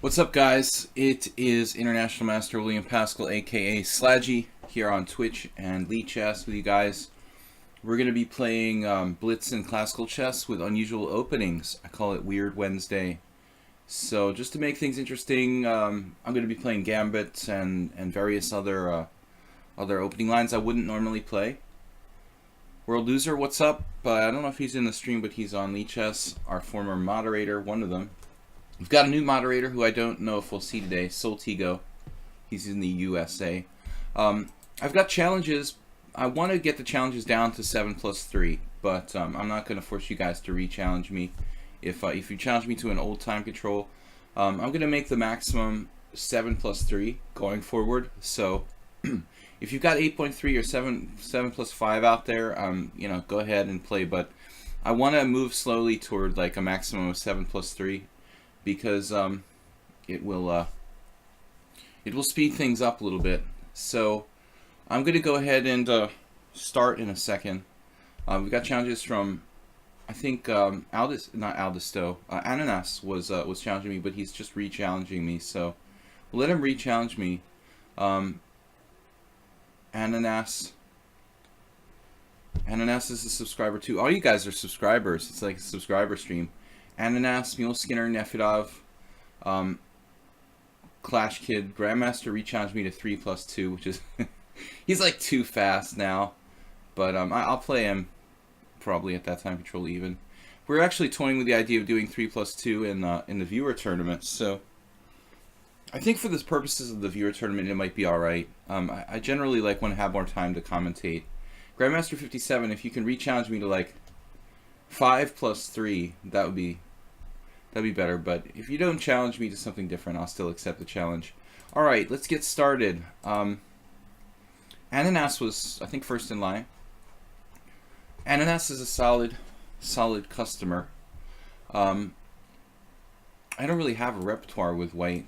What's up, guys? It is International Master William Paschall, aka Slaggy, here on Twitch and lichess with you guys. We're going to be playing blitz and classical chess with unusual openings. I call it Weird Wednesday. So just to make things interesting, I'm going to be playing gambits and various other opening lines I wouldn't normally play. World Loser, what's up? I don't know if he's in the stream, but he's on lichess, our former moderator, one of them. We've got a new moderator who I don't know if we'll see today, Soltigo. He's in the USA. I've got challenges. I want to get the challenges down to 7+3, but I'm not going to force you guys to re-challenge me. If you challenge me to an old time control, I'm going to make the maximum 7+3 going forward. So if you've got 8.3 or 7+5 out there, you know, go ahead and play. But I want to move slowly toward like a maximum of 7+3. Because it will speed things up a little bit. So I'm going to go ahead and start in a second. We've got challenges from, I think Ananas was challenging me, but he's just re-challenging me. So we'll let him re-challenge me. Ananas is a subscriber too. All you guys are subscribers. It's like a subscriber stream. Ananas, Mule Skinner, Nefedov, Clash Kid, Grandmaster re-challenged me to 3+2, which is he's like too fast now, but I'll play him probably at that time control even. We're actually toying with the idea of doing 3+2 in the viewer tournament, so I think for the purposes of the viewer tournament it might be all right. I generally like want to have more time to commentate. Grandmaster 57, if you can re-challenge me to like 5+3, that'd be better, but if you don't challenge me to something different, I'll still accept the challenge. Alright, let's get started. Ananas was, I think, first in line. Ananas is a solid customer. I don't really have a repertoire with white.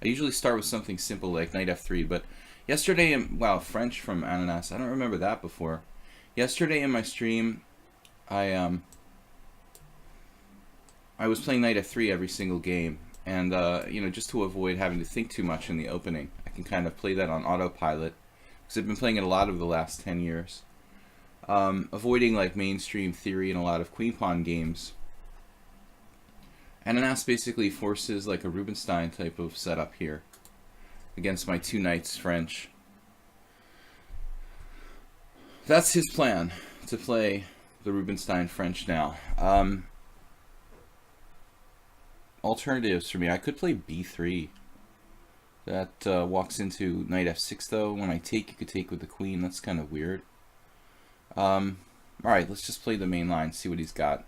I usually start with something simple like knight f3, but yesterday, wow, French from Ananas, I don't remember that before. Yesterday in my stream, I was playing knight f3 every single game, and you know, just to avoid having to think too much in the opening, I can kind of play that on autopilot because I've been playing it a lot over the last 10 years, avoiding like mainstream theory and a lot of queen pawn games. Ananas basically forces like a Rubinstein type of setup here against my two knights French. That's his plan, to play the Rubinstein French now. Alternatives for me, I could play b3. That walks into knight f6 though. When I take, you could take with the queen. That's kind of weird. Alright, let's just play the main line, see what he's got.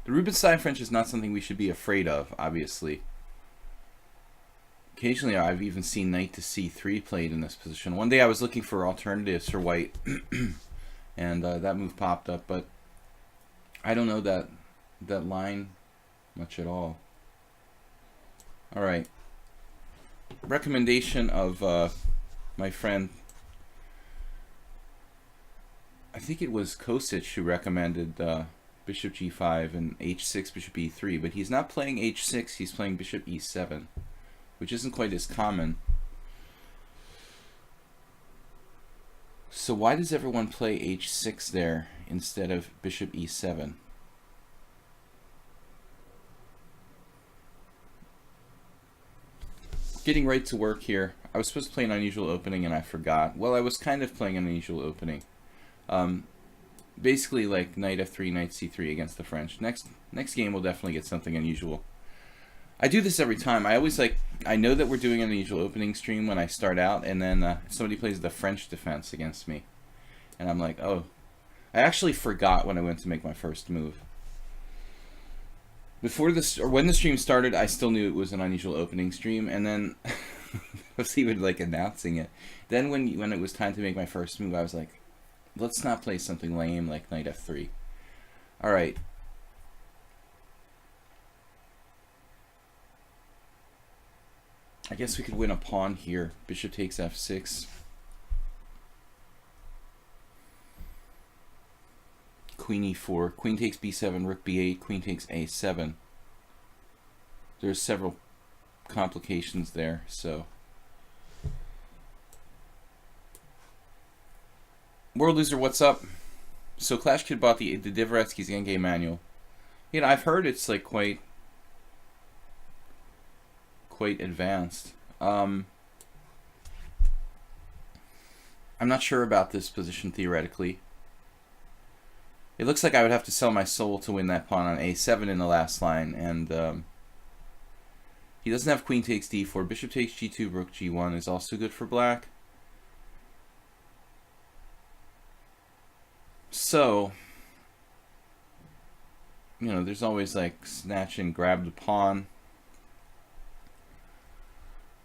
The Rubinstein French is not something we should be afraid of, obviously. Occasionally I've even seen knight to c3 played in this position. One day I was looking for alternatives for white and that move popped up, but I don't know that line much at all. Alright. Recommendation of my friend, I think it was Kosic who recommended bishop g5 and h6, bishop e3, but he's not playing h6, he's playing bishop e7, which isn't quite as common. So why does everyone play h6 there instead of bishop e7? Getting right to work here. I was supposed to play an unusual opening and I forgot. Well, I was kind of playing an unusual opening. Basically like knight f3, knight c3 against the French. Next game we'll definitely get something unusual. I do this every time. I always I know that we're doing an unusual opening stream when I start out, and then somebody plays the French defense against me. And I'm like, oh. I actually forgot when I went to make my first move. Before this, or when the stream started, I still knew it was an unusual opening stream, and then I was even like announcing it. Then when it was time to make my first move, I was like, let's not play something lame like knight f3. Alright. I guess we could win a pawn here. Bishop takes f6. Queen e4. Queen takes b7, rook b8, queen takes a7. there's several complications there, so. World Loser, what's up? So Clash Kid bought the Dvoretsky's Endgame manual. You know, I've heard it's like quite advanced. I'm not sure about this position theoretically. It looks like I would have to sell my soul to win that pawn on a7 in the last line, and he doesn't have queen takes d4. Bishop takes g2, rook g1 is also good for black. So, you know, there's always like snatch and grab the pawn.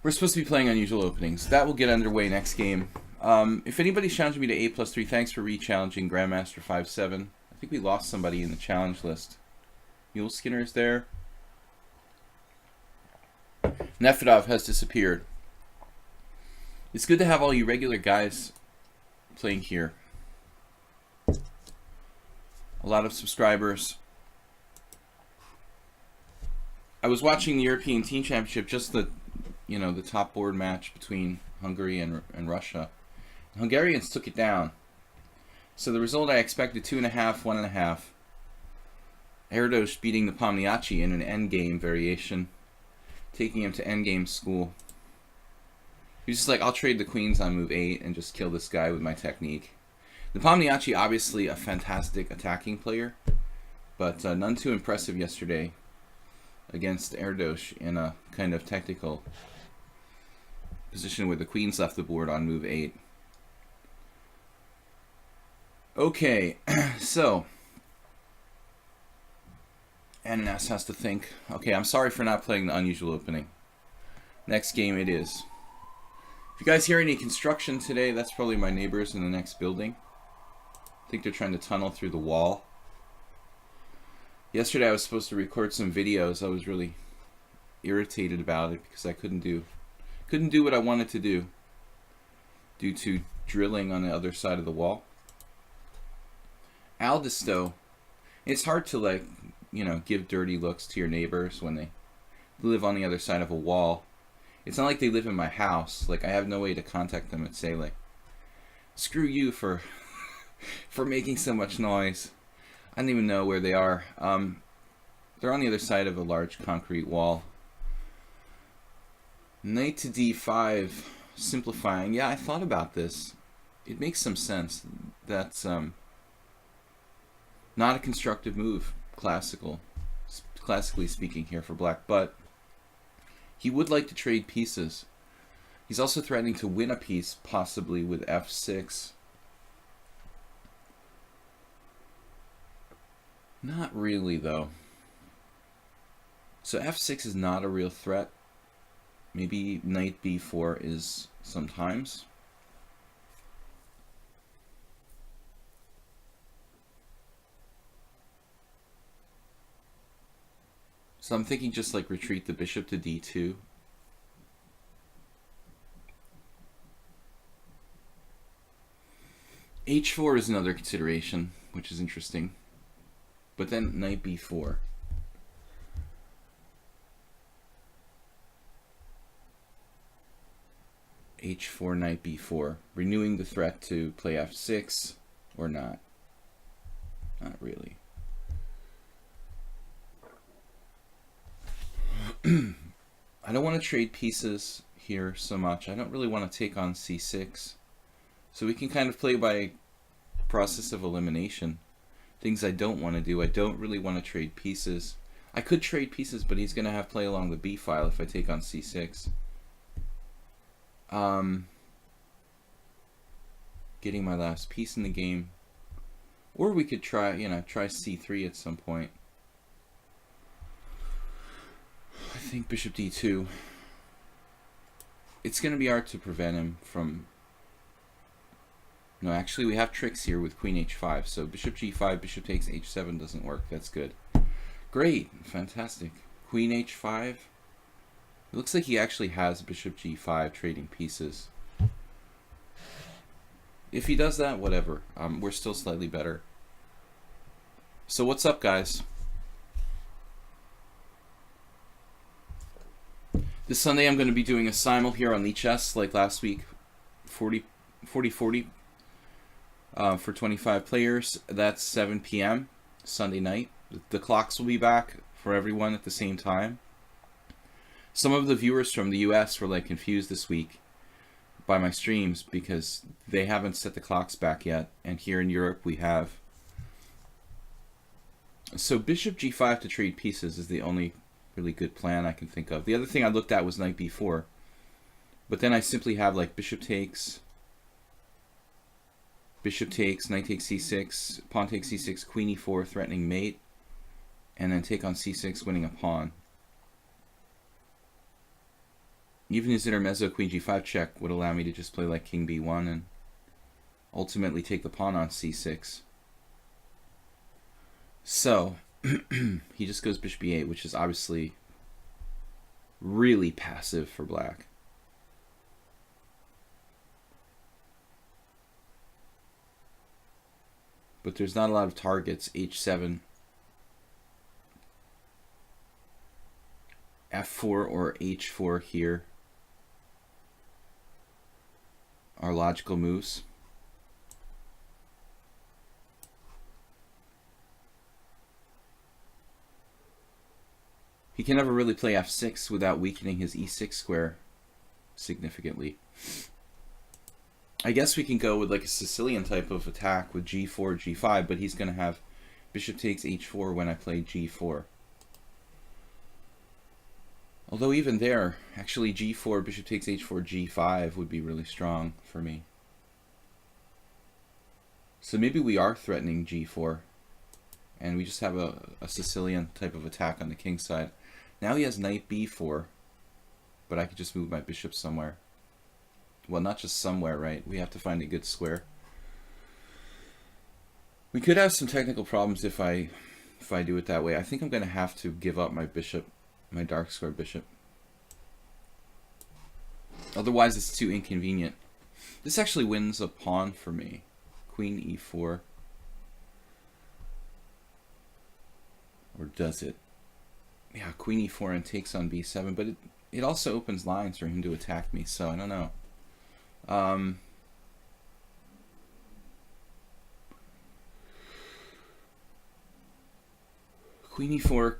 We're supposed to be playing unusual openings. That will get underway next game. If anybody's challenging me to 8+3, thanks for re-challenging Grandmaster 5-7. I think we lost somebody in the challenge list. Mule Skinner's there. Nefedov has disappeared. It's good to have all you regular guys playing here. A lot of subscribers. I was watching the European Team Championship, just the top board match between Hungary and Russia. The Hungarians took it down. So the result I expected, 2.5, 1.5. Erdos beating the Pomniachi in an endgame variation, taking him to endgame school. He was just like, I'll trade the queens on move 8 and just kill this guy with my technique. The Pomniachi, obviously a fantastic attacking player, but none too impressive yesterday against Erdos in a kind of technical position where the queens left the board on move 8. Okay, so Ananas has to think. Okay, I'm sorry for not playing the unusual opening. Next game it is. If you guys hear any construction today, that's probably my neighbors in the next building. I think they're trying to tunnel through the wall. Yesterday I was supposed to record some videos. I was really irritated about it because I couldn't do what I wanted to do due to drilling on the other side of the wall. Aldis, though, it's hard to, like, you know, give dirty looks to your neighbors when they live on the other side of a wall. It's not like they live in my house. Like, I have no way to contact them and say, like, screw you for making so much noise. I don't even know where they are. They're on the other side of a large concrete wall. Knight to d5, simplifying. Yeah, I thought about this. It makes some sense. That's not a constructive move, classically speaking here for black, but he would like to trade pieces. He's also threatening to win a piece, possibly with f6. Not really, though. So f6 is not a real threat. Maybe knight b4 is sometimes. So I'm thinking just like retreat the bishop to d2. h4 is another consideration, which is interesting. But then knight b4. h4, knight b4. Renewing the threat to play f6 or not? Not really. I don't want to trade pieces here so much. I don't really want to take on c6. So we can kind of play by process of elimination. Things I don't want to do. I don't really want to trade pieces. I could trade pieces, but he's going to have play along the b file if I take on c6. Getting my last piece in the game. Or we could try, try c3 at some point. I think bishop d2. It's going to be hard to prevent him from... No, actually we have tricks here with queen h5. So bishop g5, bishop takes h7 doesn't work. That's good. Great. Fantastic. Queen h5. It looks like he actually has bishop g5 trading pieces. If he does that, whatever. We're still slightly better. So what's up, guys? This Sunday I'm going to be doing a simul here on lichess like last week, 40-40 for 25 players. That's 7 p.m. Sunday night. The clocks will be back for everyone at the same time. Some of the viewers from the US were like confused this week by my streams because they haven't set the clocks back yet, and here in Europe we have. So bishop g5 to trade pieces is the only really good plan I can think of. The other thing I looked at was knight b4, but then I simply have like bishop takes, knight takes c6, pawn takes c6, queen e4, threatening mate, and then take on c6, winning a pawn. Even his intermezzo queen g5 check would allow me to just play like king b1 and ultimately take the pawn on c6. So he just goes bishop b8, which is obviously really passive for black. But there's not a lot of targets. h7, f4 or h4 here are logical moves. He can never really play f6 without weakening his e6 square significantly. I guess we can go with like a Sicilian type of attack with g4, g5, but he's going to have bishop takes h4 when I play g4. Although even there, actually g4, bishop takes h4, g5 would be really strong for me. So maybe we are threatening g4, and we just have a Sicilian type of attack on the king side. Now he has knight b4, but I could just move my bishop somewhere. Well, not just somewhere, right? We have to find a good square. We could have some technical problems if I do it that way. I think I'm going to have to give up my bishop, my dark square bishop. Otherwise, it's too inconvenient. This actually wins a pawn for me. Queen e4. Or does it? Yeah, queen e4 and takes on b7, but it also opens lines for him to attack me, so I don't know. Queen e4,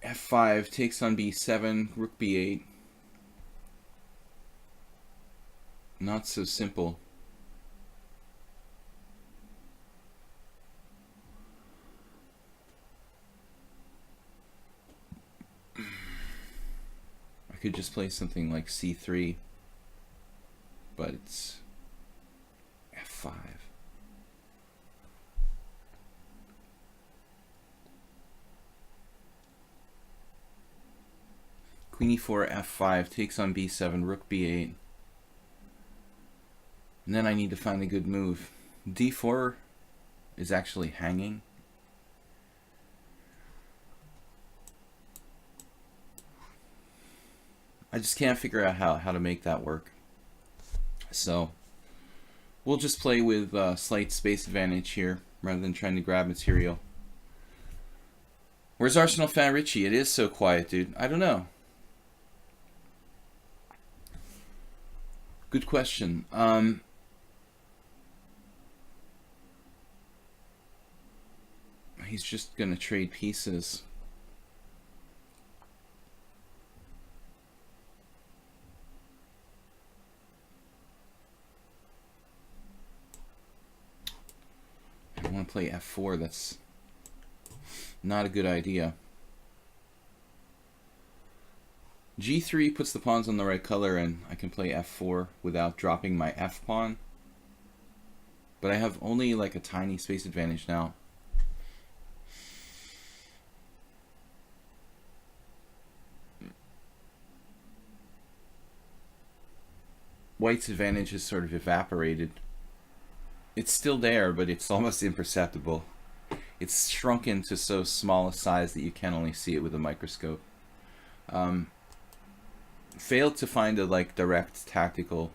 f5, takes on b7, rook b8. Not so simple. I could just play something like c3, but it's f5. Queen e4, f5, takes on b7, rook b8. And then I need to find a good move. d4 is actually hanging. I just can't figure out how to make that work. So we'll just play with slight space advantage here rather than trying to grab material. Where's Arsenal fan Richie? It is so quiet, dude. I don't know. Good question. He's just gonna trade pieces. I want to play f4. That's not a good idea. g3 puts the pawns on the right color, and I can play f4 without dropping my f pawn. But I have only like a tiny space advantage now. White's advantage is sort of evaporated. It's still there, but it's almost imperceptible. It's shrunken to so small a size that you can only see it with a microscope. Failed to find a like direct tactical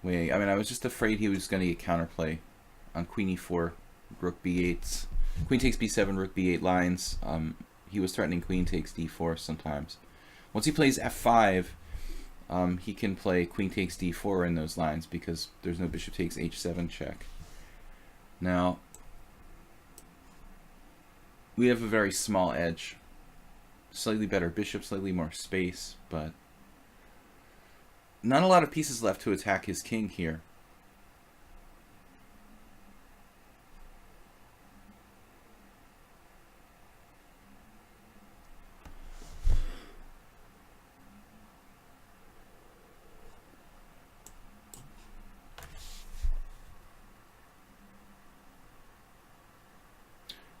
way. I mean, I was just afraid he was going to get counterplay on queen e4, rook b8. Queen takes b7, rook b8 lines. He was threatening queen takes d4 sometimes. Once he plays f5, he can play queen takes d4 in those lines because there's no bishop takes h7 check. Now, we have a very small edge. Slightly better bishop, slightly more space, but not a lot of pieces left to attack his king here.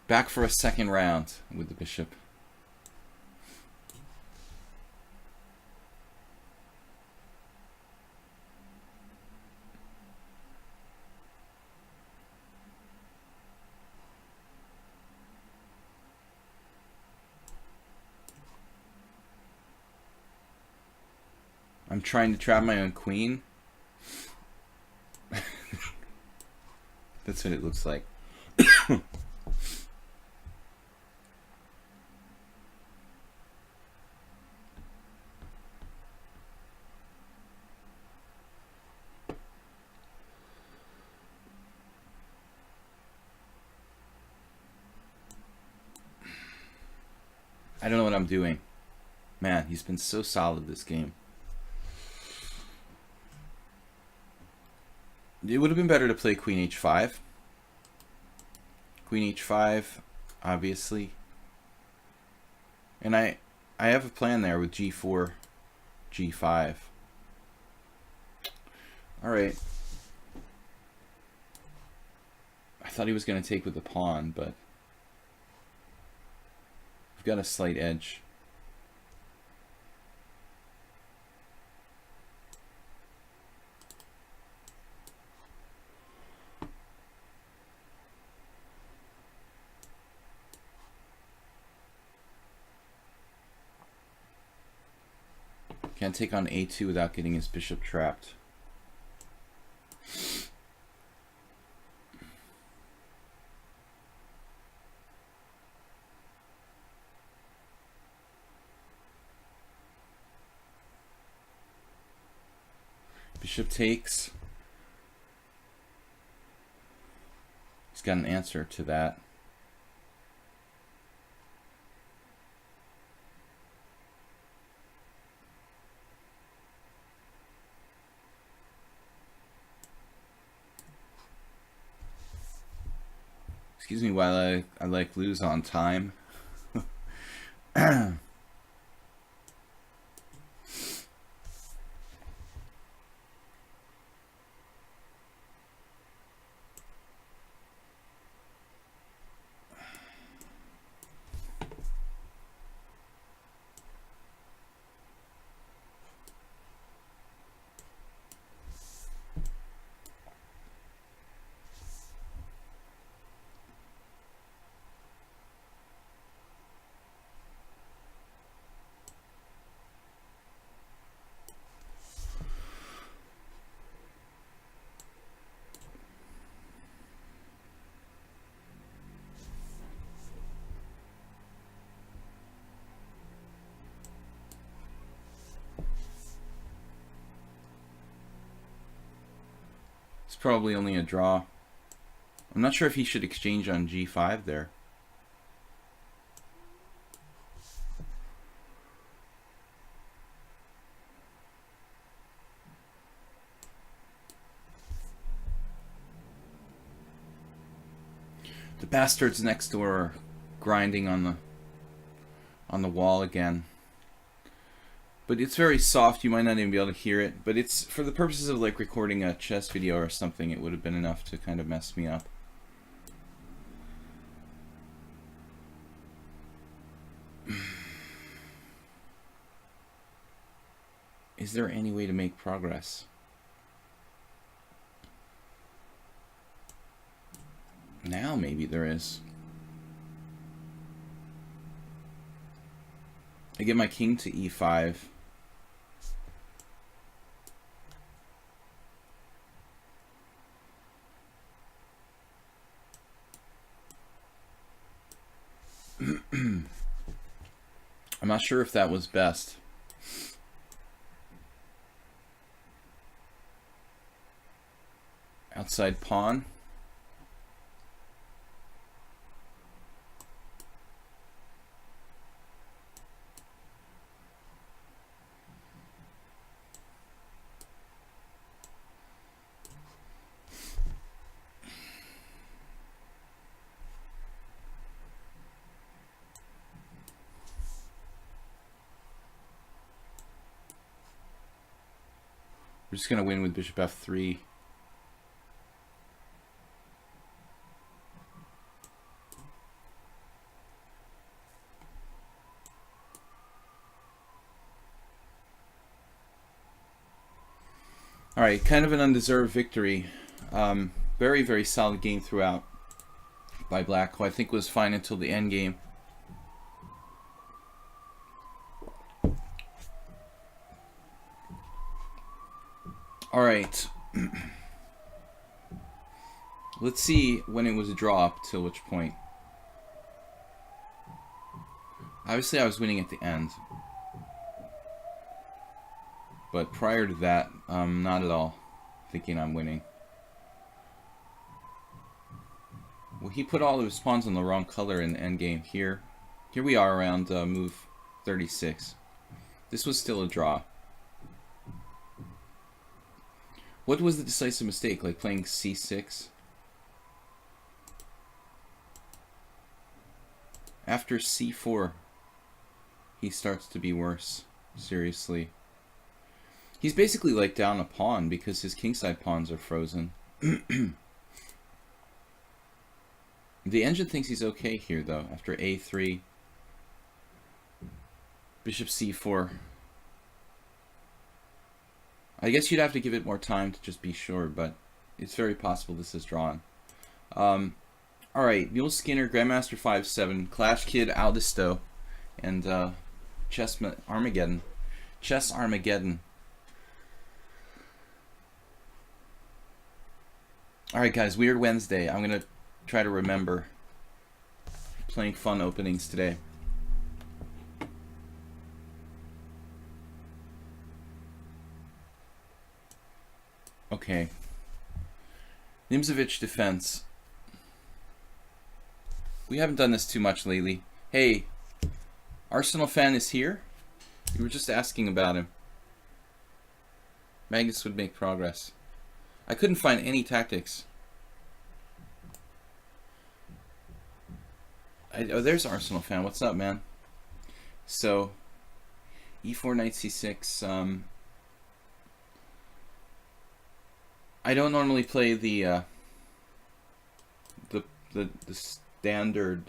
Back for a second round with the bishop. I'm trying to trap my own queen. That's what it looks like. I don't know what I'm doing. Man, he's been so solid this game. It would have been better to play queen h5. Queen h5, obviously. And I have a plan there with g4, g5. Alright. I thought he was going to take with the pawn, but we've got a slight edge. Can't take on a2 without getting his bishop trapped. Bishop takes. He's got an answer to that. Excuse me while I like lose on time. It's probably only a draw. I'm not sure if he should exchange on g5 there. The bastards next door are grinding on the wall again. But it's very soft, you might not even be able to hear it, but it's for the purposes of like recording a chess video or something, it would have been enough to kind of mess me up. Is there any way to make progress? Now maybe there is. I get my king to e5. I'm not sure if that was best. Outside pawn. We're just going to win with bishop f3. Alright, kind of an undeserved victory. Very, very solid game throughout by Black, who I think was fine until the end game. Alright. Let's see when it was a draw up till which point. Obviously I was winning at the end. But prior to that, not at all thinking I'm winning. Well, he put all of his pawns on the wrong color in the endgame here. Here we are around move 36. This was still a draw. What was the decisive mistake? Like playing c6? After c4, he starts to be worse. Seriously. He's basically like down a pawn because his kingside pawns are frozen. The engine thinks he's okay here though. After a3, bishop c4. I guess you'd have to give it more time to just be sure, but it's very possible this is drawn. Alright, Mule Skinner, Grandmaster 5-7, Clash Kid, Aldisto, and Chess Armageddon. Chess Armageddon. Alright guys, Weird Wednesday. I'm going to try to remember playing fun openings today. Okay. Nimzovich defense. We haven't done this too much lately. Hey, Arsenal fan is here? We were just asking about him. Magnus would make progress. I couldn't find any tactics. Oh, there's Arsenal fan. What's up, man? So, e4, knight c6. I don't normally play the standard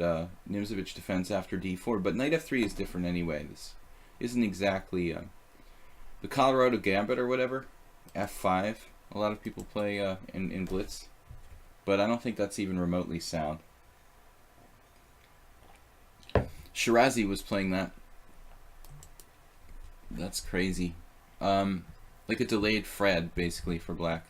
Nimzovich defense after d4, but knight f3 is different anyway. This isn't exactly the Colorado Gambit or whatever. f5. A lot of people play in blitz, but I don't think that's even remotely sound. Shirazi was playing that. That's crazy. Like a delayed Fred, basically, for black.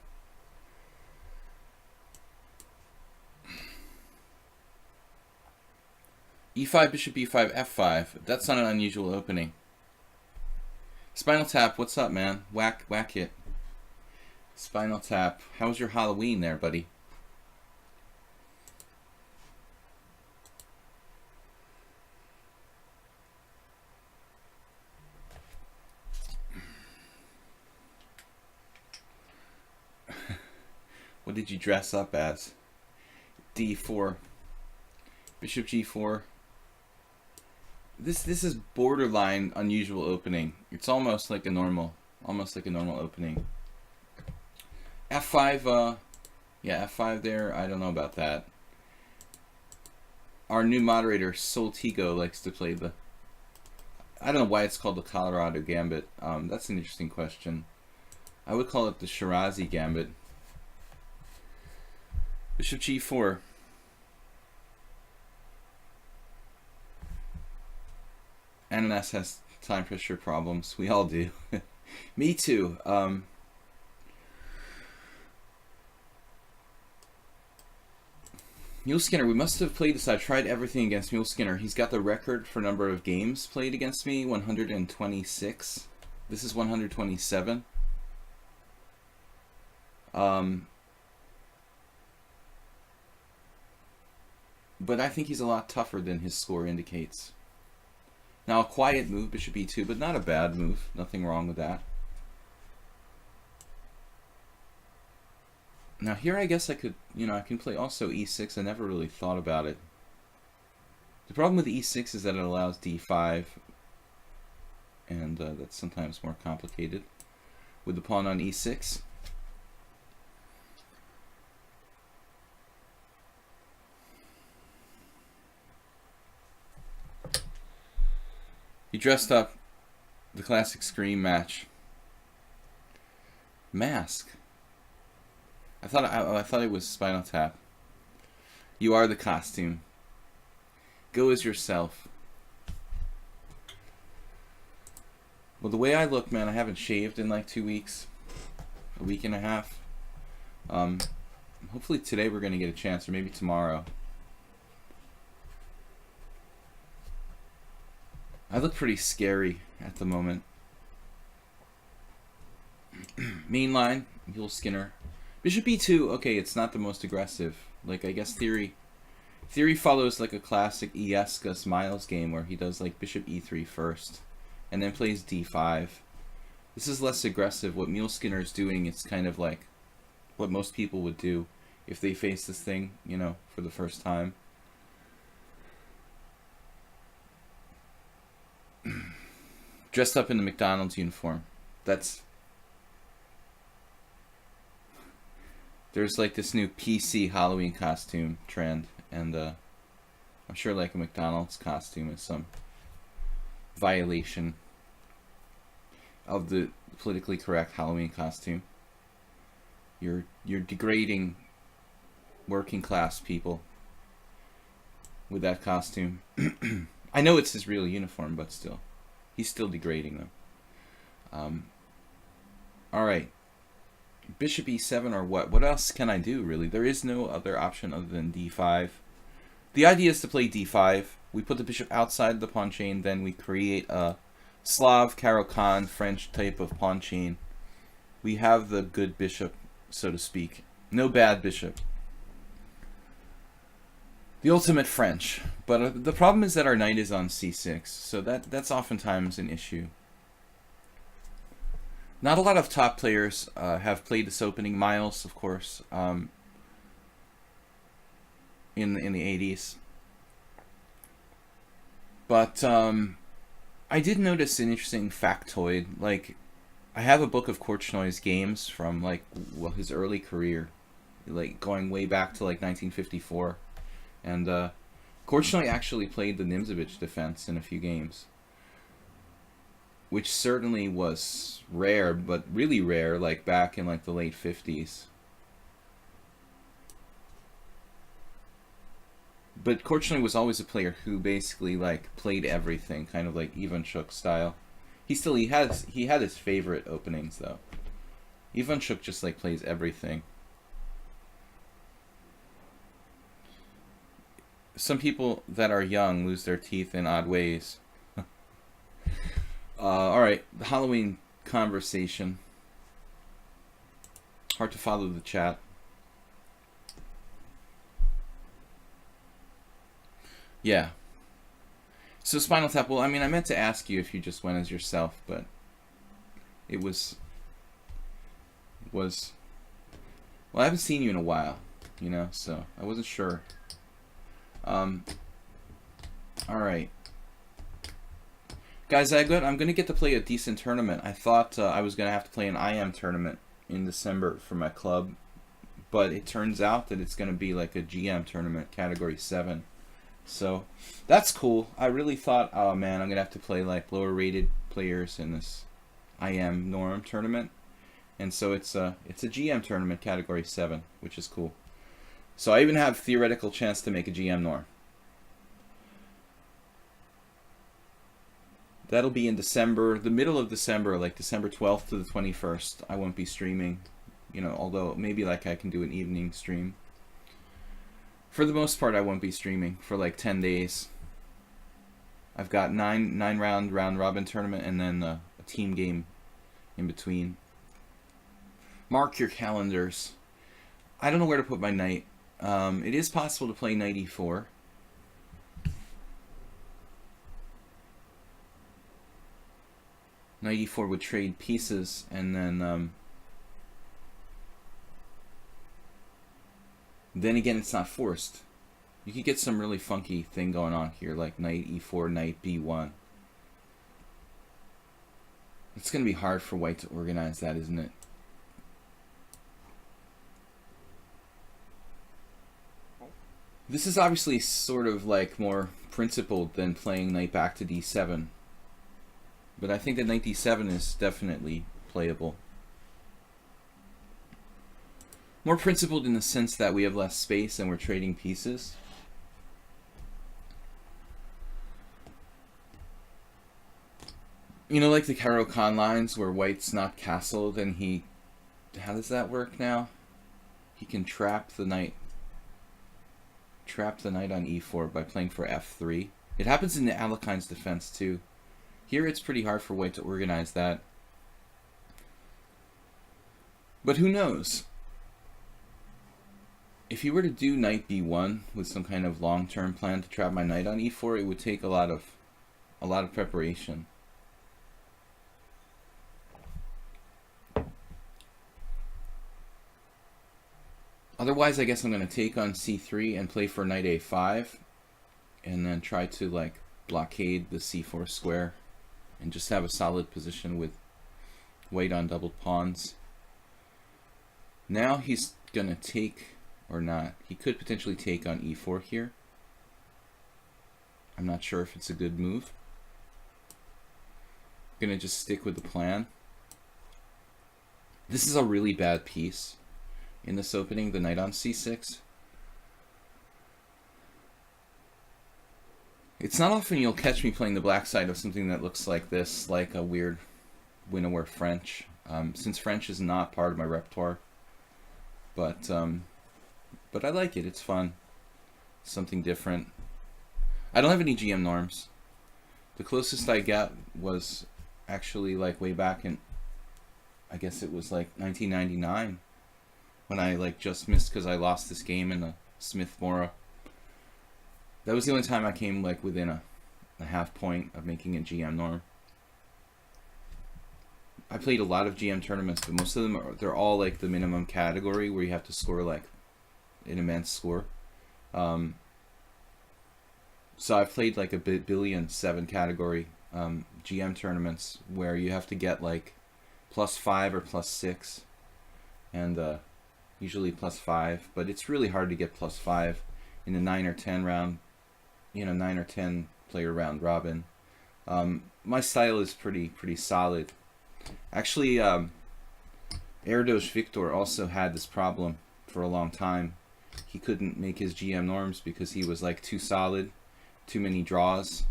e5, bishop e5, f5. That's not an unusual opening. Spinal Tap, what's up, man? Whack it. Spinal Tap. How was your Halloween there, buddy? What did you dress up as? d4. Bishop g4. This is borderline unusual opening. It's almost like a normal opening. f5, yeah, f5 there. I don't know about that. Our new moderator, Soltigo, likes to play the... I don't know why it's called the Colorado Gambit. That's an interesting question. I would call it the Shirazi Gambit. Bishop g4. Ananas has time pressure problems. We all do. Me too. Mule Skinner, we must have played this. I've tried everything against Mule Skinner. He's got the record for number of games played against me, 126. This is 127. But I think he's a lot tougher than his score indicates. Now, a quiet move, bishop e2, but not a bad move. Nothing wrong with that. Now here I guess I could, I can play also e6. I never really thought about it. The problem with e6 is that it allows d5, and that's sometimes more complicated with the pawn on e6. He dressed up the classic Scream match. Mask. I thought it was Spinal Tap. You are the costume. Go as yourself. Well, the way I look, man, I haven't shaved in like 2 weeks, a week and a half. Hopefully today we're gonna get a chance, or maybe tomorrow. I look pretty scary at the moment. Main line, Mule Skinner. Bishop e2, okay, it's not the most aggressive. Like, I guess theory follows like a classic Iescas Miles game where he does like bishop e3 first and then plays d5. This is less aggressive. What Mule Skinner is doing, it's kind of like what most people would do if they face this thing, for the first time. Dressed up in the McDonald's uniform. There's like this new PC Halloween costume trend, and I'm sure like a McDonald's costume is some violation of the politically correct Halloween costume. You're degrading working class people with that costume. I know it's his real uniform, but still, he's still degrading them. All right. Bishop e7 or what? What else can I do, really? There is no other option other than d5. The idea is to play d5. We put the bishop outside the pawn chain, then we create a Slav, Caro-Kann, French type of pawn chain. We have the good bishop, so to speak. No bad bishop. The ultimate French. But the problem is that our knight is on c6, so that's oftentimes an issue. Not a lot of top players have played this opening. Miles, of course, in the 80s. But I did notice an interesting factoid. Like, I have a book of Korchnoi's games from his early career, like going way back to like 1954, and Korchnoi actually played the Nimzovich defense in a few games, which certainly was rare, but really rare, like back in like the late 50s. But Korchnoi was always a player who basically like played everything, kind of like Ivanchuk style. He had his favorite openings though. Ivanchuk just like plays everything. Some people that are young lose their teeth in odd ways. Alright, the Halloween conversation. Hard to follow the chat. Yeah. So Spinal Tap, well, I mean, I meant to ask you if you just went as yourself, but it was... Well, I haven't seen you in a while, so I wasn't sure. Alright. Guys, I'm going to get to play a decent tournament. I thought I was going to have to play an IM tournament in December for my club, but it turns out that it's going to be like a GM tournament, Category 7. So, that's cool. I really thought, oh man, I'm going to have to play like lower rated players in this IM Norm tournament. And so it's a GM tournament, Category 7, which is cool. So I even have theoretical chance to make a GM Norm. That'll be in December, the middle of December, like December 12th to the 21st. I won't be streaming, although maybe like I can do an evening stream. For the most part, I won't be streaming for like 10 days. I've got nine round robin tournament and then a team game in between. Mark your calendars. I don't know where to put my knight. It is possible to play knight e4. Knight e4 would trade pieces, and then again, it's not forced. You could get some really funky thing going on here, like knight e4, knight b1. It's going to be hard for white to organize that, isn't it? This is obviously sort of like more principled than playing knight back to d7. But I think that knight d7 is definitely playable. More principled in the sense that we have less space and we're trading pieces. You know, like the Caro-Kann lines where white's not castled and he... How does that work now? He can trap the knight. Trap the knight on e4 by playing for f3. It happens in the Alekhine's defense too. Here it's pretty hard for white to organize that. But who knows? If you were to do knight b1 with some kind of long-term plan to trap my knight on e4, it would take a lot of preparation. Otherwise, I guess I'm going to take on c3 and play for knight a5 and then try to like blockade the c4 square and just have a solid position with white on doubled pawns. Now he's going to take, or not, he could potentially take on e4 here. I'm not sure if it's a good move. I'm going to just stick with the plan. This is a really bad piece in this opening, the knight on c6. It's not often you'll catch me playing the black side of something that looks like this, like a weird Winnower French, since French is not part of my repertoire. But I like it. It's fun. Something different. I don't have any GM norms. The closest I got was actually like way back in, I guess it was like 1999, when I like just missed because I lost this game in a Smith-Morra. That was the only time I came like within a half point of making a GM norm. I played a lot of GM tournaments, but most of them they're all like the minimum category where you have to score like an immense score. So I've played like a billion 7 category GM tournaments where you have to get like +5 or +6, and usually +5, but it's really hard to get +5 in a 9 or 10 round, 9 or 10 player round robin. My style is pretty solid. Actually, Erdos Victor also had this problem for a long time. He couldn't make his GM norms because he was like too solid, too many draws,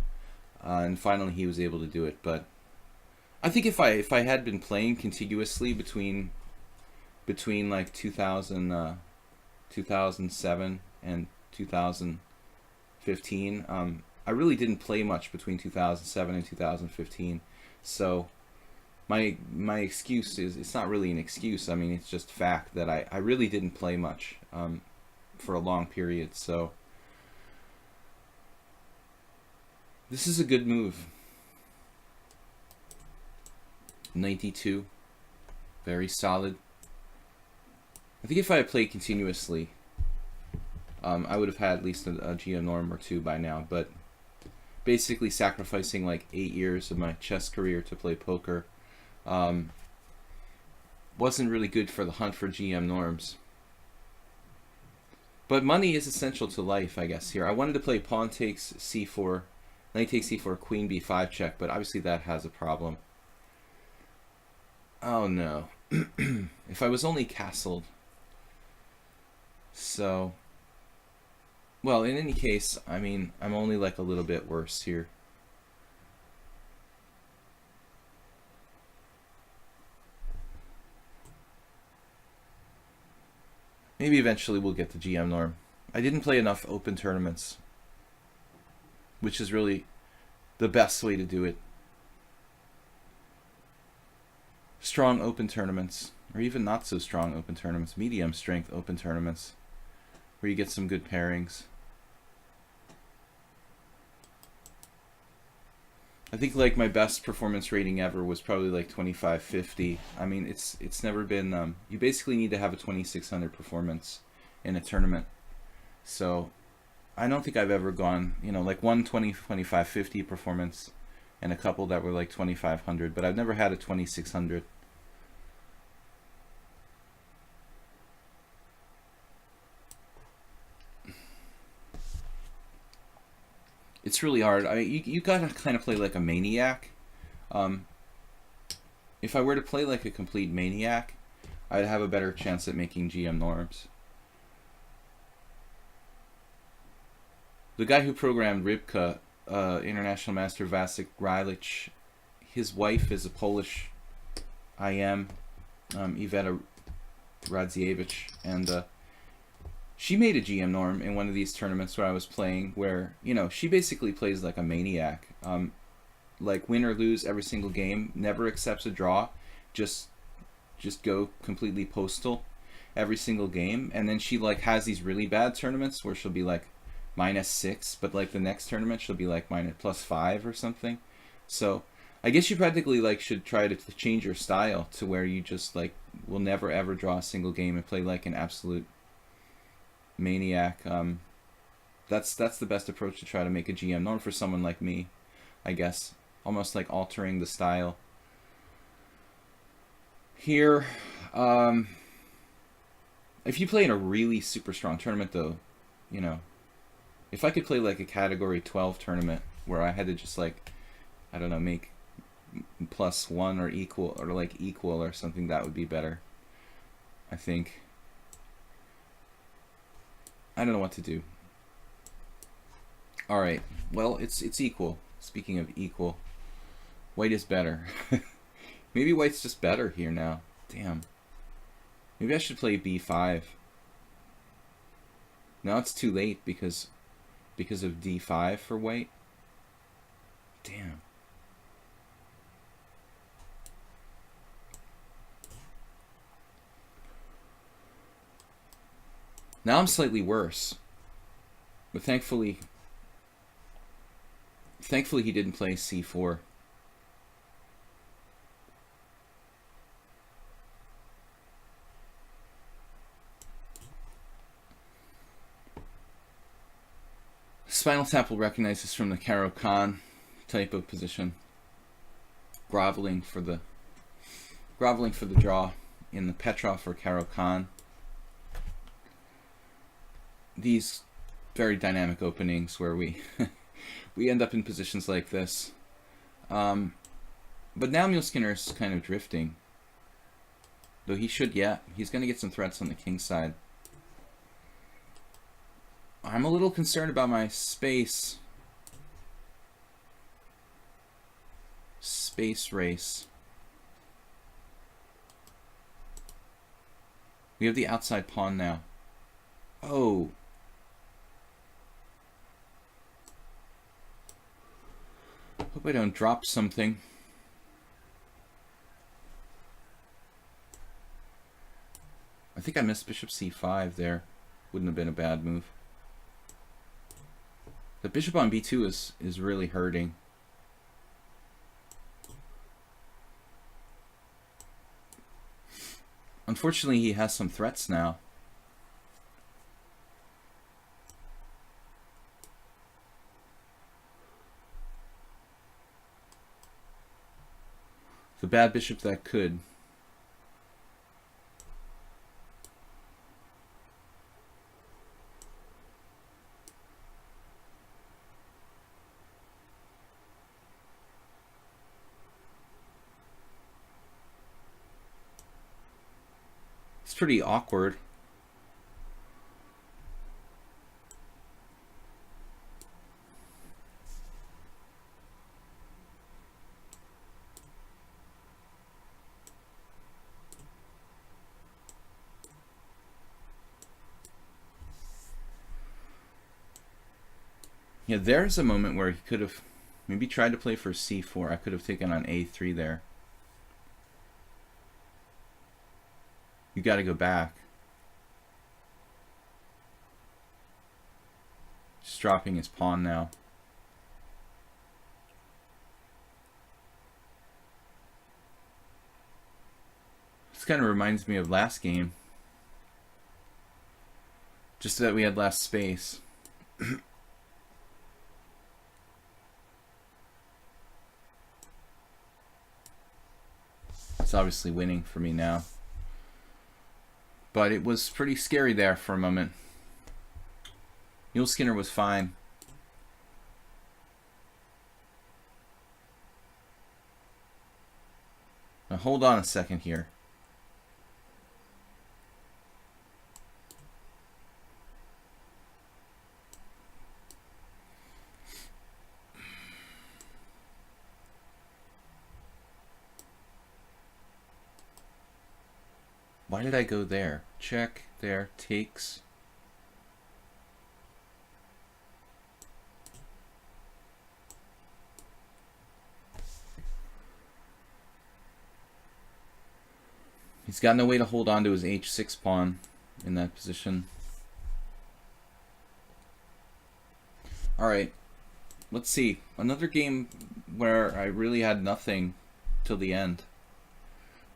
and finally he was able to do it. But I think if I had been playing contiguously between like 2007 and 2015, I really didn't play much between 2007 and 2015. So my excuse is, it's not really an excuse. I mean, it's just fact that I really didn't play much for a long period. So this is a good move. Knight d2, very solid. I think if I had played continuously, I would have had at least a GM norm or 2 by now, but basically sacrificing like 8 years of my chess career to play poker wasn't really good for the hunt for GM norms. But money is essential to life, I guess, here. I wanted to play pawn takes c4, knight takes c4, queen b5 check, but obviously that has a problem. Oh no. If I was only castled. So, well, in any case, I mean, I'm only like a little bit worse here. Maybe eventually we'll get the GM norm. I didn't play enough open tournaments, which is really the best way to do it. Strong open tournaments, or even not so strong open tournaments, medium strength open tournaments, where you get some good pairings. I think like my best performance rating ever was probably like 2550. I mean, it's never been. You basically need to have a 2600 performance in a tournament. So I don't think I've ever gone, you know, like one 2550 performance and a couple that were like 2500, but I've never had a 2600. It's really hard. I mean, you gotta kind of play like a maniac. If I were to play like a complete maniac, I'd have a better chance at making GM norms. The guy who programmed Rybka, International Master Vasek Grilic, his wife is a Polish IM, Iveta Radzievich, and she made a GM norm in one of these tournaments where I was playing, where, you know, she basically plays like a maniac. Like win or lose every single game, never accepts a draw, just go completely postal every single game, and then she like has these really bad tournaments where she'll be like -6, but like the next tournament she'll be like +5 or something. So I guess you practically like should try to change your style to where you just like will never ever draw a single game and play like an absolute maniac. That's the best approach to try to make a GM norm for someone like me, I guess. Almost like altering the style. Here, if you play in a really super strong tournament though, you know, if I could play like a category 12 tournament where I had to just like, I don't know, make +1 or equal, or like equal or something, that would be better, I think. I don't know what to do. Alright, well, it's equal. Speaking of equal, white is better. Maybe white's just better here now. Damn. Maybe I should play b5. Now it's too late because of d5 for white. Damn. Now I'm slightly worse. But thankfully he didn't play c4. Spinal Tap will recognize this from the Caro-Kann type of position. Groveling for the draw in the Petrov or Caro-Kann. These very dynamic openings where we we end up in positions like this. But now Muleskinner's kind of drifting. Though he should, yeah, he's going to get some threats on the king side. I'm a little concerned about my space race. We have the outside pawn now. Oh. Hope I don't drop something. I think I missed bishop c5 there. Wouldn't have been a bad move. The bishop on b2 is really hurting. Unfortunately, he has some threats now. The bad bishop that could. It's pretty awkward. Yeah, there's a moment where he could have maybe tried to play for c4. I could have taken on a3 there. You got to go back. Just dropping his pawn now. This kind of reminds me of last game. Just that we had less space. It's obviously winning for me now. But it was pretty scary there for a moment. Mule Skinner was fine. Now hold on a second here. Why did I go there? Check, there, takes. He's got no way to hold on to his h6 pawn in that position. Alright, let's see. Another game where I really had nothing till the end.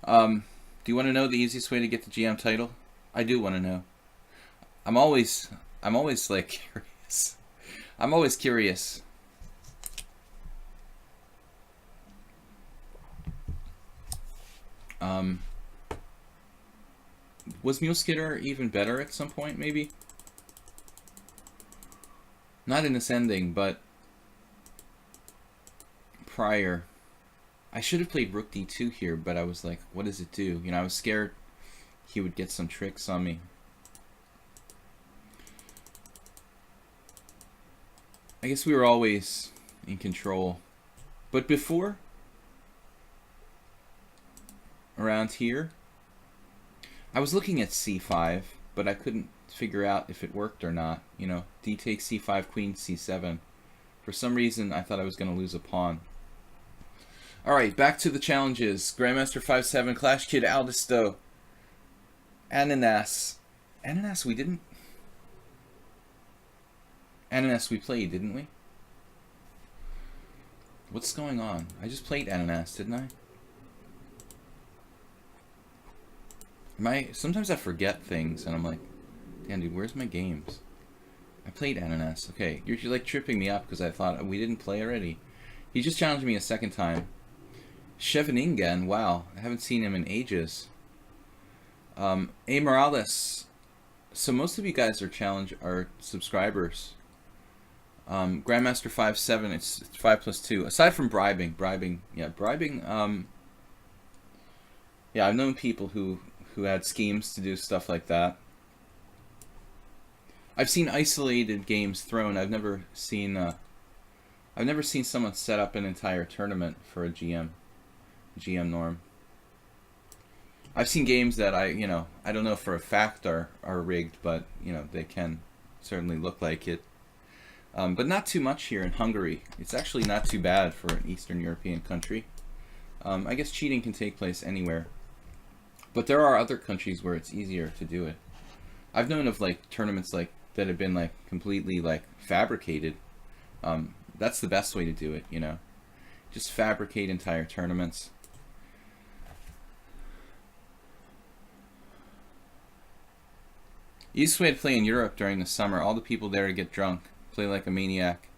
Do you want to know the easiest way to get the GM title? I do want to know. I'm always like curious. I'm always curious. Was Mule Skinner even better at some point, maybe? Not in this ending, but prior. I should have played Rook D2 here, but I was like, what does it do? You know, I was scared he would get some tricks on me. I guess we were always in control. But before, around here, I was looking at c5, but I couldn't figure out if it worked or not. You know, d takes c5, queen c7. For some reason, I thought I was going to lose a pawn. Alright, back to the challenges. Grandmaster 5-7, Clash Kid, Aldisto, Ananas. Ananas we didn't... Ananas we played, didn't we? What's going on? I just played Ananas, didn't I? Sometimes I forget things, and I'm like, damn, dude, where's my games? I played Ananas. Okay, you're like tripping me up because I thought we didn't play already. He just challenged me a second time. Cheveningen, wow, I haven't seen him in ages. A Morales. So most of you guys are subscribers. Grandmaster 5-7, it's 5+2. Aside from bribing, yeah, I've known people who had schemes to do stuff like that. I've seen isolated games thrown. I've never seen someone set up an entire tournament for a GM norm. I've seen games that I don't know for a fact are rigged, but they can certainly look like it. But not too much here in Hungary. It's actually not too bad for an Eastern European country. I guess cheating can take place anywhere. But there are other countries where it's easier to do it. I've known of like tournaments like that have been like completely like fabricated. That's the best way to do it, Just fabricate entire tournaments. Easiest way to play in Europe during the summer. All the people there to get drunk. Play like a maniac.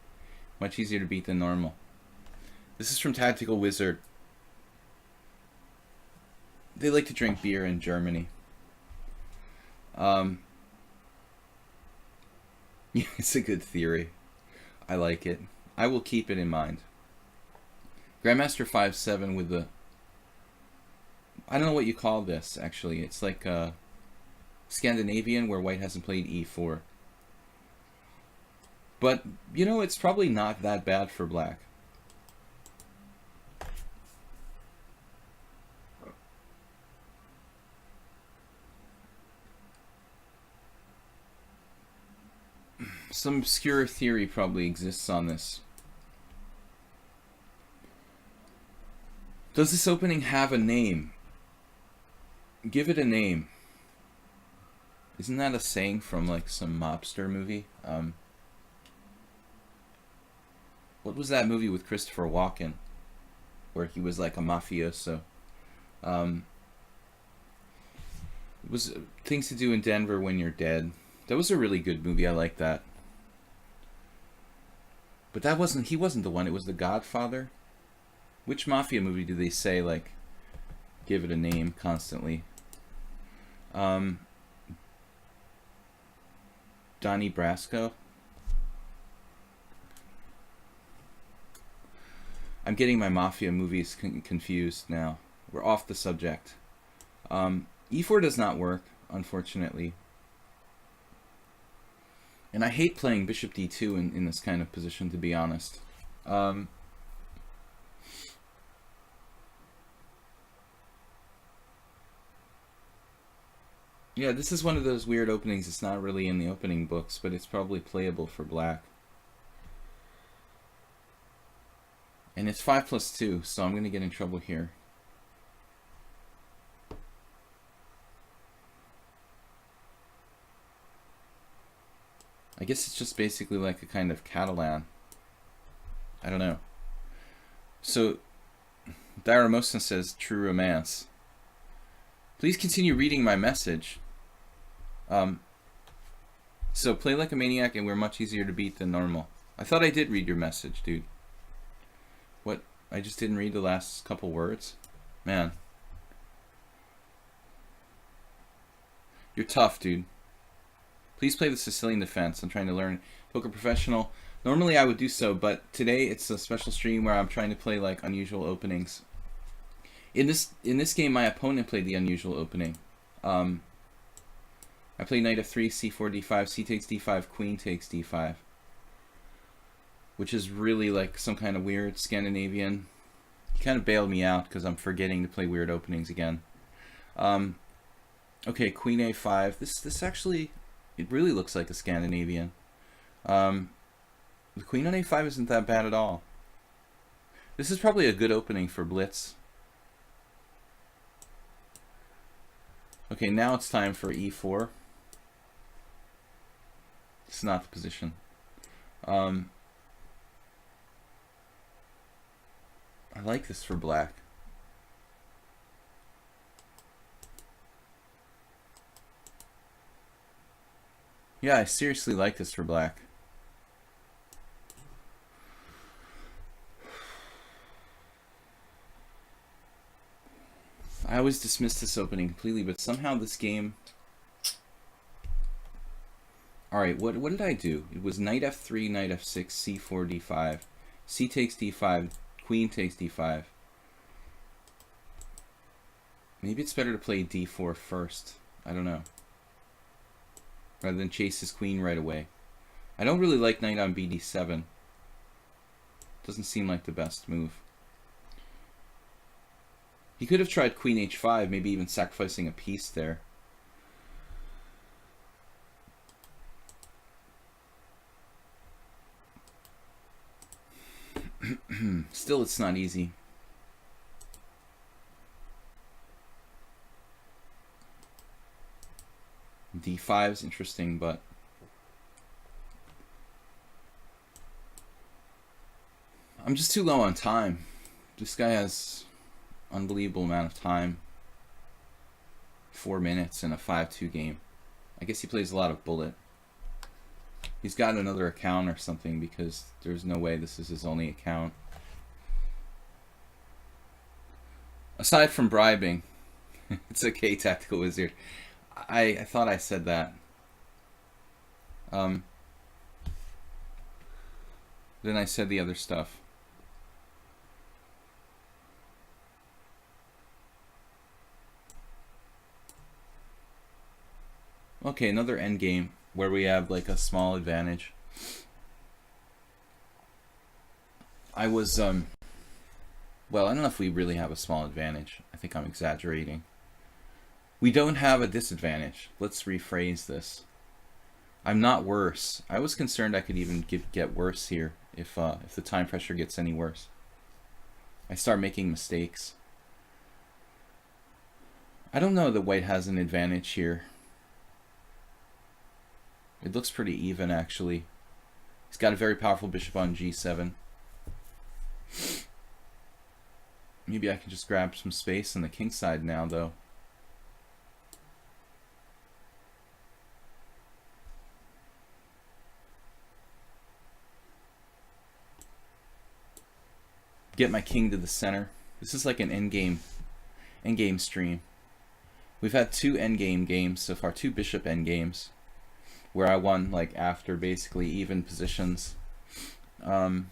Much easier to beat than normal. This is from Tactical Wizard. They like to drink beer in Germany. Yeah, it's a good theory. I like it. I will keep it in mind. Grandmaster 5-7 with the... I don't know what you call this, actually. It's like Scandinavian, where white hasn't played e4. But, it's probably not that bad for black. Some obscure theory probably exists on this. Does this opening have a name? Give it a name. Isn't that a saying from like some mobster movie? What was that movie with Christopher Walken, where he was like a mafioso? It was Things to Do in Denver When You're Dead. That was a really good movie. I like that. But he wasn't the one. It was The Godfather. Which mafia movie do they say like give it a name constantly? Donnie Brasco. I'm getting my mafia movies confused now. We're off the subject. E4 does not work, unfortunately. And I hate playing bishop d2 in this kind of position, to be honest. Yeah, this is one of those weird openings. It's not really in the opening books, but it's probably playable for black. And it's 5+2, so I'm going to get in trouble here. I guess it's just basically like a kind of Catalan. I don't know. So, Daramosa says, true romance. Please continue reading my message. So, play like a maniac and we're much easier to beat than normal. I thought I did read your message, dude. What? I just didn't read the last couple words? Man. You're tough, dude. Please play the Sicilian defense. I'm trying to learn Poker Professional. Normally I would do so, but today it's a special stream where I'm trying to play like unusual openings. In this game, my opponent played the unusual opening. I played knight f3, c4, d5, c takes d5, queen takes d5. Which is really like some kind of weird Scandinavian. He kind of bailed me out because I'm forgetting to play weird openings again. Okay, queen a5. This actually, it really looks like a Scandinavian. The queen on a5 isn't that bad at all. This is probably a good opening for blitz. Okay, now it's time for e4. It's not the position. I like this for black. Yeah, I seriously like this for black. I always dismiss this opening completely, but somehow this game... Alright, what did I do? It was knight f3, knight f6, c4, d5, c takes d5, queen takes d5. Maybe it's better to play d4 first. I don't know. Rather than chase his queen right away. I don't really like knight on bd7. Doesn't seem like the best move. He could have tried queen h5, maybe even sacrificing a piece there. Still, it's not easy. d5 is interesting, but I'm just too low on time. This guy has unbelievable amount of time. 4 minutes in a 5-2 game. I guess he plays a lot of bullet. He's got another account or something because there's no way this is his only account. Aside from bribing, it's okay, Tactical Wizard. I thought I said that. Then I said the other stuff. Okay, another endgame where we have like a small advantage. I was, well, I don't know if we really have a small advantage. I think I'm exaggerating. We don't have a disadvantage. Let's rephrase this. I'm not worse. I was concerned I could even get worse here if the time pressure gets any worse. I start making mistakes. I don't know that white has an advantage here. It looks pretty even, actually. He's got a very powerful bishop on g7. Maybe I can just grab some space on the king side now, though. Get my king to the center. This is like an endgame stream. We've had 2 endgame games so far, 2 bishop endgames, where I won like after basically even positions. Man,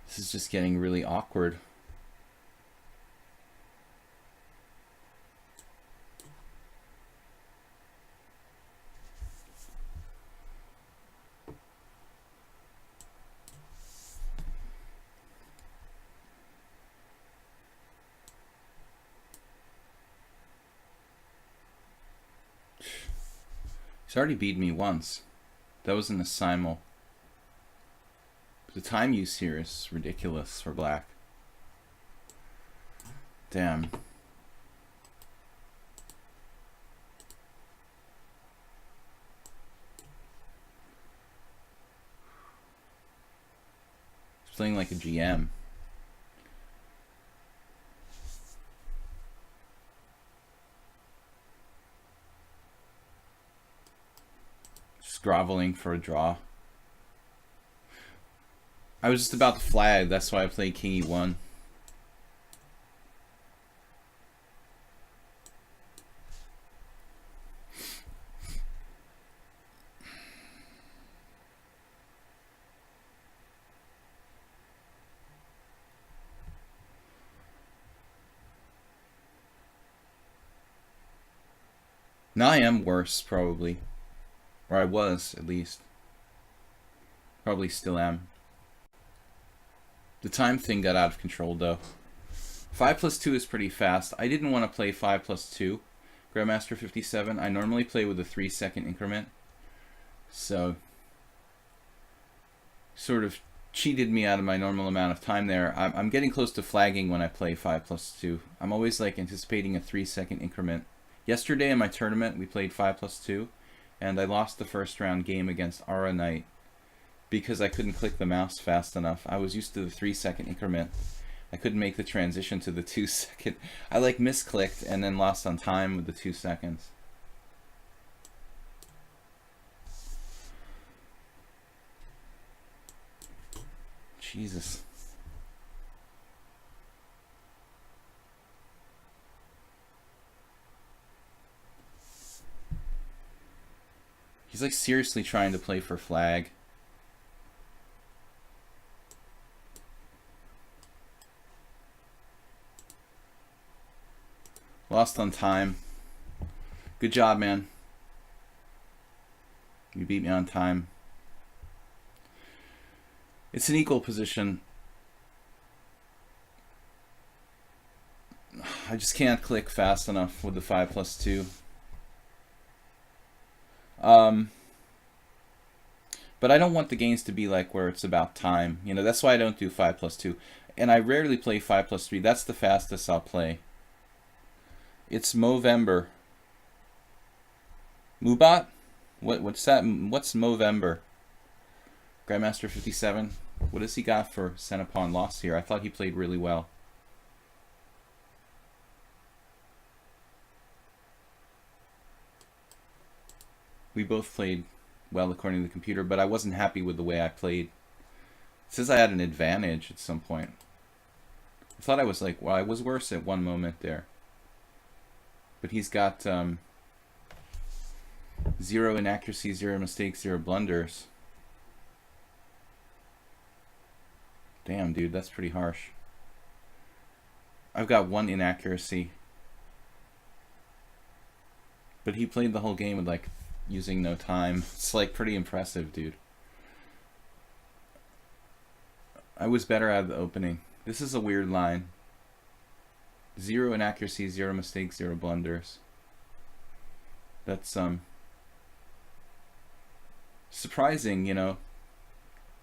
this is just getting really awkward. He's already beat me once. That was in the simul. The time use here is ridiculous for black. Damn. He's playing like a GM. Groveling for a draw. I was just about to flag, that's why I played king e1. Now I am worse, probably. Or I was, at least. Probably still am. The time thing got out of control, though. 5+2 is pretty fast. I didn't want to play 5+2, Grandmaster 57. I normally play with a 3-second increment. So, sort of cheated me out of my normal amount of time there. I'm getting close to flagging when I play 5+2. I'm always like anticipating a 3-second increment. Yesterday in my tournament, we played 5+2. And I lost the first round game against Ara Knight because I couldn't click the mouse fast enough. I was used to the 3-second increment. I couldn't make the transition to the 2-second. I like misclicked and then lost on time with the 2 seconds. Jesus. He's like seriously trying to play for flag. Lost on time. Good job, man. You beat me on time. It's an equal position. I just can't click fast enough with the 5+2. But I don't want the games to be like where it's about time. You know, that's why I don't do 5+2. And I rarely play 5+3. That's the fastest I'll play. It's Movember. Mubat? What's that? What's Movember? Grandmaster 57. What has he got for center pawn loss here? I thought he played really well. We both played well according to the computer, but I wasn't happy with the way I played. It says I had an advantage at some point. I thought I was like, well, I was worse at one moment there. But he's got 0 inaccuracy, 0 mistakes, 0 blunders. Damn, dude, that's pretty harsh. I've got 1 inaccuracy. But he played the whole game with like using no time. It's like pretty impressive, dude. I was better at the opening. This is a weird line. 0 inaccuracy, 0 mistakes, 0 blunders. That's surprising, you know.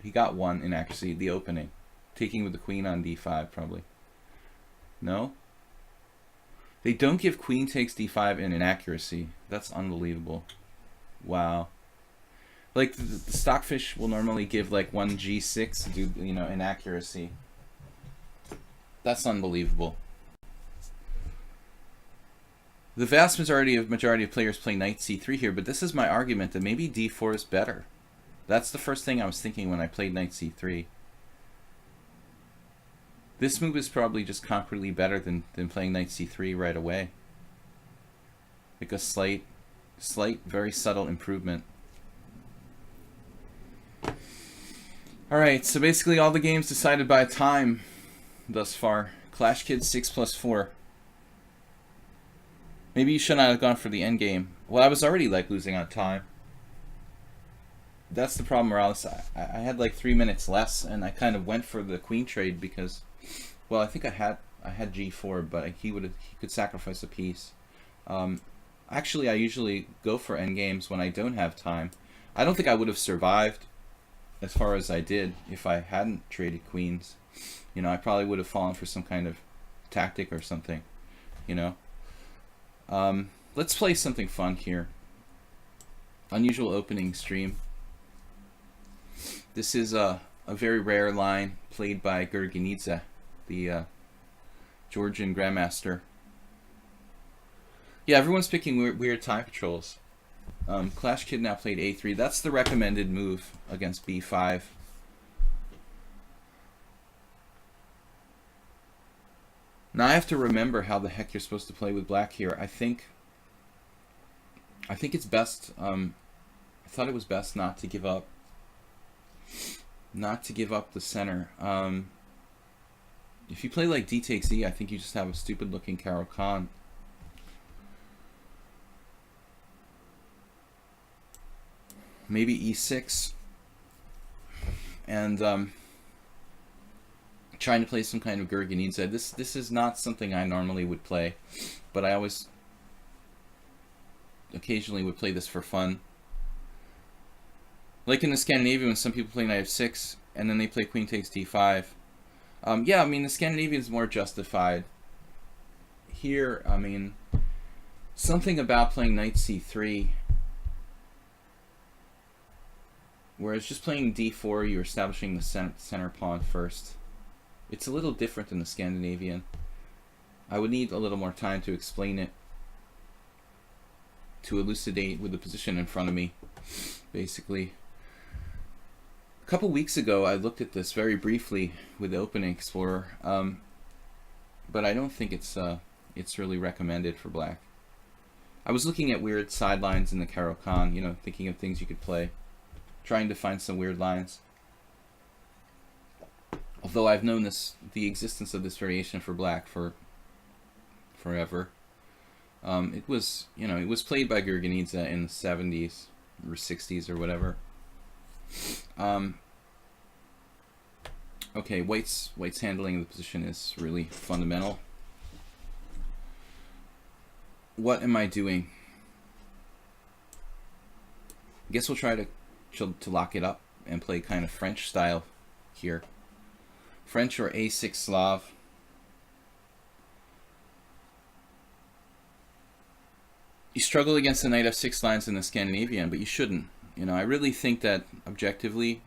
He got 1 inaccuracy, the opening. Taking with the queen on d5, probably. No? They don't give queen takes d5 in inaccuracy. That's unbelievable. Wow. Like, the stockfish will normally give, like, 1 g6 to do, you know, inaccuracy. That's unbelievable. The vast majority of players play knight c3 here, but this is my argument that maybe d4 is better. That's the first thing I was thinking when I played knight c3. This move is probably just concretely better than playing knight c3 right away. Like a slight, very subtle improvement. Alright, so basically all the games decided by time thus far. Clash Kids 6+4. Maybe you should not have gone for the endgame. Well, I was already like losing on time. That's the problem, Morales. I had like 3 minutes less, and I kind of went for the queen trade because, well, I think I had g4, but he could sacrifice a piece. Actually, I usually go for endgames when I don't have time. I don't think I would have survived as far as I did if I hadn't traded queens. You know, I probably would have fallen for some kind of tactic or something, you know. Let's play something fun here. Unusual opening stream. This is a very rare line played by Gurgenidze, the Georgian grandmaster. Yeah, everyone's picking weird time controls. Clash Kid now played a3. That's the recommended move against b5. Now I have to remember how the heck you're supposed to play with black here. I think it's best. I thought it was best not to give up. Not to give up the center. If you play like d takes e, I think you just have a stupid looking Caro-Kann. Maybe e6. And trying to play some kind of Gurgenidze. This is not something I normally would play, but I always occasionally would play this for fun. Like in the Scandinavian, when some people play knight f6 and then they play queen takes d5. Yeah, I mean the Scandinavian is more justified. Here, I mean, something about playing knight c3. Whereas just playing d4, you're establishing the center pawn first. It's a little different than the Scandinavian. I would need a little more time to explain it, to elucidate with the position in front of me, basically. A couple weeks ago, I looked at this very briefly with the Opening Explorer, but I don't think it's really recommended for black. I was looking at weird sidelines in the Caro-Kann, you know, thinking of things you could play, trying to find some weird lines. Although I've known the existence of this variation for black for forever. It was played by Gurgenidze in the 70s or 60s or whatever. Okay, White's handling of the position is really fundamental. What am I doing? I guess we'll try to lock it up and play kind of French style here. French or a6 Slav. You struggle against the knight f6 lines in the Scandinavian, but you shouldn't. You know, I really think that objectively,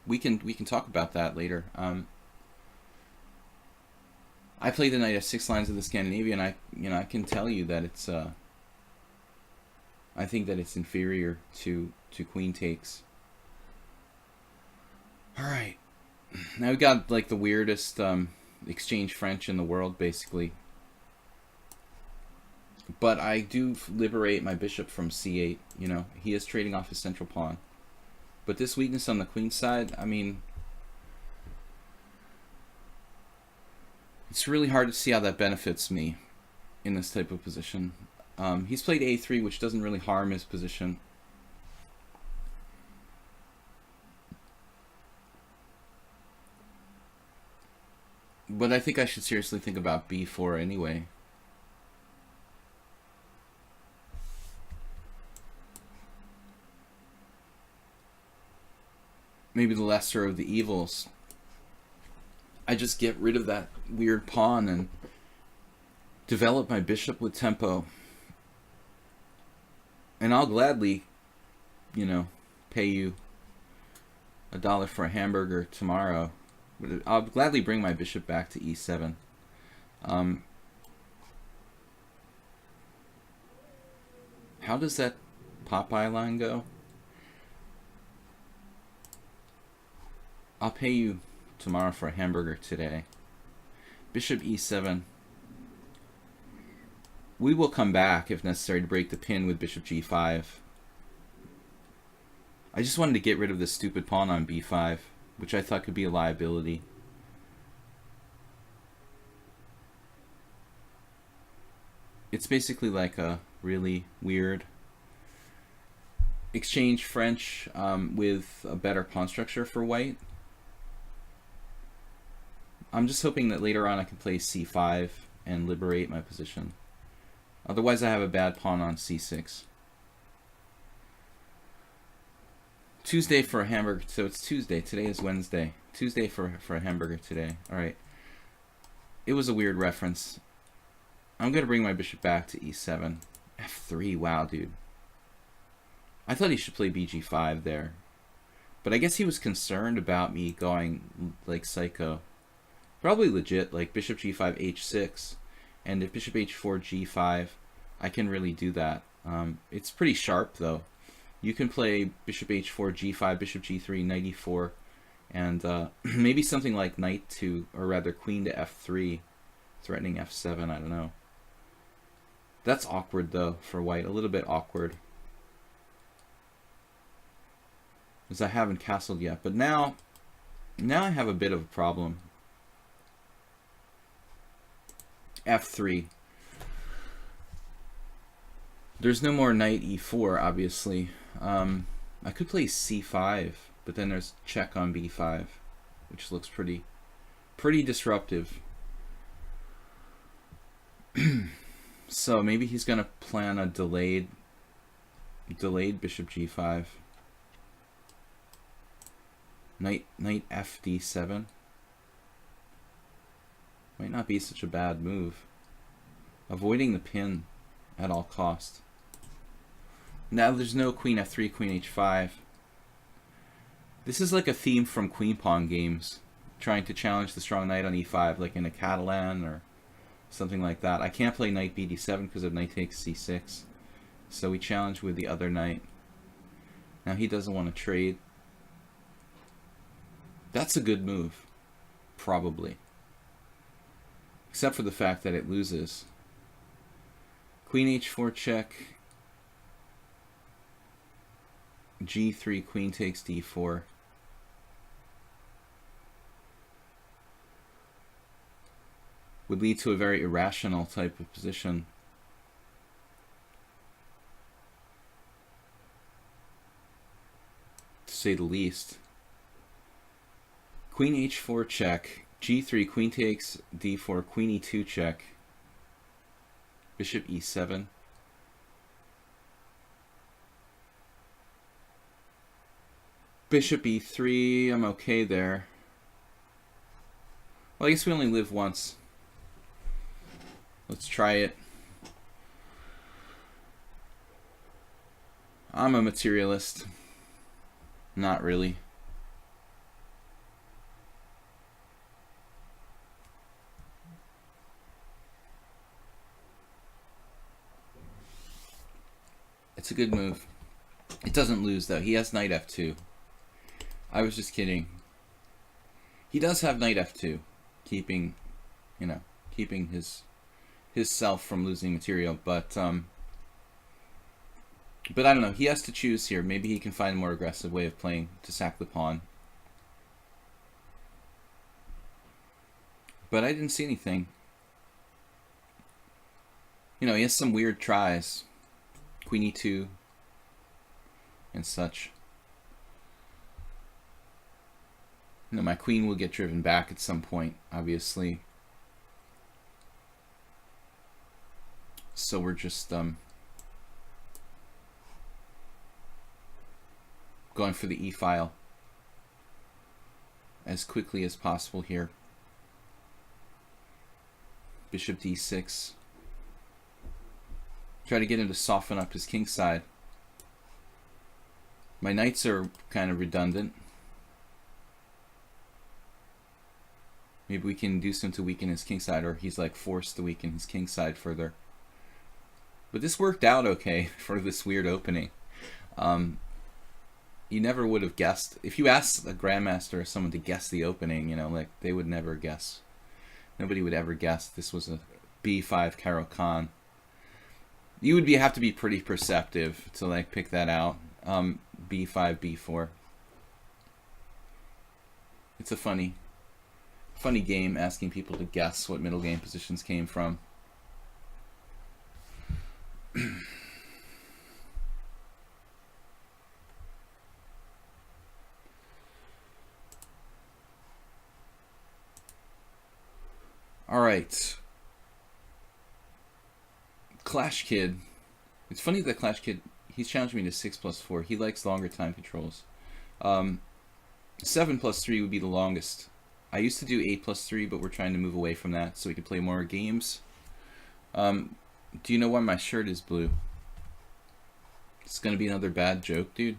we can talk about that later. I play the knight f6 lines of the Scandinavian. I can tell you that it's I think that it's inferior to queen takes. All right. Now we got like the weirdest exchange French in the world, basically. But I do liberate my bishop from c8. You know, he is trading off his central pawn. But this weakness on the queen side, I mean, it's really hard to see how that benefits me in this type of position. He's played a3, which doesn't really harm his position. But I think I should seriously think about b4 anyway. Maybe the lesser of the evils. I just get rid of that weird pawn and develop my bishop with tempo. And I'll gladly, you know, pay you $1 for a hamburger tomorrow. I'll gladly bring my bishop back to e7. How does that Popeye line go? I'll pay you tomorrow for a hamburger today. Bishop e7. We will come back if necessary to break the pin with bishop g5. I just wanted to get rid of this stupid pawn on b5, which I thought could be a liability. It's basically like a really weird exchange French with a better pawn structure for white. I'm just hoping that later on I can play c5 and liberate my position. Otherwise I have a bad pawn on c6. Tuesday for a hamburger. So it's Tuesday. Today is Wednesday. Tuesday for a hamburger today. Alright. It was a weird reference. I'm going to bring my bishop back to e7. f3. Wow, dude. I thought he should play bg5 there. But I guess he was concerned about me going like psycho. Probably legit, like bishop g5, h6. And if bishop h4, g5, I can really do that. It's pretty sharp, though. You can play bishop h4, g5, bishop g3, knight e4, and maybe something like knight to, or rather queen to f3, threatening f7, I don't know. That's awkward, though, for white. A little bit awkward. Because I haven't castled yet. But now I have a bit of a problem. f3. There's no more knight e4, obviously. I could play c5, but then there's check on b5, which looks pretty disruptive. So maybe he's gonna plan a delayed bishop g5. Knight f d7. Might not be such a bad move. Avoiding the pin at all cost. Now there's no queen f3, queen h5. This is like a theme from queen pawn games, trying to challenge the strong knight on e5, like in a Catalan or something like that. I can't play knight bd7 because of knight takes c6. So we challenge with the other knight. Now he doesn't want to trade. That's a good move, probably. Except for the fact that it loses. Queen h4 check. g3, queen takes d4. Would lead to a very irrational type of position. To say the least. Queen h4 check. g3, queen takes d4, queen e2 check. Bishop e7. Bishop e3, I'm okay there. Well, I guess we only live once. Let's try it. I'm a materialist. Not really. It's a good move. It doesn't lose, though. He has knight f2. I was just kidding. He does have knight f2, keeping his self from losing material, but I don't know. He has to choose here. Maybe he can find a more aggressive way of playing to sack the pawn. But I didn't see anything. He has some weird tries. Queen e2 and such. No, my queen will get driven back at some point, obviously. So we're just going for the e-file as quickly as possible here. Bishop d6. Try to get him to soften up his king side. My knights are kind of redundant. Maybe we can do something to weaken his king side, or he's like forced to weaken his king side further. But this worked out okay for this weird opening. You never would have guessed. If you asked a grandmaster or someone to guess the opening, you know, like they would never guess. Nobody would ever guess this was a b5 Caro-Kann. You would have to be pretty perceptive to like pick that out. b5, b4. It's a funny game asking people to guess what middle game positions came from. All right. Clash Kid. It's funny that Clash Kid, he's challenged me to 6+4. He likes longer time controls. 7+3 would be the longest. I used to do 8+3, but we're trying to move away from that so we can play more games. Do you know why my shirt is blue? It's gonna be another bad joke, dude.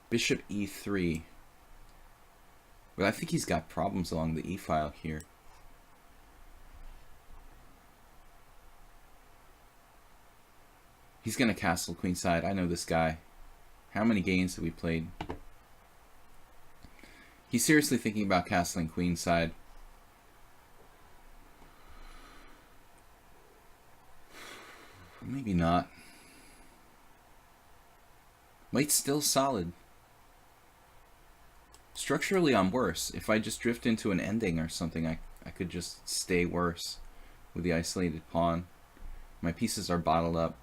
Bishop e3. Well, I think he's got problems along the e-file here. He's gonna castle queenside. I know this guy. How many games have we played? He's seriously thinking about castling queenside. Maybe not. White's still solid. Structurally, I'm worse. If I just drift into an ending or something, I could just stay worse with the isolated pawn. My pieces are bottled up.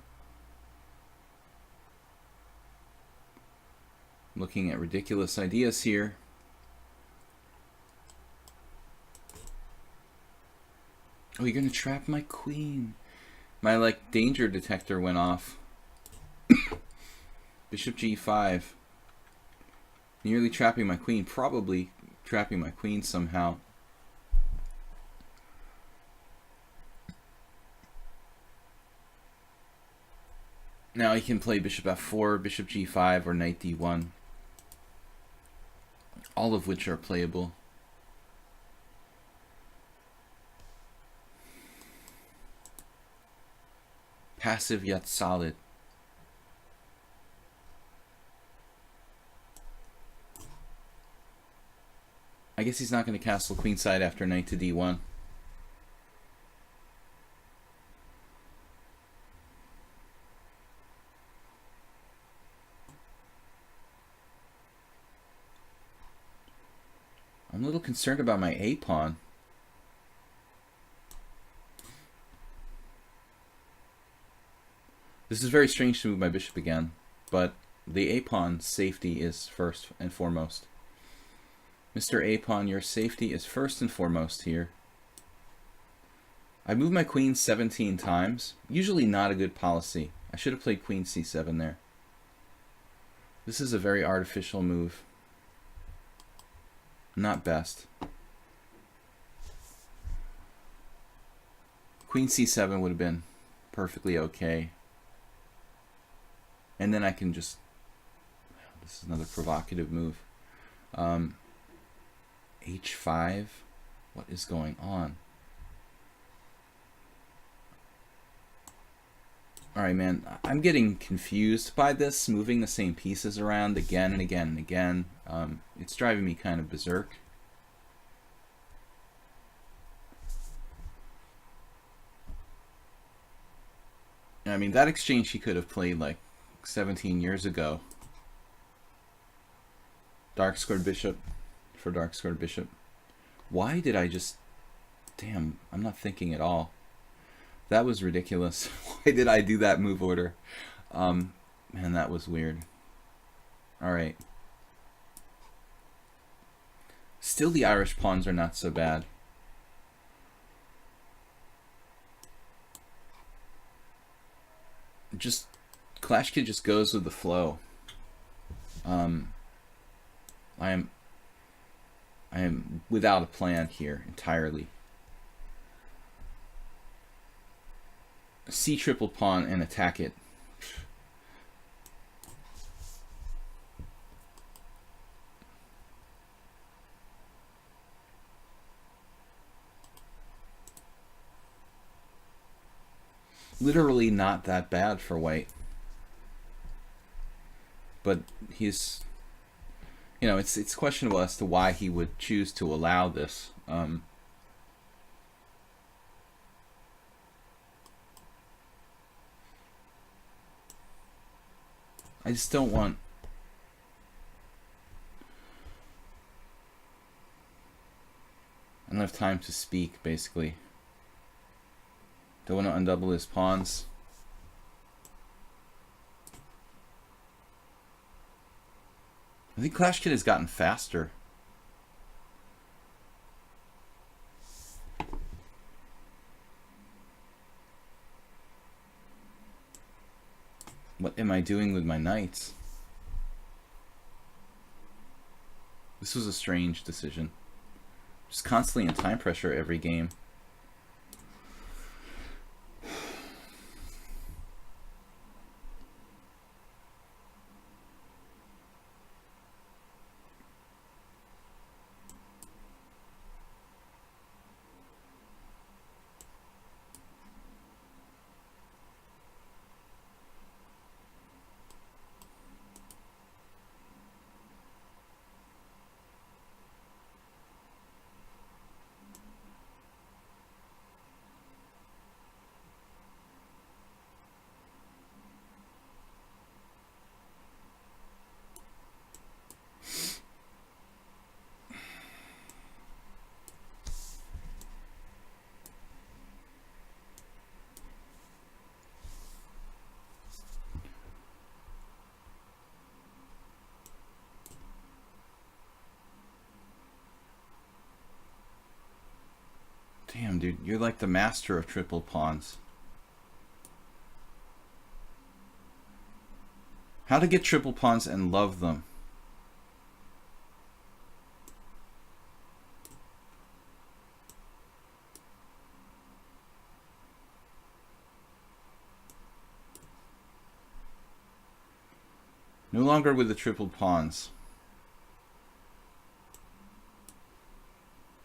Looking at ridiculous ideas here. Oh, you're gonna trap my queen. My like danger detector went off. Bishop g5. Nearly trapping my queen. Probably trapping my queen somehow. Now he can play bishop f4, bishop g5, or knight d1. All of which are playable. Passive yet solid. I guess he's not going to castle queenside after knight to d1. I'm a little concerned about my a pawn. This is very strange to move my bishop again, but the a pawn's safety is first and foremost. Mr. A pawn, your safety is first and foremost here. I moved my queen 17 times. Usually not a good policy. I should have played queen c7 there. This is a very artificial move. Not best. Queen c7 would have been perfectly okay. And then I can just... This is another provocative move. h5? What is going on? Alright, man. I'm getting confused by this, moving the same pieces around again and again and again. It's driving me kind of berserk. I mean, that exchange he could have played like 17 years ago. Dark squared bishop for dark squared bishop. Why did I just... Damn, I'm not thinking at all. That was ridiculous. Why did I do that move order? Man, that was weird. Alright. Still, the Irish pawns are not so bad. Just Clash Kid just goes with the flow. I am without a plan here entirely. C triple pawn and attack it. Literally not that bad for white. But he's, you know, it's questionable as to why he would choose to allow this. I just don't want enough time to speak, basically. Don't want to undouble his pawns. I think Clash Kid has gotten faster. What am I doing with my knights? This was a strange decision. Just constantly in time pressure every game. Damn, dude, you're like the master of triple pawns. How to get triple pawns and love them. No longer with the triple pawns.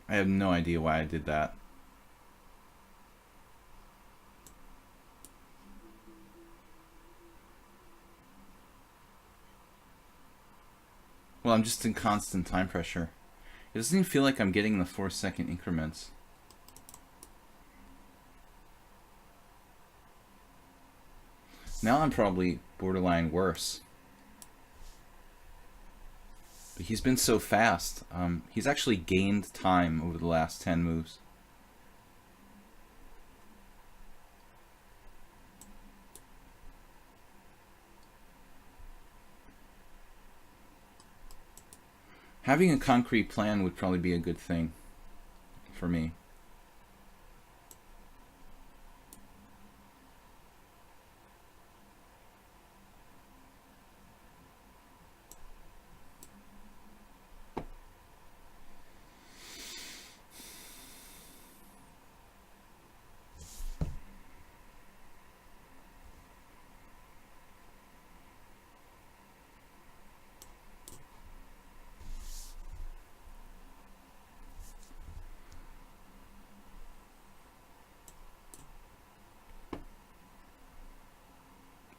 I have no idea why I did that. Well, I'm just in constant time pressure. It doesn't even feel like I'm getting the 4-second increments. Now I'm probably borderline worse. But he's been so fast. He's actually gained time over the last 10 moves. Having a concrete plan would probably be a good thing for me.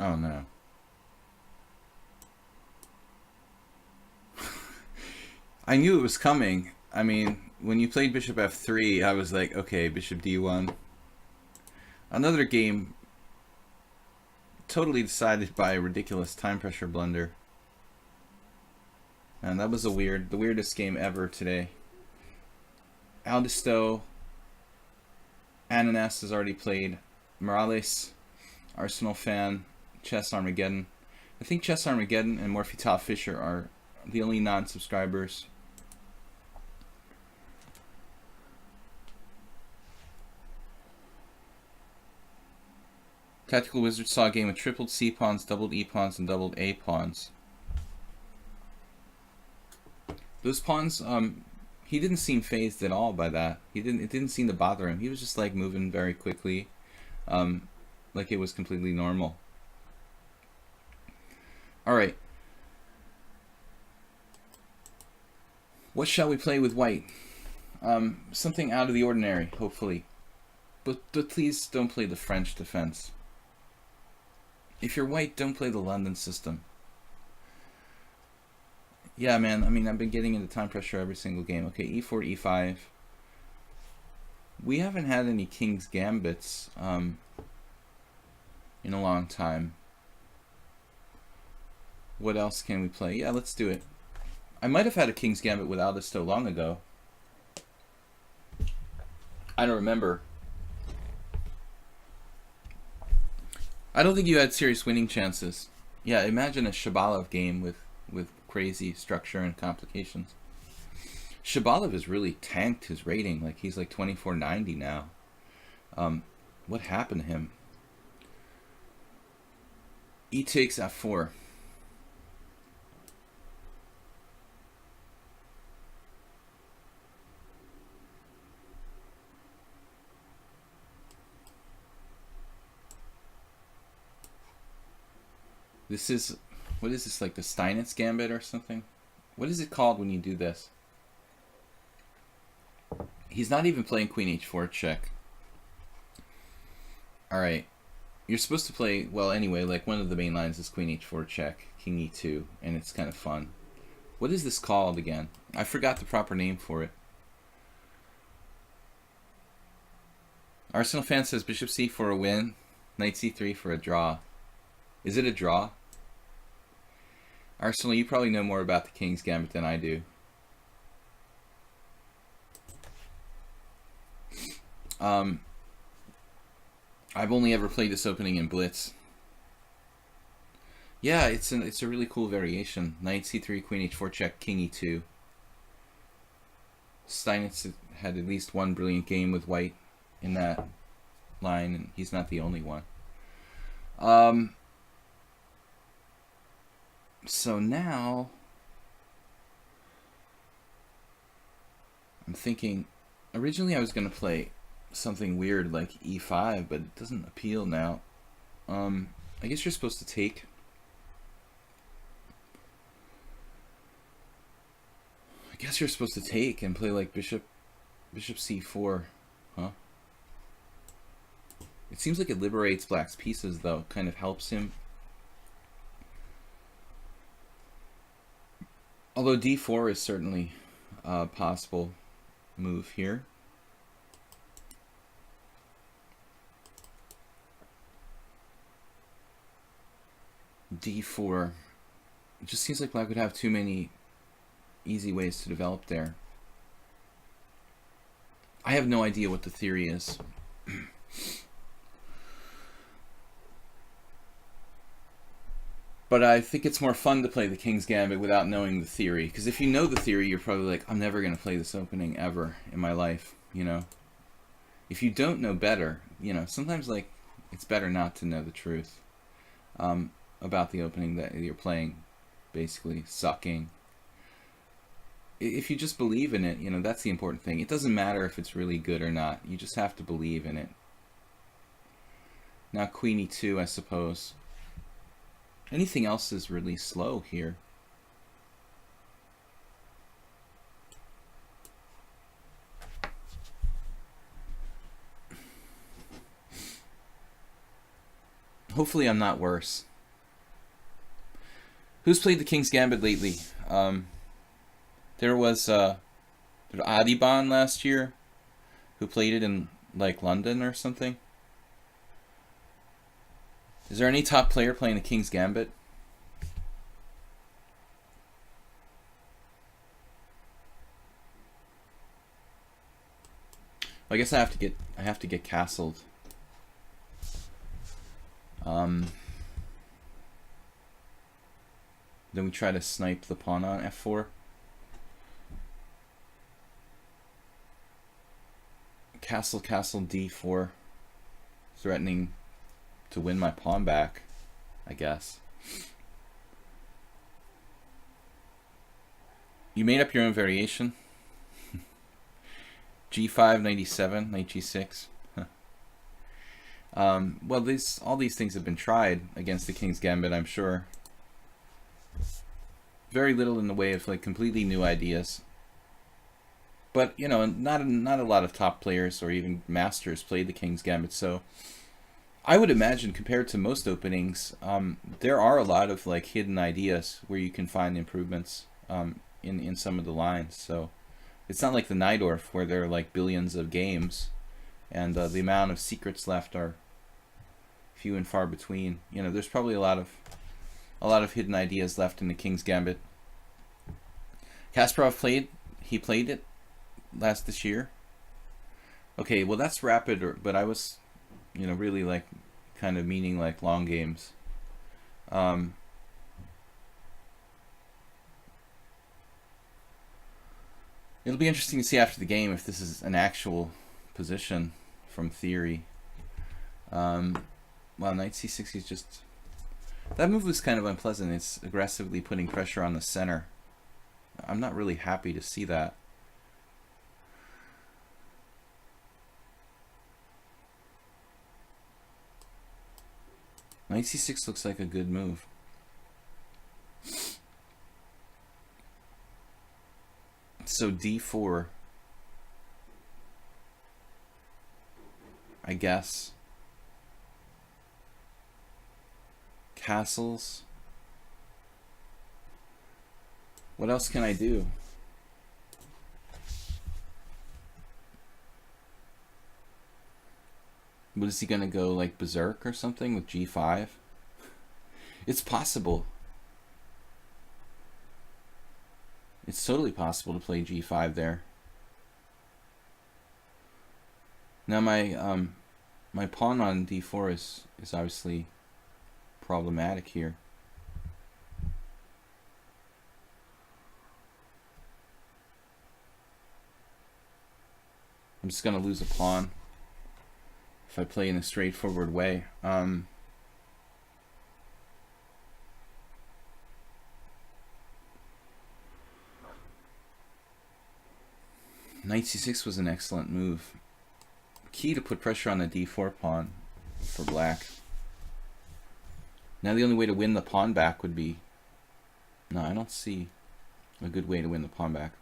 Oh no. I knew it was coming. I mean, when you played bishop f3, I was like, okay, bishop d1. Another game totally decided by a ridiculous time pressure blunder. And that was the weirdest game ever today. Aldisto, Ananas has already played. Morales, Arsenal fan, Chess Armageddon. I think Chess Armageddon and Morphy Top Fisher are the only non-subscribers. Tactical Wizard saw a game with tripled C pawns, doubled E pawns, and doubled A pawns. Those pawns, he didn't seem phased at all by that. It didn't seem to bother him. He was just like moving very quickly, like it was completely normal. All right. What shall we play with white? Something out of the ordinary, hopefully. But please don't play the French defense. If you're white, don't play the London system. Yeah, man, I mean, I've been getting into time pressure every single game. Okay, e4, e5. We haven't had any King's Gambits in a long time. What else can we play? Yeah, let's do it. I might have had a King's Gambit with Aldisto long ago. I don't remember. I don't think you had serious winning chances. Yeah, imagine a Shabalov game with crazy structure and complications. Shabalov has really tanked his rating. Like, he's like 2490 now. What happened to him? E takes f4. This is, what is this, like the Steinitz Gambit or something? What is it called when you do this? He's not even playing Queen H4 check. Alright. You're supposed to play, well anyway, like one of the main lines is Queen H4 check, King E2, and it's kind of fun. What is this called again? I forgot the proper name for it. Arsenal fan says Bishop C for a win, Knight C3 for a draw. Is it a draw? Arsenal, you probably know more about the King's Gambit than I do. I've only ever played this opening in Blitz. Yeah, it's a really cool variation. Knight C3, Queen H4 check, King E2. Steinitz had at least one brilliant game with white in that line, and he's not the only one. So now I'm thinking, originally I was going to play something weird like E5, but it doesn't appeal now. I guess you're supposed to take. I guess you're supposed to take and play like Bishop C4, huh? It seems like it liberates black's pieces though, kind of helps him. Although D4 is certainly a possible move here. D4. It just seems like black would have too many easy ways to develop there. I have no idea what the theory is. But I think it's more fun to play the King's Gambit without knowing the theory. Because if you know the theory, you're probably like, I'm never going to play this opening ever in my life, you know? If you don't know better, you know, sometimes, like, it's better not to know the truth about the opening that you're playing, basically, sucking. If you just believe in it, you know, that's the important thing. It doesn't matter if it's really good or not. You just have to believe in it. Now, Queen E2, I suppose. Anything else is really slow here. Hopefully I'm not worse. Who's played the King's Gambit lately? There was Adiban last year who played it in like London or something. Is there any top player playing the King's Gambit? Well, I guess I have to get castled. Then we try to snipe the pawn on f4. Castle, castle, d4, threatening to win my pawn back, I guess. You made up your own variation. G5, 97, knight G6. Well, all these things have been tried against the King's Gambit, I'm sure. Very little in the way of like completely new ideas. But you know, not a lot of top players or even masters played the King's Gambit, so I would imagine compared to most openings, there are a lot of like hidden ideas where you can find improvements in some of the lines. So it's not like the Najdorf where there are like billions of games, and the amount of secrets left are few and far between. You know, there's probably a lot of hidden ideas left in the King's Gambit. Kasparov played it this year. Okay, well that's rapid, but I was, you know, really like kind of meaning like long games. It'll be interesting to see after the game if this is an actual position from theory. Well, knight c6 is just... That move was kind of unpleasant. It's aggressively putting pressure on the center. I'm not really happy to see that. Knight c6 looks like a good move. So d4, I guess. Castles. What else can I do? What is he gonna go like berserk or something with g5? It's possible. It's totally possible to play g5 there. Now my my pawn on d4 is obviously problematic here. I'm just gonna lose a pawn if I play in a straightforward way. Knight c6 was an excellent move. Key to put pressure on the d4 pawn for black. Now the only way to win the pawn back would be... No, I don't see a good way to win the pawn back.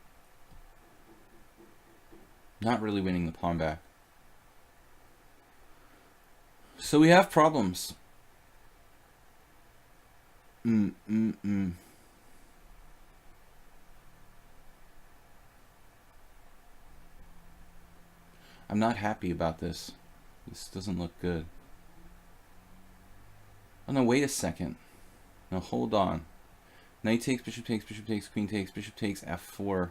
Not really winning the pawn back. So we have problems. I'm not happy about this. This doesn't look good. Oh no, wait a second. No, hold on. Knight takes, bishop takes, queen takes, bishop takes, f4.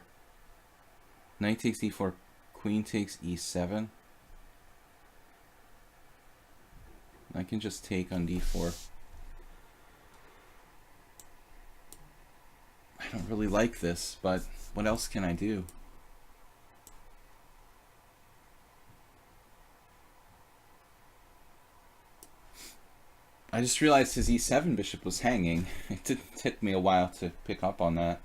Knight takes e4, queen takes e7. I can just take on d4. I don't really like this, but what else can I do? I just realized his e7 bishop was hanging. It didn't take me a while to pick up on that.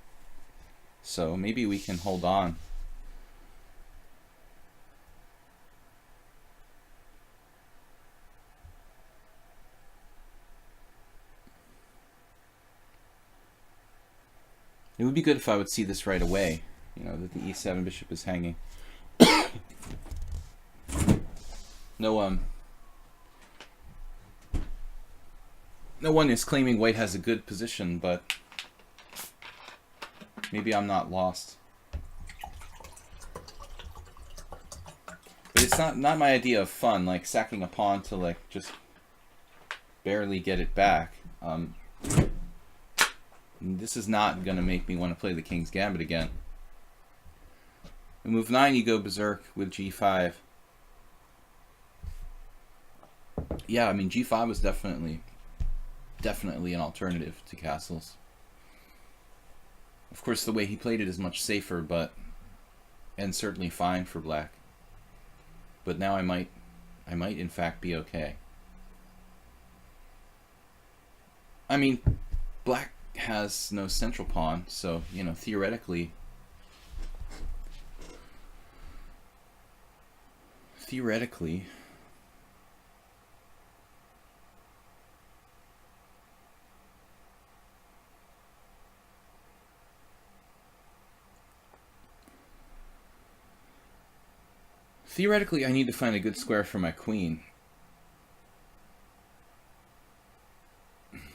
So maybe we can hold on. It would be good if I would see this right away, you know, that the e7 bishop is hanging. No one is claiming white has a good position, but maybe I'm not lost. But it's not my idea of fun, like sacking a pawn to like just barely get it back. This is not going to make me want to play the King's Gambit again. In move 9, you go berserk with g5. Yeah, I mean, g5 was definitely an alternative to castles. Of course, the way he played it is much safer, and certainly fine for black. But now I might in fact be okay. I mean, black has no central pawn, so, you know, theoretically, I need to find a good square for my queen.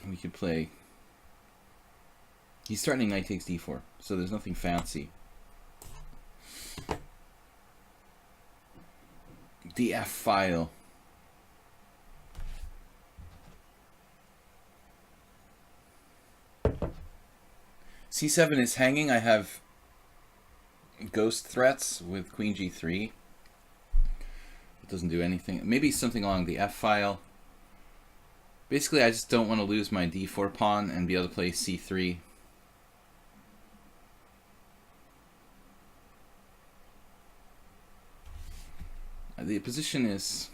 We could play... He's threatening knight takes d4, so there's nothing fancy. The F file. C7 is hanging. I have ghost threats with queen g3. It doesn't do anything. Maybe something along the F file. Basically, I just don't want to lose my d4 pawn and be able to play c3. The position is...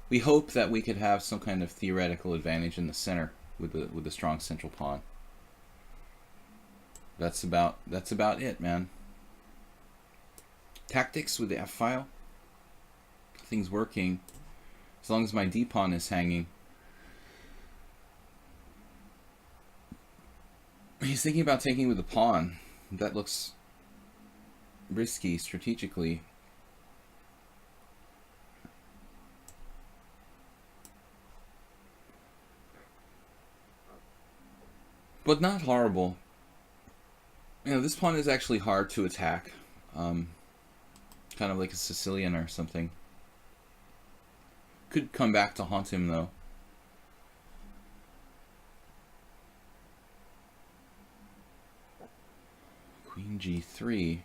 We hope that we could have some kind of theoretical advantage in the center with the strong central pawn. That's about it, man. Tactics with the F file. Things working. As long as my D pawn is hanging. He's thinking about taking with the pawn. That looks risky strategically. But not horrible. You know, this pawn is actually hard to attack. Kind of like a Sicilian or something. Could come back to haunt him, though. Queen g3.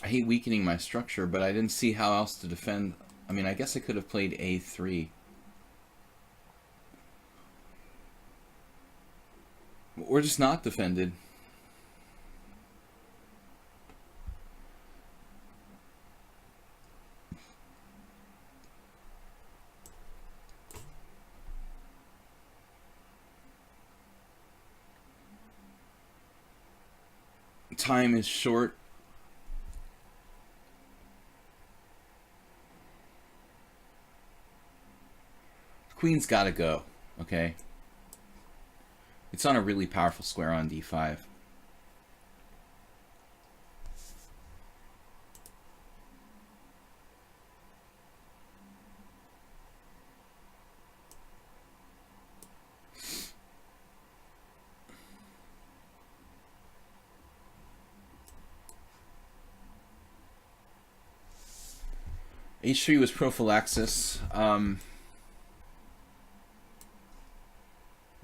I hate weakening my structure, but I didn't see how else to defend. I mean, I guess I could have played a3. Or just not defended. Time is short. The queen's got to go, okay? It's on a really powerful square on d5. H3 was prophylaxis.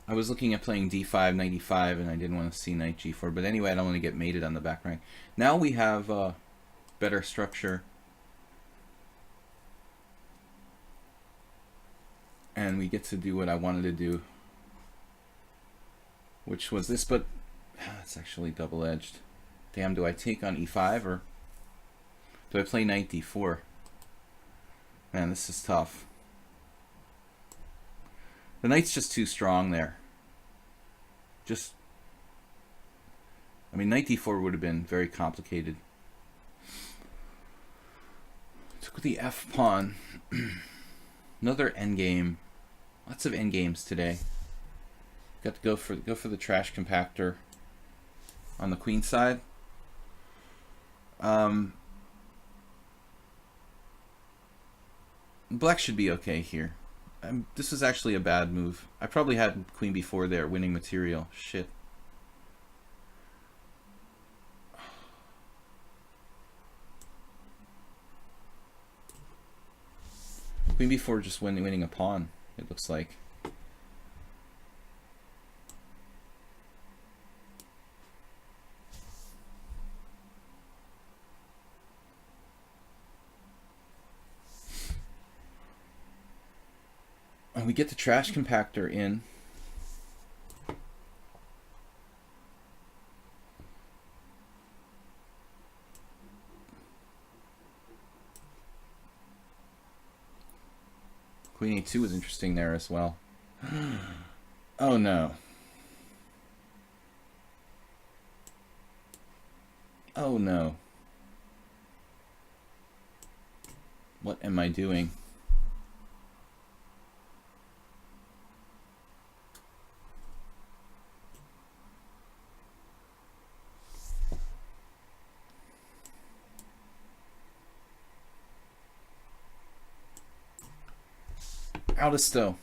I was looking at playing d5, knight e5, and I didn't want to see knight g4. But anyway, I don't want to get mated on the back rank. Now we have better structure. And we get to do what I wanted to do. Which was this, but it's actually double-edged. Damn, do I take on e5 or do I play knight d4? Man, this is tough. The knight's just too strong there. I mean, knight d4 would have been very complicated. Took the f pawn. Another endgame. Lots of endgames today. Got to go for the trash compactor on the queen side. Black should be okay here. This was actually a bad move. I probably had queen b4 there, winning material. Shit. Queen b4 just winning a pawn, it looks like. And we get the trash compactor in. Queen A2 was interesting there as well. Oh no. Oh no. What am I doing? Out of stow.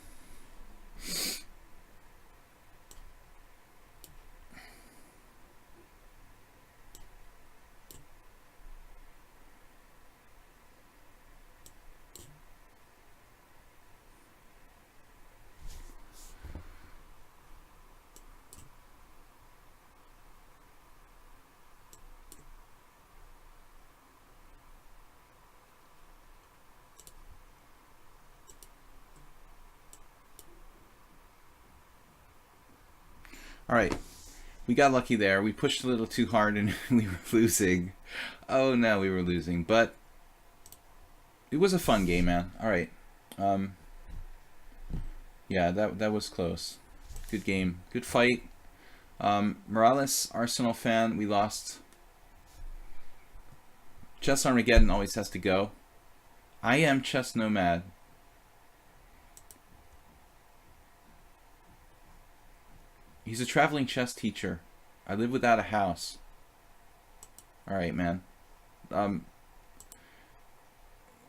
All right, we got lucky there. We pushed a little too hard and we were losing. Oh no, we were losing, but it was a fun game, man. All right, yeah, that was close. Good game, good fight. Morales, Arsenal fan, we lost. Chess Armageddon always has to go. I am Chess Nomad. He's a traveling chess teacher. I live without a house. Alright, man.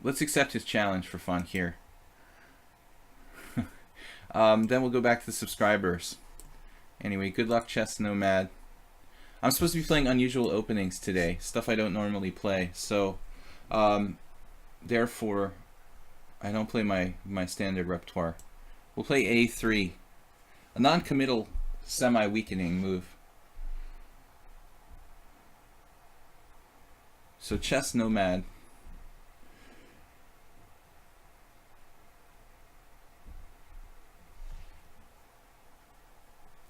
Let's accept his challenge for fun here. Then we'll go back to the subscribers. Anyway, good luck, Chess Nomad. I'm supposed to be playing unusual openings today. Stuff I don't normally play. So, therefore, I don't play my standard repertoire. We'll play A3. A non-committal semi-weakening move. So Chess Nomad.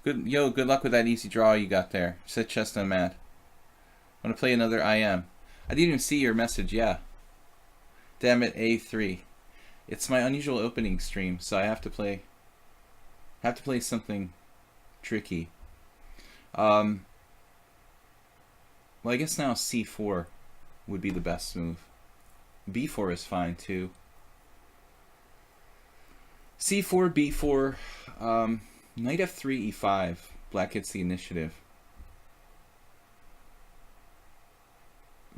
Good luck with that easy draw you got there. Said Chess Nomad. Want to play another IM. I didn't even see your message, yeah. Damn it, A3. It's my unusual opening stream, so I have to play something tricky. Well, I guess now C4 would be the best move. B4 is fine too. C4, B4, Knight F3, E5. Black gets the initiative.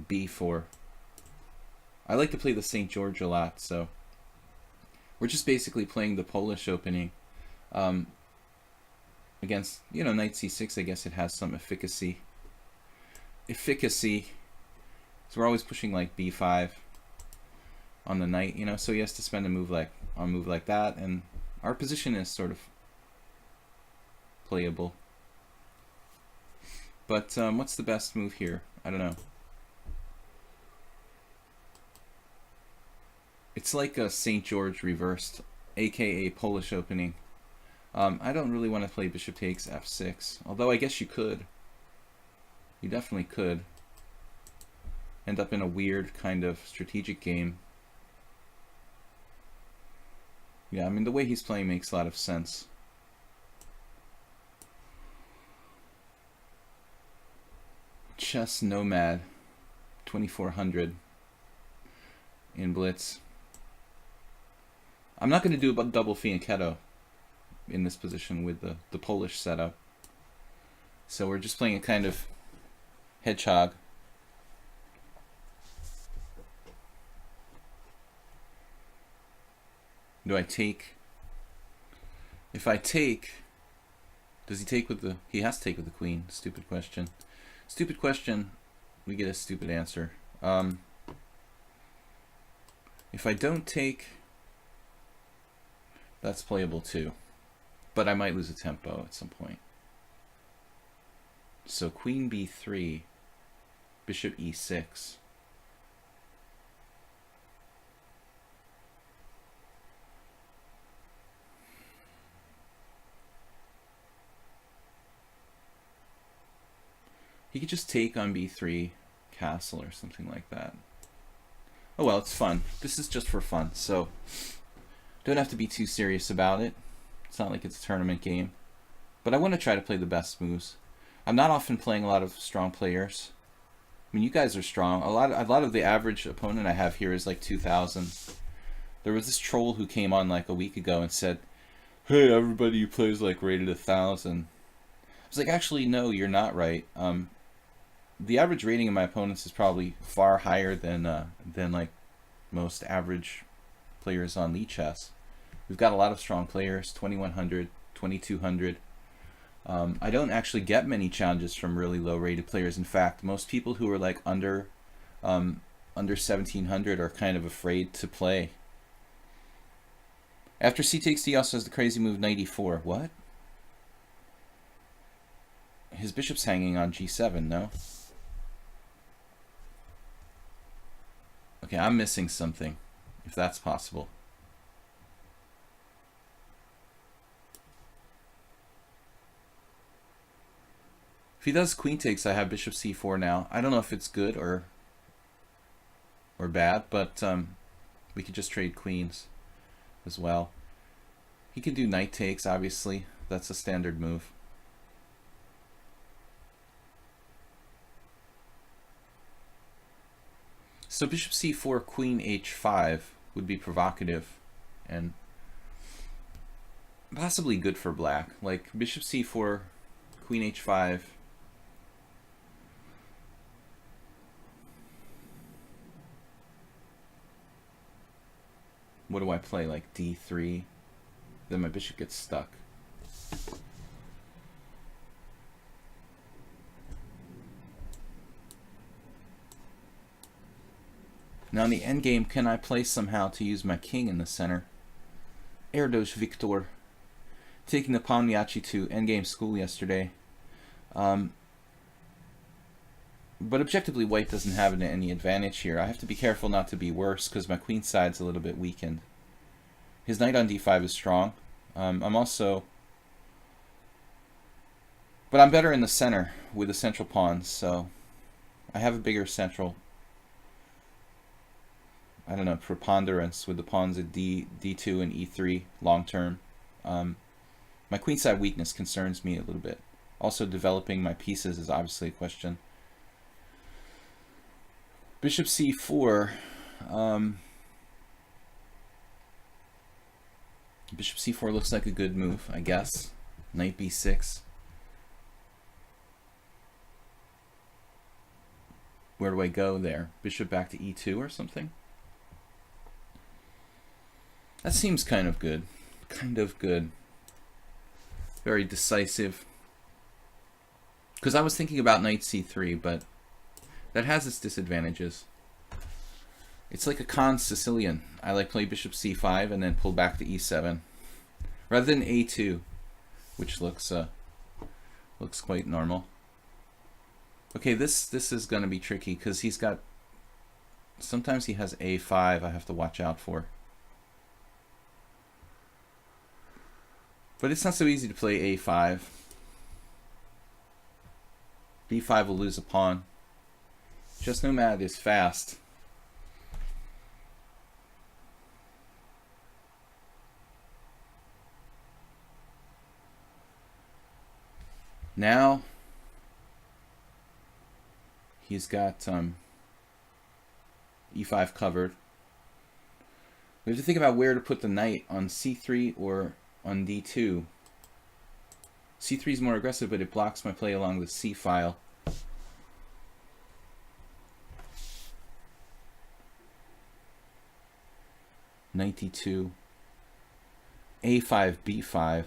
B4. I like to play the St. George a lot, so we're just basically playing the Polish opening. Against, Knight C6, I guess it has some efficacy. So we're always pushing like B5 on the knight, so he has to spend a move like that, and our position is sort of playable. But what's the best move here? I don't know. It's like a St. George reversed, aka Polish opening. I don't really want to play bishop takes f6, although I guess you could. You definitely could. End up in a weird kind of strategic game. Yeah, I mean, the way he's playing makes a lot of sense. Chess Nomad, 2400 in Blitz. I'm not going to do a double fianchetto in this position with the Polish setup. So we're just playing a kind of hedgehog. Do I take? If I take, does he take with the, he has to take with the queen. Stupid question. Stupid question, we get a stupid answer. If I don't take, that's playable too. But I might lose a tempo at some point. So queen b3, bishop e6. He could just take on b3, castle or something like that. Oh well, it's fun. This is just for fun. So Don't have to be too serious about it. It's not like it's a tournament game. But I want to try to play the best moves. I'm not often playing a lot of strong players. I mean, you guys are strong. A lot of the average opponent I have here is like 2,000. There was this troll who came on like a week ago and said, "Hey, everybody who plays like rated 1,000." I was like, actually, no, you're not right. The average rating of my opponents is probably far higher than like most average players on lichess. We've got a lot of strong players, 2,100, 2,200. I don't actually get many challenges from really low rated players. In fact, most people who are like under 1,700 are kind of afraid to play. After c takes d also has the crazy move knight e4. What? His bishop's hanging on g7, no? Okay, I'm missing something, if that's possible. If he does queen takes, I have bishop c4 now. I don't know if it's good or bad, but we could just trade queens as well. He could do knight takes, obviously. That's a standard move. So bishop c4, queen h5 would be provocative and possibly good for black. Like bishop c4, queen h5. What do I play? Like d3? Then my bishop gets stuck. Now in the endgame, can I play somehow to use my king in the center? Erdos Victor. Taking the pawn Miachi to endgame school yesterday. But objectively, white doesn't have any advantage here. I have to be careful not to be worse because my queen side's a little bit weakened. His knight on d5 is strong. I'm also... But I'm better in the center with the central pawns, so I have a bigger central, I don't know, preponderance with the pawns at d2 and e3 long term. My queenside weakness concerns me a little bit. Also, developing my pieces is obviously a question. Bishop c4. Bishop c4 looks like a good move, I guess. Knight b6. Where do I go there? Bishop back to e2 or something? That seems kind of good. Kind of good. Very decisive. Because I was thinking about knight c3, but that has its disadvantages. It's like a con Sicilian. I like play bishop c5 and then pull back to e7. Rather than a2, which looks quite normal. Okay, this is going to be tricky because he's got... Sometimes he has a5 I have to watch out for. But it's not so easy to play a5. b5 will lose a pawn. Just Nomad is fast. Now he's got e5 covered. We have to think about where to put the knight, on c3 or on d2. c3 is more aggressive, but it blocks my play along the c file. Knight d2, a5, b5.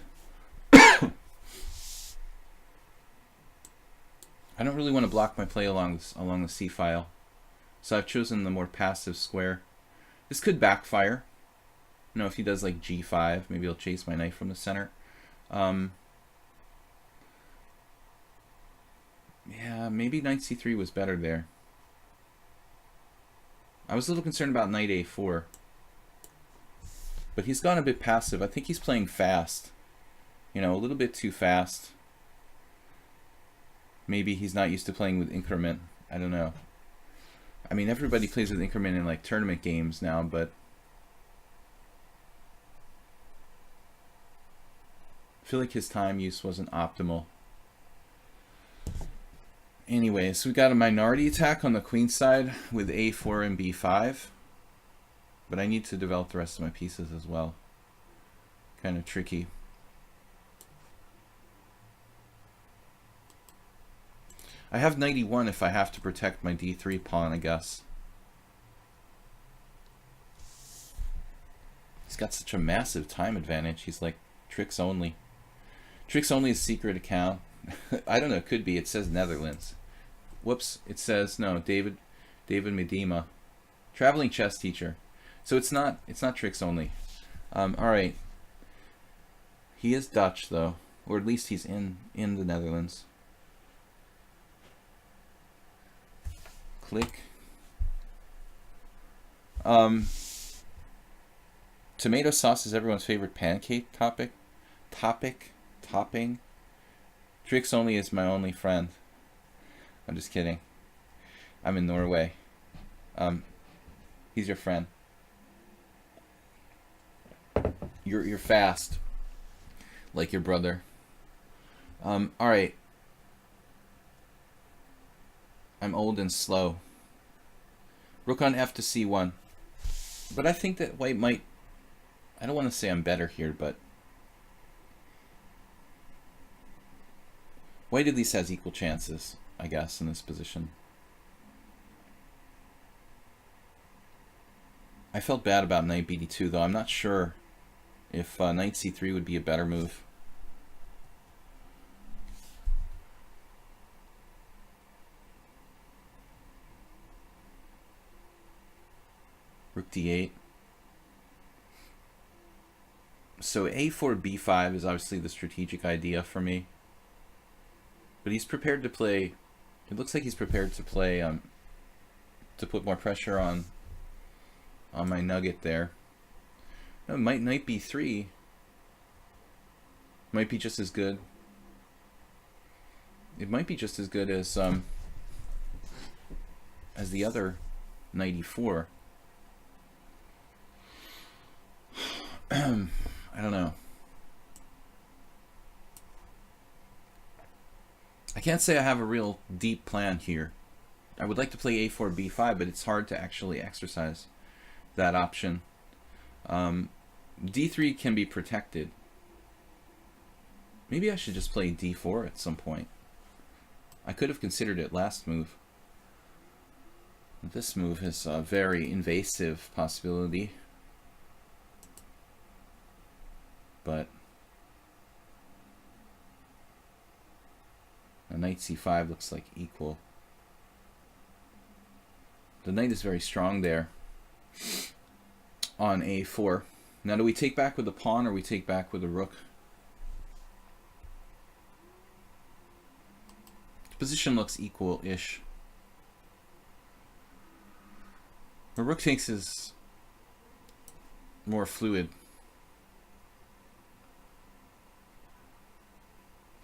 I don't really want to block my play along the c file, so I've chosen the more passive square. This could backfire. You know, if he does like g5, maybe he'll chase my knight from the center. Yeah, maybe knight c3 was better there. I was a little concerned about knight a4. But he's gone a bit passive. I think he's playing fast. You know, a little bit too fast. Maybe he's not used to playing with increment. I don't know. I mean, everybody plays with increment in like tournament games now, but I feel like his time use wasn't optimal. Anyways, we got a minority attack on the queen side with a4 and b5. But I need to develop the rest of my pieces as well. Kind of tricky. I have knight e1 if I have to protect my d3 pawn, I guess. He's got such a massive time advantage. He's like tricks only. Tricks only is secret account. I don't know, it could be. It says Netherlands. Whoops, it says no, David Medema. Traveling chess teacher. So it's not tricks only. Alright. He is Dutch though. Or at least he's in the Netherlands. Click. Tomato sauce is everyone's favorite pancake topping. Tricks only is my only friend. I'm just kidding. I'm in Norway. He's your friend. You're fast, like your brother. All right. I'm old and slow. Rook on f to c1. But I think that white might... I don't want to say I'm better here, but... white at least has equal chances, I guess, in this position. I felt bad about knight bd2, though. I'm not sure if knight c3 would be a better move. Rook d8. So a4 b5 is obviously the strategic idea for me. But he's prepared to play... It looks like he's prepared to play... to put more pressure on my nugget there. No, knight b3 might be just as good. It might be just as good as the other knight e4. I don't know. I can't say I have a real deep plan here. I would like to play a4 b5, but it's hard to actually exercise that option. d3 can be protected. Maybe I should just play d4 at some point. I could have considered it last move. This move is a very invasive possibility. But a knight c5 looks like equal. The knight is very strong there on a4. Now, do we take back with the pawn or we take back with the rook? The position looks equal-ish. The rook takes is more fluid.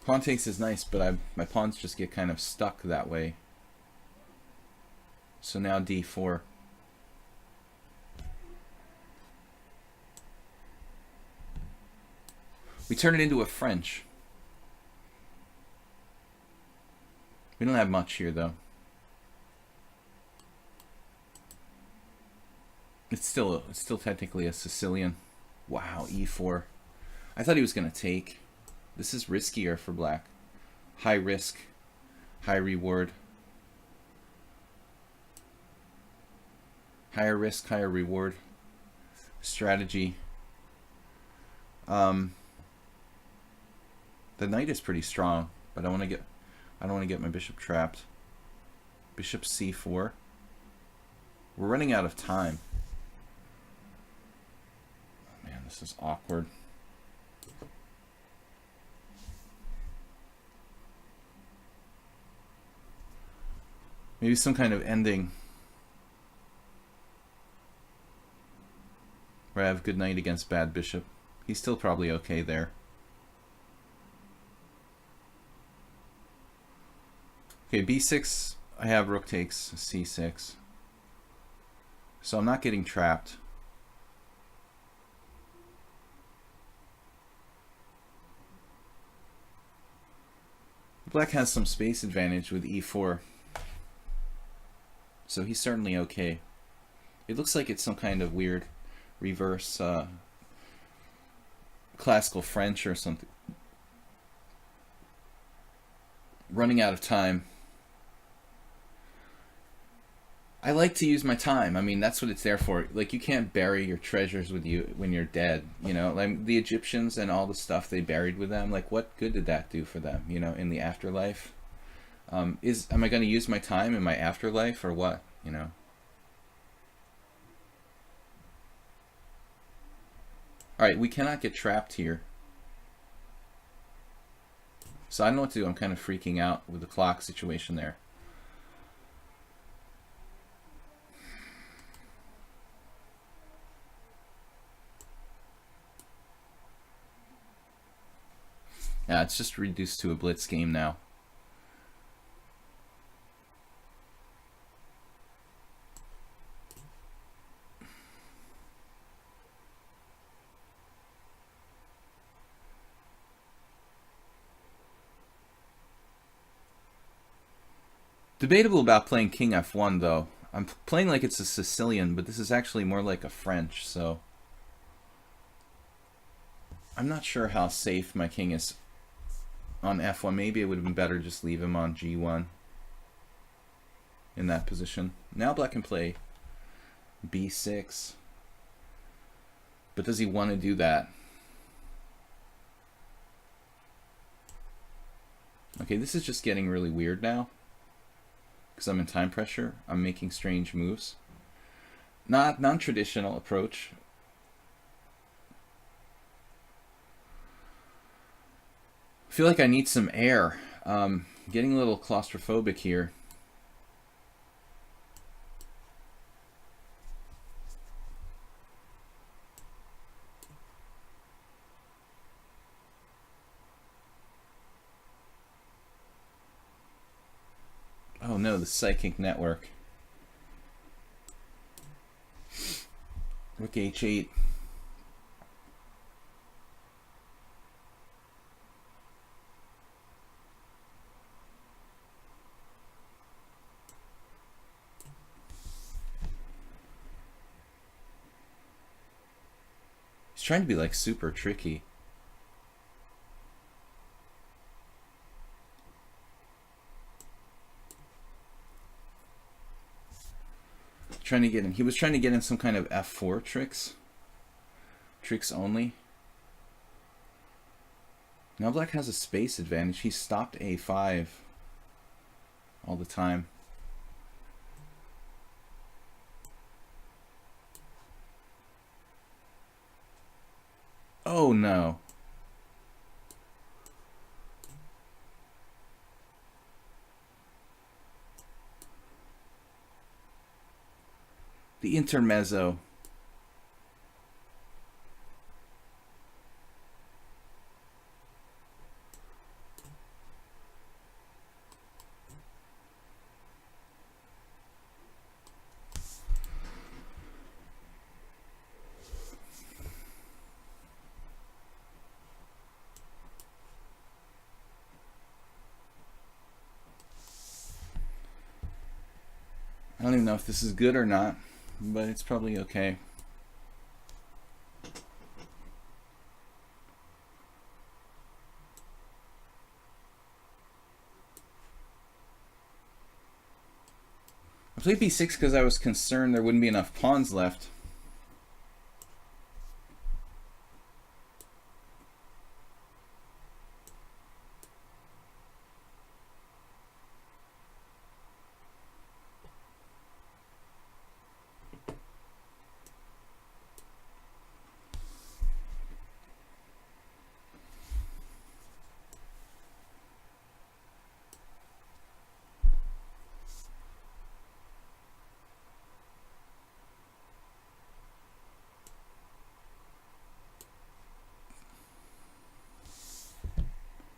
Pawn takes is nice, but my pawns just get kind of stuck that way. So now d4. We turn it into a French. We don't have much here, though. It's still technically a Sicilian. Wow, e4. I thought he was going to take. This is riskier for black. High risk, high reward. Higher risk, higher reward strategy. The knight is pretty strong, but I don't want to get my bishop trapped. Bishop c4. We're running out of time. Oh man, this is awkward. Maybe some kind of ending where I have good knight against bad bishop. He's still probably okay there. Okay, b6, I have rook takes c6. So I'm not getting trapped. Black has some space advantage with e4. So he's certainly okay. It looks like it's some kind of weird reverse classical French or something. Running out of time. I like to use my time. I mean, that's what it's there for. Like, you can't bury your treasures with you when you're dead, you know? Like, the Egyptians and all the stuff they buried with them, like, what good did that do for them, you know, in the afterlife? Am I going to use my time in my afterlife or what, you know? Alright, we cannot get trapped here. So I don't know what to do. I'm kind of freaking out with the clock situation there. Yeah, it's just reduced to a blitz game now. Debatable about playing King F1 though. I'm playing like it's a Sicilian, but this is actually more like a French, so I'm not sure how safe my king is on F1. Maybe it would have been better just leave him on G1 in that position. Now Black can play B6. But does he want to do that? Okay, this is just getting really weird now. Because I'm in time pressure. I'm making strange moves. Not non-traditional approach. I feel like I need some air. Getting a little claustrophobic here. Oh no, the psychic network. Rook H8. He's trying to be like super tricky. Trying to get in. He was trying to get in some kind of F4 tricks. Tricks only. Now Black has a space advantage. He stopped A5 all the time. Oh no. The intermezzo. I don't even know if this is good or not, but it's probably okay. I played B6 because I was concerned there wouldn't be enough pawns left.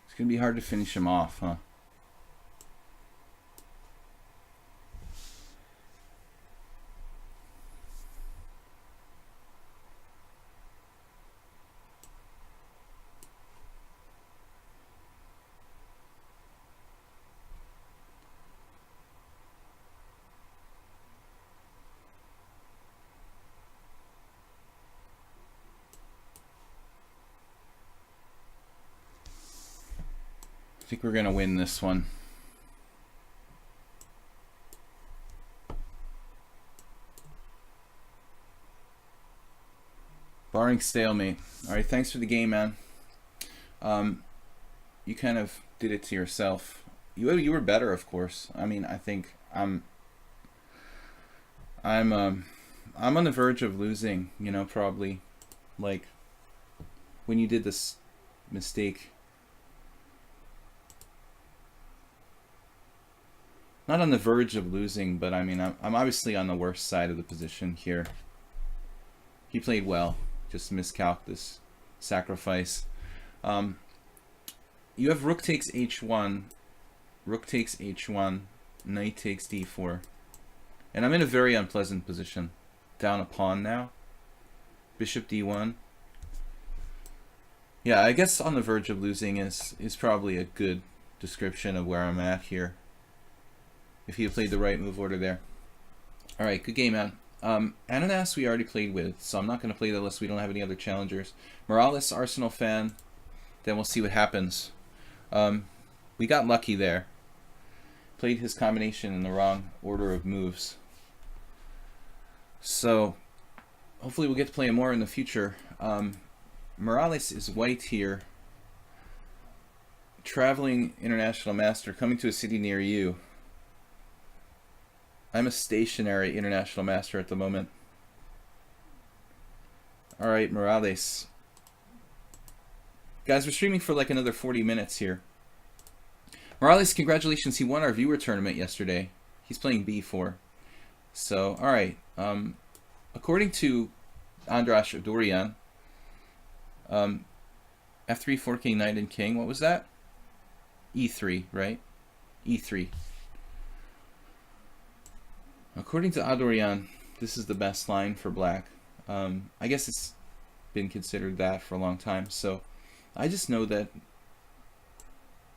It's going to be hard to finish him off, huh? think we're going to win this one. Barring stalemate. Alright, thanks for the game, man. You kind of did it to yourself. You were better, of course. I mean, I think I'm on the verge of losing, you know, probably. Like, when you did this mistake. Not on the verge of losing, but I mean, I'm obviously on the worst side of the position here. He played well, just miscalculated this sacrifice. You have rook takes h1, rook takes h1, knight takes d4. And I'm in a very unpleasant position. Down a pawn now. Bishop d1. Yeah, I guess on the verge of losing is probably a good description of where I'm at here. If he had played the right move order there. Alright, good game, man. Ananas we already played with, so I'm not going to play that unless we don't have any other challengers. Morales, Arsenal fan. Then we'll see what happens. We got lucky there. Played his combination in the wrong order of moves. So, hopefully we'll get to play more in the future. Morales is white here. Traveling international master coming to a city near you. I'm a stationary international master at the moment. Alright, Morales. Guys, we're streaming for like another 40 minutes here. Morales, congratulations. He won our viewer tournament yesterday. He's playing b4. So, alright. According to Andras Adorian, f3, forking knight and king. What was that? e3, right? e3. According to Adorian, this is the best line for black. I guess it's been considered that for a long time. So I just know that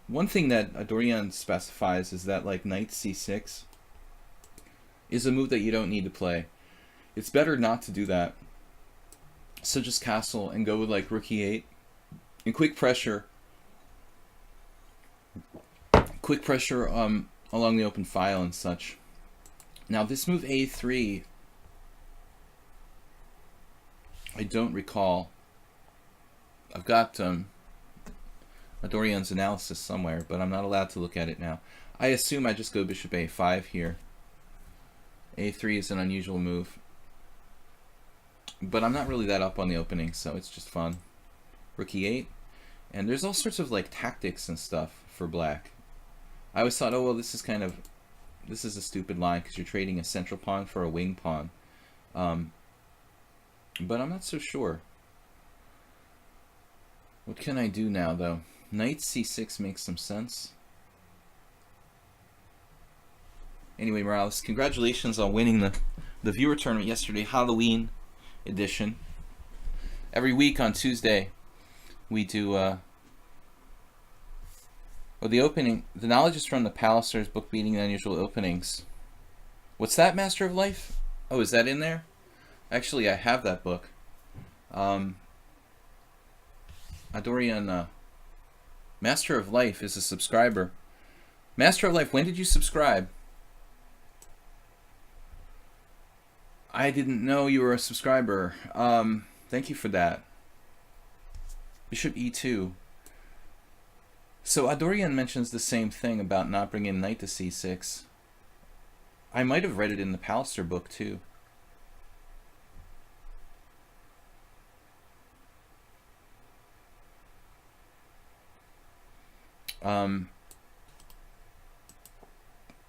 one thing that Adorian specifies is that like knight c6 is a move that you don't need to play. It's better not to do that. So just castle and go with like rook e8 and quick pressure along the open file and such. Now this move a3, I don't recall. I've got Adorian's analysis somewhere, but I'm not allowed to look at it now. I assume I just go bishop a5 here. a3 is an unusual move. But I'm not really that up on the opening, so it's just fun. Rook e8. And there's all sorts of like tactics and stuff for black. I always thought, oh well, this is a stupid line because you're trading a central pawn for a wing pawn. But I'm not so sure. What can I do now, though? Knight c6 makes some sense. Anyway, Morales, congratulations on winning the viewer tournament yesterday, Halloween edition. Every week on Tuesday, we do the opening. The knowledge is from the Palliser's book, Beating the Unusual Openings. What's that, Master of Life? Oh, is that in there? Actually, I have that book. Adorian, Master of Life is a subscriber. Master of Life, when did you subscribe? I didn't know you were a subscriber. Thank you for that. Bishop e2. So Adorian mentions the same thing about not bringing knight to c6. I might have read it in the Palliser book too.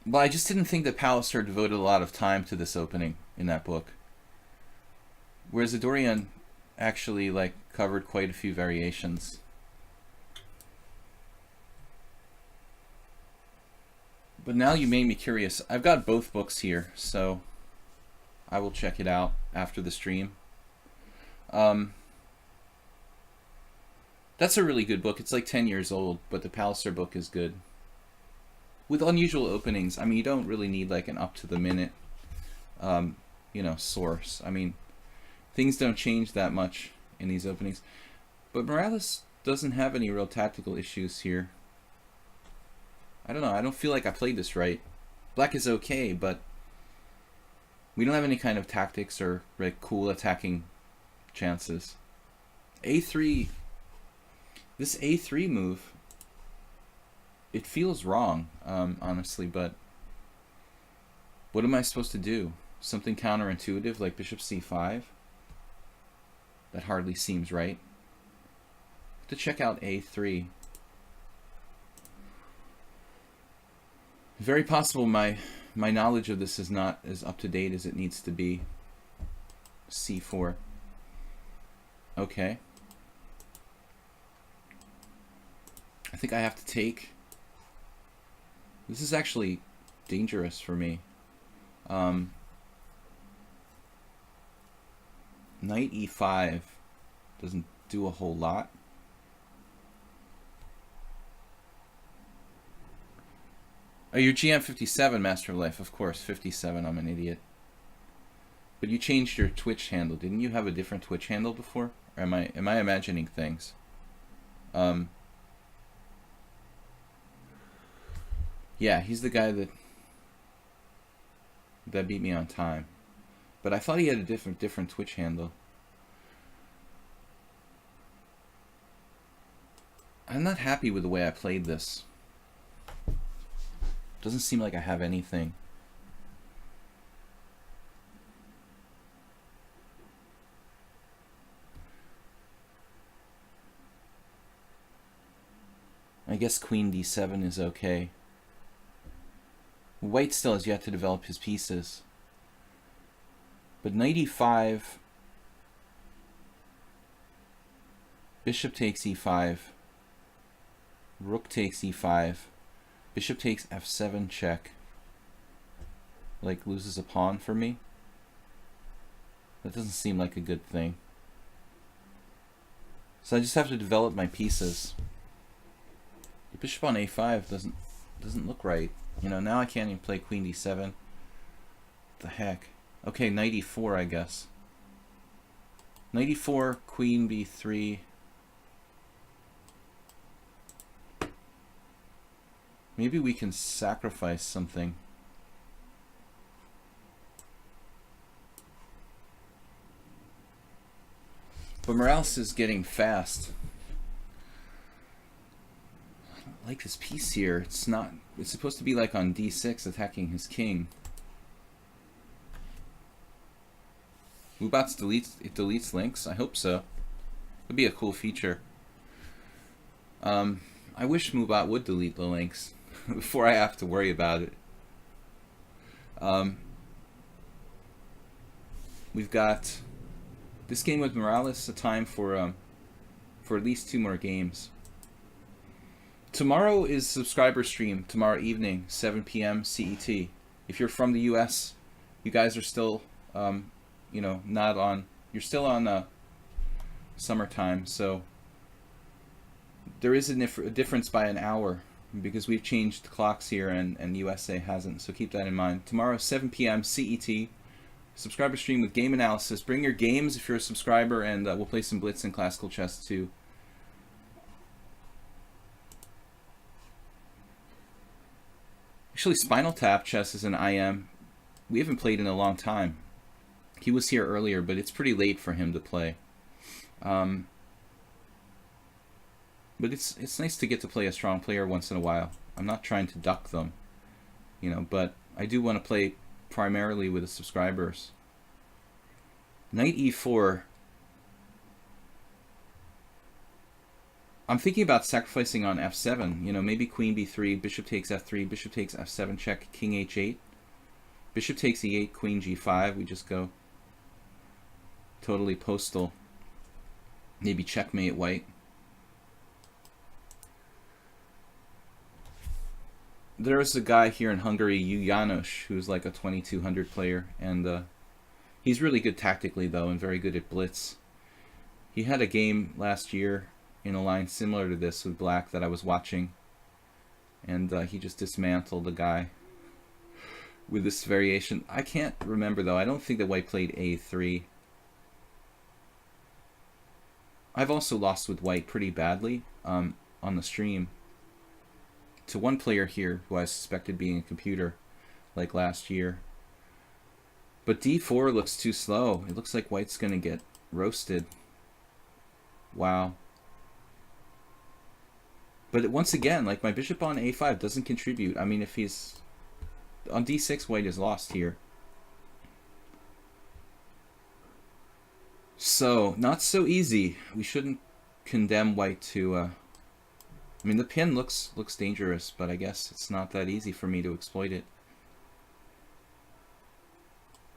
Well, I just didn't think that Palliser devoted a lot of time to this opening in that book. Whereas Adorian actually like covered quite a few variations. But now you made me curious. I've got both books here, so I will check it out after the stream. That's a really good book. It's like 10 years old, but the Palliser book is good. With unusual openings, I mean, you don't really need like an up-to-the-minute, you know, source. I mean, things don't change that much in these openings. But Morales doesn't have any real tactical issues here. I don't know. I don't feel like I played this right. Black is okay, but we don't have any kind of tactics or like cool attacking chances. A3. This A3 move, it feels wrong, honestly, but what am I supposed to do? Something counterintuitive like bishop c5? That hardly seems right. To check out A3. Very possible my knowledge of this is not as up to date as it needs to be. C4. Okay. I think I have to take. This is actually dangerous for me. Knight e5 doesn't do a whole lot. Oh, you're GM 57, Master of Life. Of course, 57. I'm an idiot. But you changed your Twitch handle. Didn't you have a different Twitch handle before? Or am I imagining things? Yeah, he's the guy that beat me on time. But I thought he had a different Twitch handle. I'm not happy with the way I played this. Doesn't seem like I have anything. I guess queen d7 is okay. White still has yet to develop his pieces. But knight e5, bishop takes e5, rook takes e5, bishop takes f7 check. Like loses a pawn for me. That doesn't seem like a good thing. So I just have to develop my pieces. The bishop on a5 doesn't look right. You know, now I can't even play queen d7. What the heck? Okay, knight e4, I guess. Knight e4, queen b3. Maybe we can sacrifice something. But Morales is getting fast. I don't like this piece here. It's not. It's supposed to be like on d6 attacking his king. Mubat's deletes links. I hope so. It'd be a cool feature. I wish Mubat would delete the links before I have to worry about it. We've got this game with Morales, a time for at least 2 more games. Tomorrow is subscriber stream, tomorrow evening, 7 p.m. CET. If you're from the US, you guys are still, you know, not on, you're still on summertime, so there is a difference by an hour because we've changed the clocks here and USA hasn't, so keep that in mind. Tomorrow, 7 p.m. CET, subscriber stream with game analysis. Bring your games if you're a subscriber, and we'll play some blitz and classical chess too. Actually, Spinal Tap chess is an IM. We haven't played in a long time. He was here earlier, but it's pretty late for him to play. But it's nice to get to play a strong player once in a while. I'm not trying to duck them, you know, but I do want to play primarily with the subscribers. Knight e4. I'm thinking about sacrificing on f7. You know, maybe queen b3, bishop takes f3, bishop takes f7 check, king h8. Bishop takes e8, queen g5. We just go totally postal. Maybe checkmate white. There's a guy here in Hungary, János, who's like a 2200 player, and he's really good tactically though, and very good at blitz. He had a game last year in a line similar to this with black that I was watching, and he just dismantled the guy with this variation. I can't remember though. I don't think that white played a3. I've also lost with white pretty badly on the stream. to one player here who I suspected being a computer, like last year. But d4 looks too slow. It looks like white's going to get roasted. Wow. But once again, like, my bishop on a5 doesn't contribute. I mean, if he's on d6, white is lost here. So, not so easy. We shouldn't condemn white to... I mean, the pin looks dangerous, but I guess it's not that easy for me to exploit it.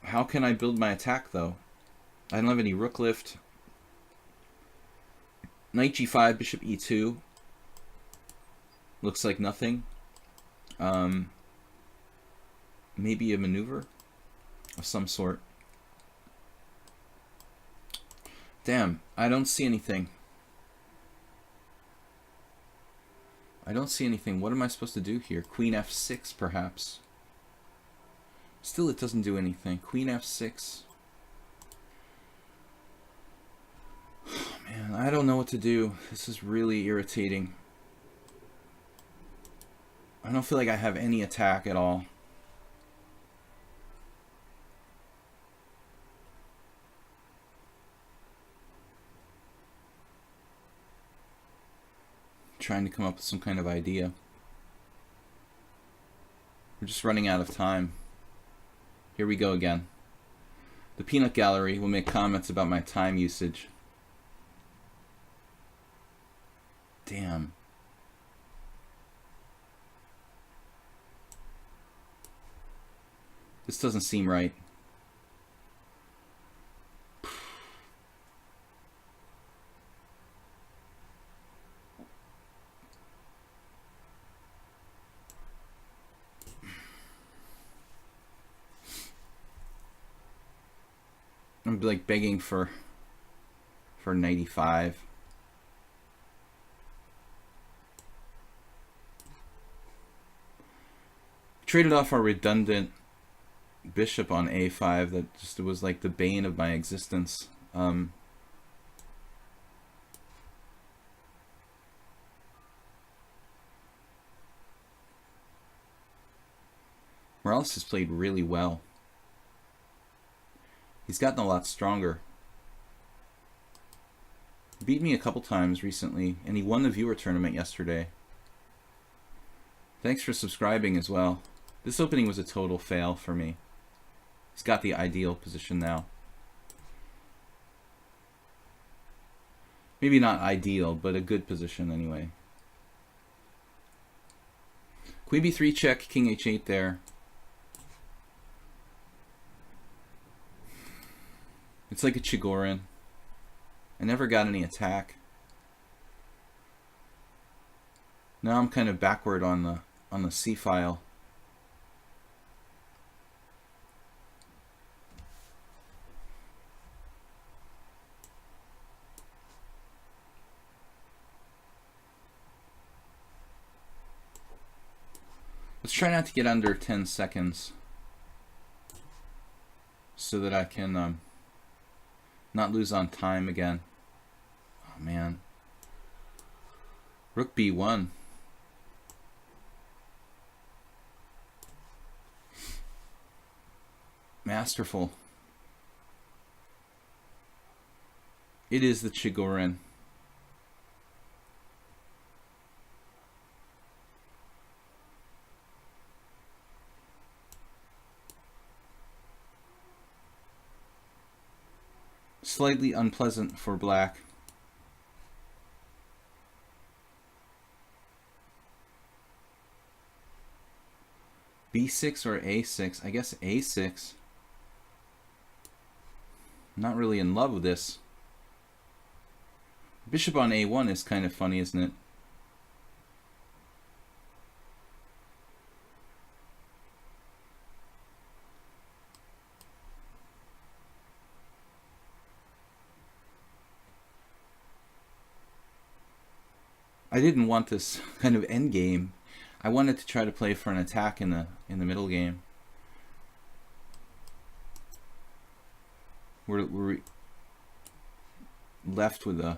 How can I build my attack, though? I don't have any rook lift. Knight g5, bishop e2. Looks like nothing. Maybe a maneuver of some sort. Damn, I don't see anything. I don't see anything. What am I supposed to do here? Queen f6, perhaps. Still, it doesn't do anything. Queen f6. Oh, man, I don't know what to do. This is really irritating. I don't feel like I have any attack at all. Trying to come up with some kind of idea. We're just running out of time. Here we go again. The peanut gallery will make comments about my time usage. Damn. This doesn't seem right. I'm like begging for 95. Traded off our redundant bishop on a5 that just was like the bane of my existence. Morales has played really well. He's gotten a lot stronger. He beat me a couple times recently, and he won the viewer tournament yesterday. Thanks for subscribing as well. This opening was a total fail for me. He's got the ideal position now. Maybe not ideal, but a good position anyway. Queen b3 check, king h8 there. It's like a Chigorin. I never got any attack. Now I'm kind of backward on the C file. Let's try not to get under 10 seconds so that I can not lose on time again. Oh man. Rook b1. Masterful. It is the Chigorin. Slightly unpleasant for black. b6 or a6? I guess a6. I'm not really in love with this. Bishop on a1 is kind of funny, isn't it? I didn't want this kind of end game. I wanted to try to play for an attack in the middle game. We're left with an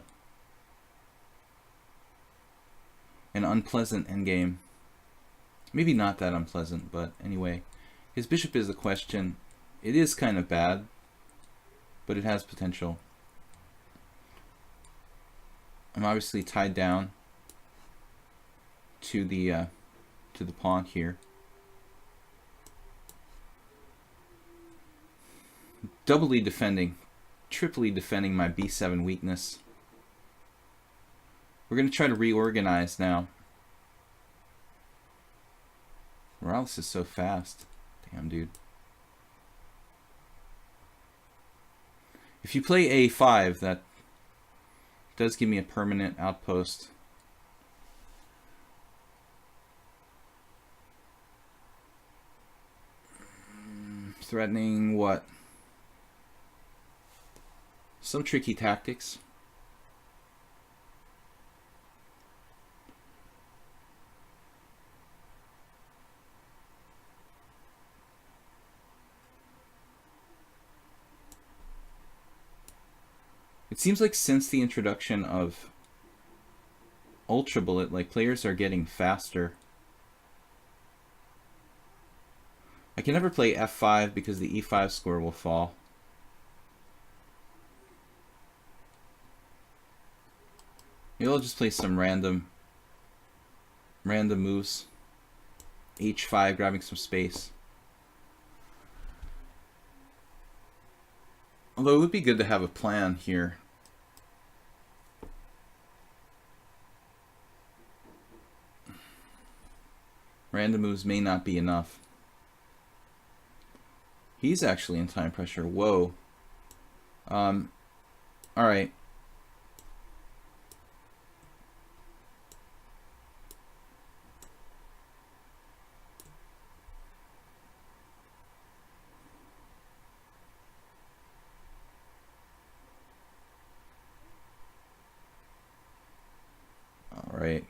unpleasant endgame. Maybe not that unpleasant, but anyway. His bishop is the question. It is kind of bad, but it has potential. I'm obviously tied down to the pawn here. Doubly defending, triply defending my b7 weakness. We're going to try to reorganize now. Morales is so fast. Damn, dude. If you play a5, that does give me a permanent outpost. Threatening what? Some tricky tactics. It seems like since the introduction of Ultra Bullet, like, players are getting faster. I can never play f5 because the e5 score will fall. Maybe I'll just play some random moves. h5, grabbing some space. Although it would be good to have a plan here. Random moves may not be enough. He's actually in time pressure. Whoa. Alright. Alright.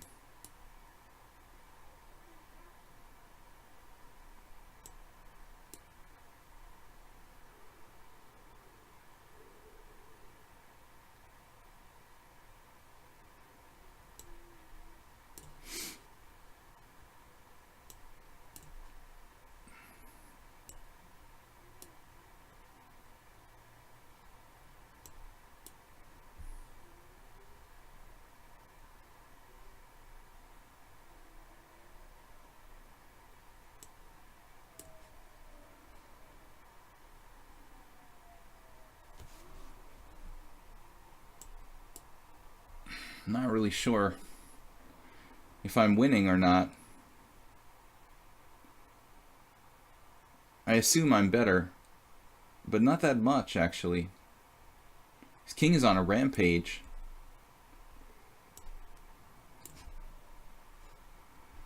Not really sure if I'm winning or not. I assume I'm better, but not that much, actually. His king is on a rampage.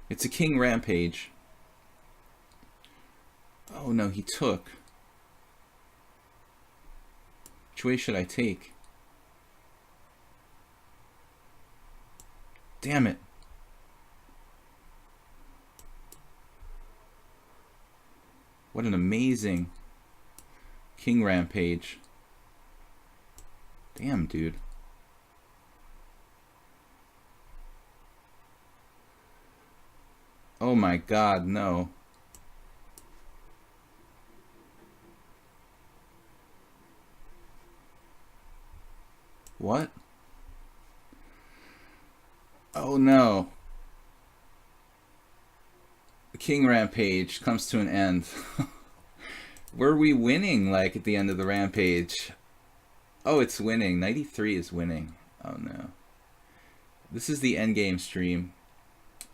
It's a king rampage. Oh no, he took. Which way should I take? Damn it. What an amazing king rampage. Damn, dude. Oh my god, no. What? Oh no. The king rampage comes to an end. Were we winning, like, at the end of the rampage? Oh, it's winning. 93 is winning. Oh no. This is the endgame stream.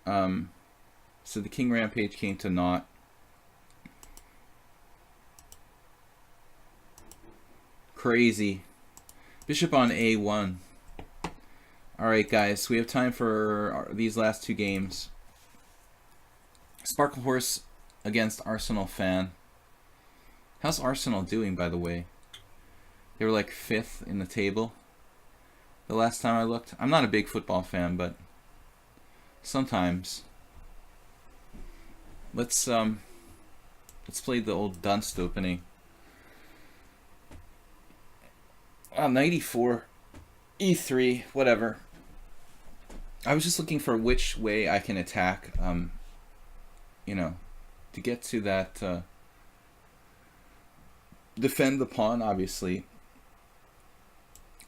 So the king rampage came to naught. Crazy. Bishop on a1. Alright guys, we have time for these last two games. Sparkle Horse against Arsenal Fan. How's Arsenal doing, by the way? They were like 5th in the table the last time I looked. I'm not a big football fan, but sometimes. Let's play the old Dunst opening. 94, E3, whatever. I was just looking for which way I can attack you know, to get to that, defend the pawn, obviously.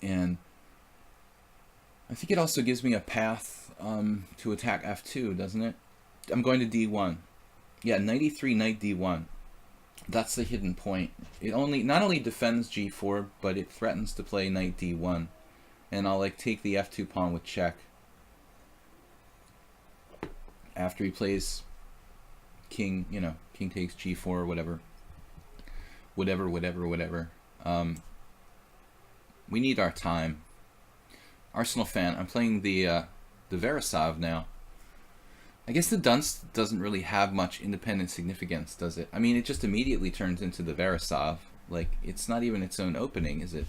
And I think it also gives me a path to attack f2, doesn't it? I'm going to d1. Yeah, knight e3, knight d1. That's the hidden point. It not only defends g4, but it threatens to play knight d1. And I'll like take the f2 pawn with check. After he plays king, you know, king takes g4 or whatever. Whatever. We need our time. Arsenal fan, I'm playing the Veresov now. I guess the dunce doesn't really have much independent significance, does it? I mean, it just immediately turns into the Veresov. Like, it's not even its own opening, is it?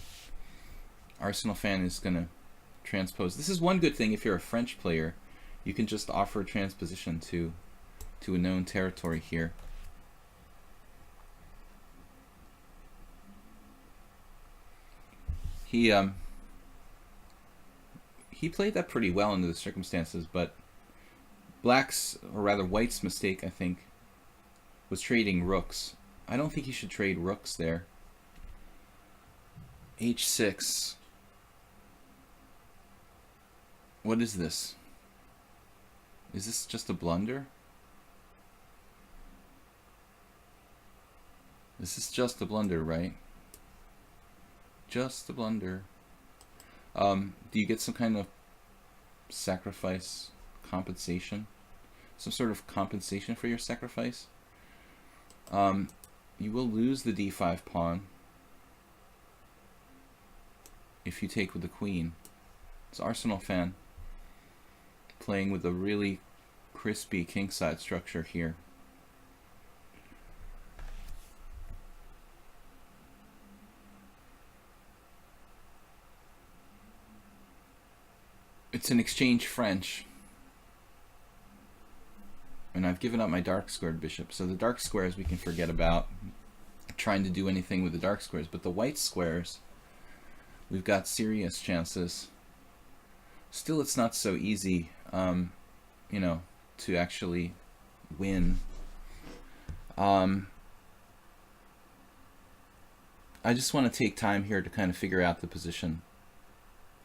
Arsenal fan is going to transpose. This is one good thing if you're a French player. You can just offer a transposition to a known territory here. He played that pretty well under the circumstances, but Black's, or rather White's mistake, I think, was trading rooks. I don't think he should trade rooks there. H6. What is this? Is this just a blunder? This is just a blunder, right? Just a blunder. Do you get some kind of sacrifice compensation? Some sort of compensation for your sacrifice? You will lose the d5 pawn if you take with the queen. It's Arsenal fan playing with a really crispy kingside structure here. It's an exchange French. And I've given up my dark squared bishop. So the dark squares we can forget about trying to do anything with the dark squares. But the white squares, we've got serious chances. Still, it's not so easy, you know, to actually win. I just want to take time here to kind of figure out the position.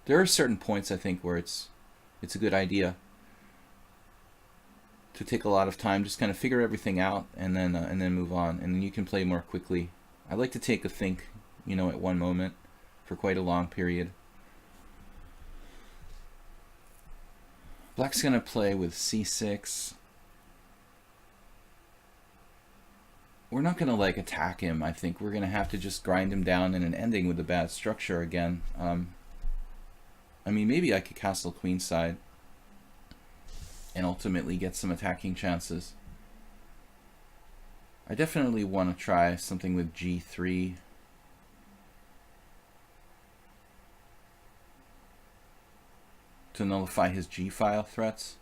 There are certain points, I think, where it's a good idea to take a lot of time, just kind of figure everything out, and then move on, and then you can play more quickly. I like to take a think, you know, at one moment for quite a long period. Black's gonna play with c6. We're not gonna like attack him. I think we're gonna have to just grind him down in an ending with a bad structure again. I mean, maybe I could castle queenside and ultimately get some attacking chances. I definitely want to try something with g3. To nullify his g-file threats.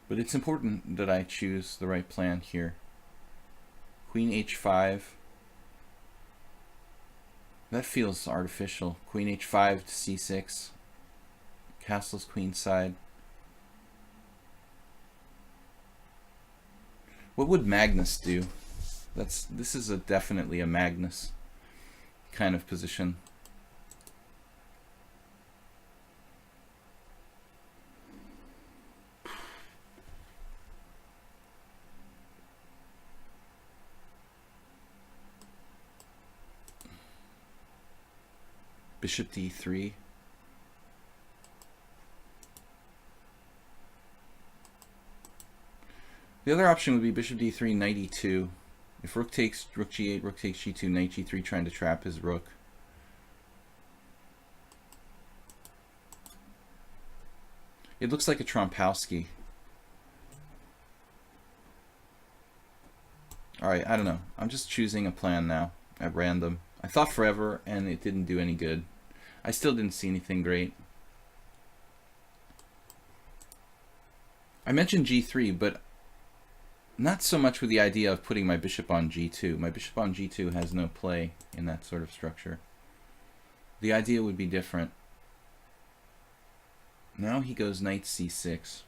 But it's important that I choose the right plan here. Queen h5. That feels artificial. Queen h5 to c6. Castles queenside. What would Magnus do? This is definitely a Magnus kind of position. Bishop d3. The other option would be bishop d3, knight e2. If rook takes rook g8, rook takes g2, knight g3, trying to trap his rook. It looks like a Trompowsky. Alright, I don't know. I'm just choosing a plan now at random. I thought forever and it didn't do any good. I still didn't see anything great. I mentioned g3, but not so much with the idea of putting my bishop on g2. My bishop on g2 has no play in that sort of structure. The idea would be different. Now he goes knight c6.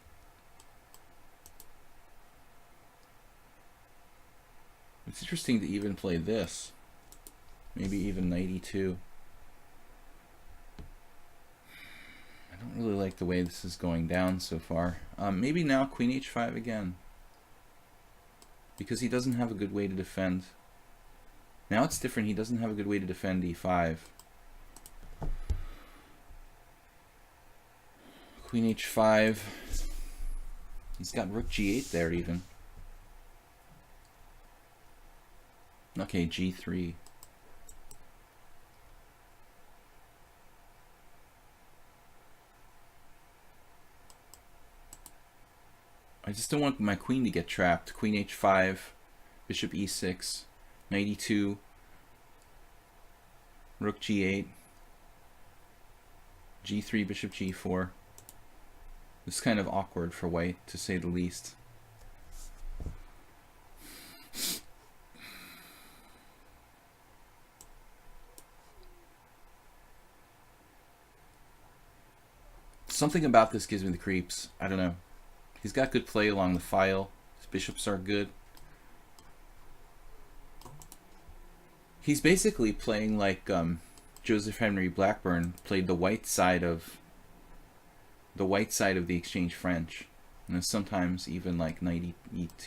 It's interesting to even play this. Maybe even knight e2. I don't really like the way this is going down so far. Maybe now queen h5 again. Because he doesn't have a good way to defend. Now it's different. He doesn't have a good way to defend e5. Queen h5. He's got rook g8 there even. Okay, g3. I just don't want my queen to get trapped. Queen h5, bishop e6, knight e2, rook g8, g3, bishop g4. It's kind of awkward for white, to say the least. Something about this gives me the creeps. I don't know. He's got good play along the file. His bishops are good. He's basically playing like Joseph Henry Blackburn played the white side of the exchange French, and sometimes even like knight e2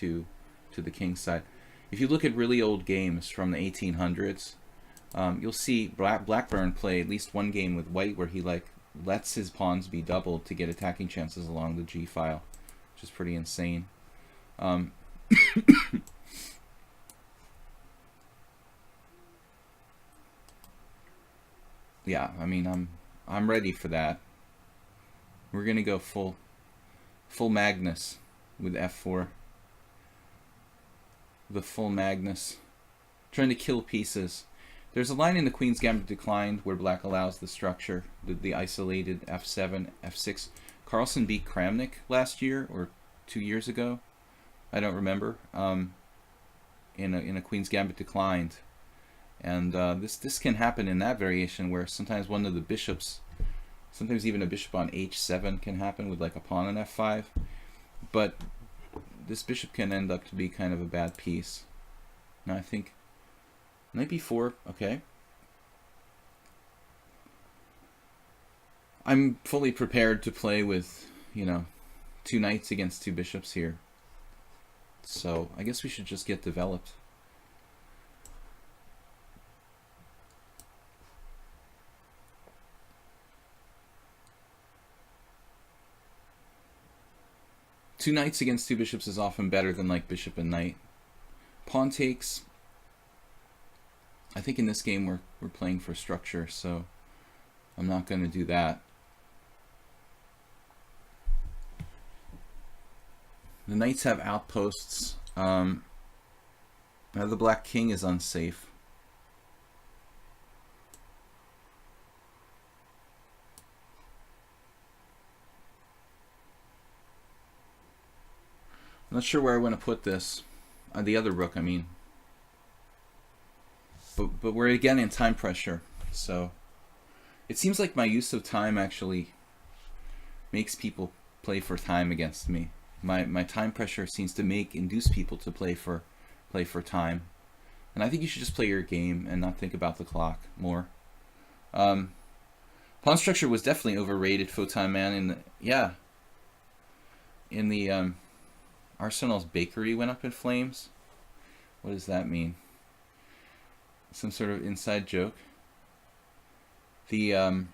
to the king's side. If you look at really old games from the 1800s, you'll see Blackburn play at least one game with white where he like lets his pawns be doubled to get attacking chances along the g file, which is pretty insane. Yeah, I mean, I'm ready for that. We're gonna go full Magnus with f4. The full Magnus, trying to kill pieces. There's a line in the Queen's Gambit Declined where black allows the structure, the isolated f7, f6. Carlsen beat Kramnik last year or 2 years ago. I don't remember. In a Queen's Gambit Declined, and this can happen in that variation where sometimes one of the bishops, sometimes even a bishop on h7 can happen with like a pawn on f5, but this bishop can end up to be kind of a bad piece. Now I think knight b4, okay. I'm fully prepared to play with, you know, 2 knights against 2 bishops here. So I guess we should just get developed. Two knights against 2 bishops is often better than like bishop and knight. Pawn takes. I think in this game we're playing for structure, so I'm not going to do that. The knights have outposts. Now the black king is unsafe. I'm not sure where I want to put this. The other rook, I mean. But we're again in time pressure, so it seems like my use of time actually makes people play for time against me. My time pressure seems to induce people to play for time, and I think you should just play your game and not think about the clock more. Pawn structure was definitely overrated, Photon Man. In the Arsenal's bakery went up in flames. What does that mean? Some sort of inside joke. The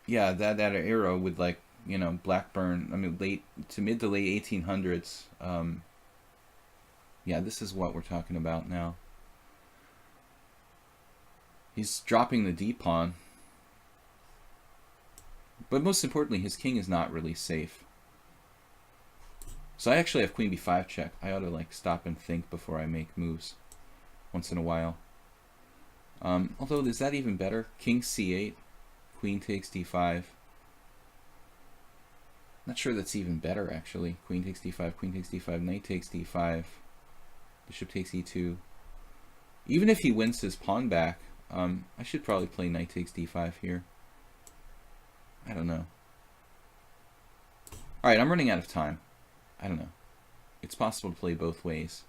yeah, that era with, like, you know, Blackburn, I mean late to mid to late 1800s. Yeah, this is what we're talking about now. He's dropping the d pawn, but most importantly his king is not really safe. So I actually have queen b5 check. I ought to like stop and think before I make moves once in a while. Although, is that even better? King c8, queen takes d5. Not sure that's even better actually. Queen takes d5, queen takes d5, knight takes d5, bishop takes e2. Even if he wins his pawn back, I should probably play knight takes d5 here. I don't know. Alright, I'm running out of time. I don't know. It's possible to play both ways.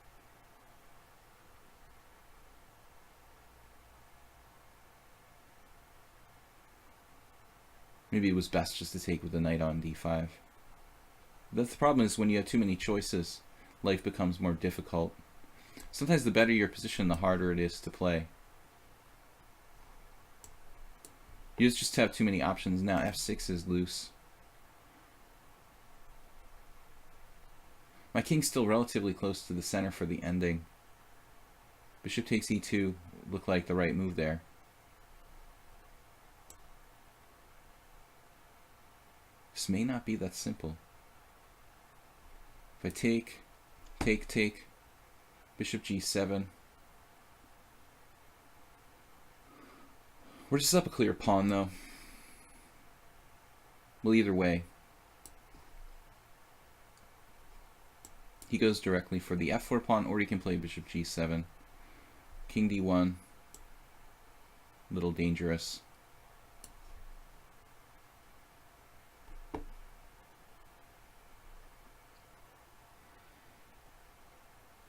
Maybe it was best just to take with the knight on d5. But the problem is when you have too many choices, life becomes more difficult. Sometimes the better your position, the harder it is to play. You just have too many options now. f6 is loose. My king's still relatively close to the center for the ending. Bishop takes e2 looked like the right move there. This may not be that simple. If I take, bishop g7. We're just up a clear pawn though. Well, either way. He goes directly for the f4 pawn, or he can play bishop g7. King d1. Little dangerous.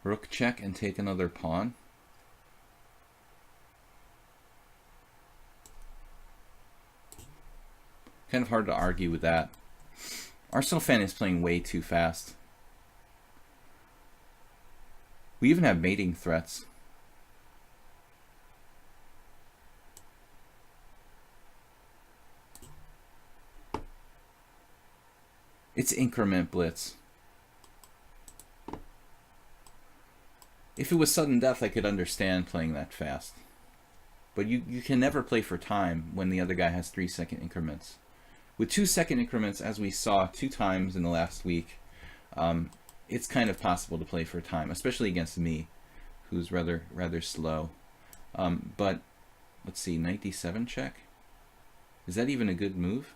Rook check and take another pawn. Kind of hard to argue with that. Arsenal fan is playing way too fast. We even have mating threats. It's increment blitz. If it was sudden death, I could understand playing that fast. But you can never play for time when the other guy has 3-second increments. With 2-second increments, as we saw 2 times in the last week, it's kind of possible to play for time, especially against me, who's rather slow. But let's see, knight d7 check. Is that even a good move?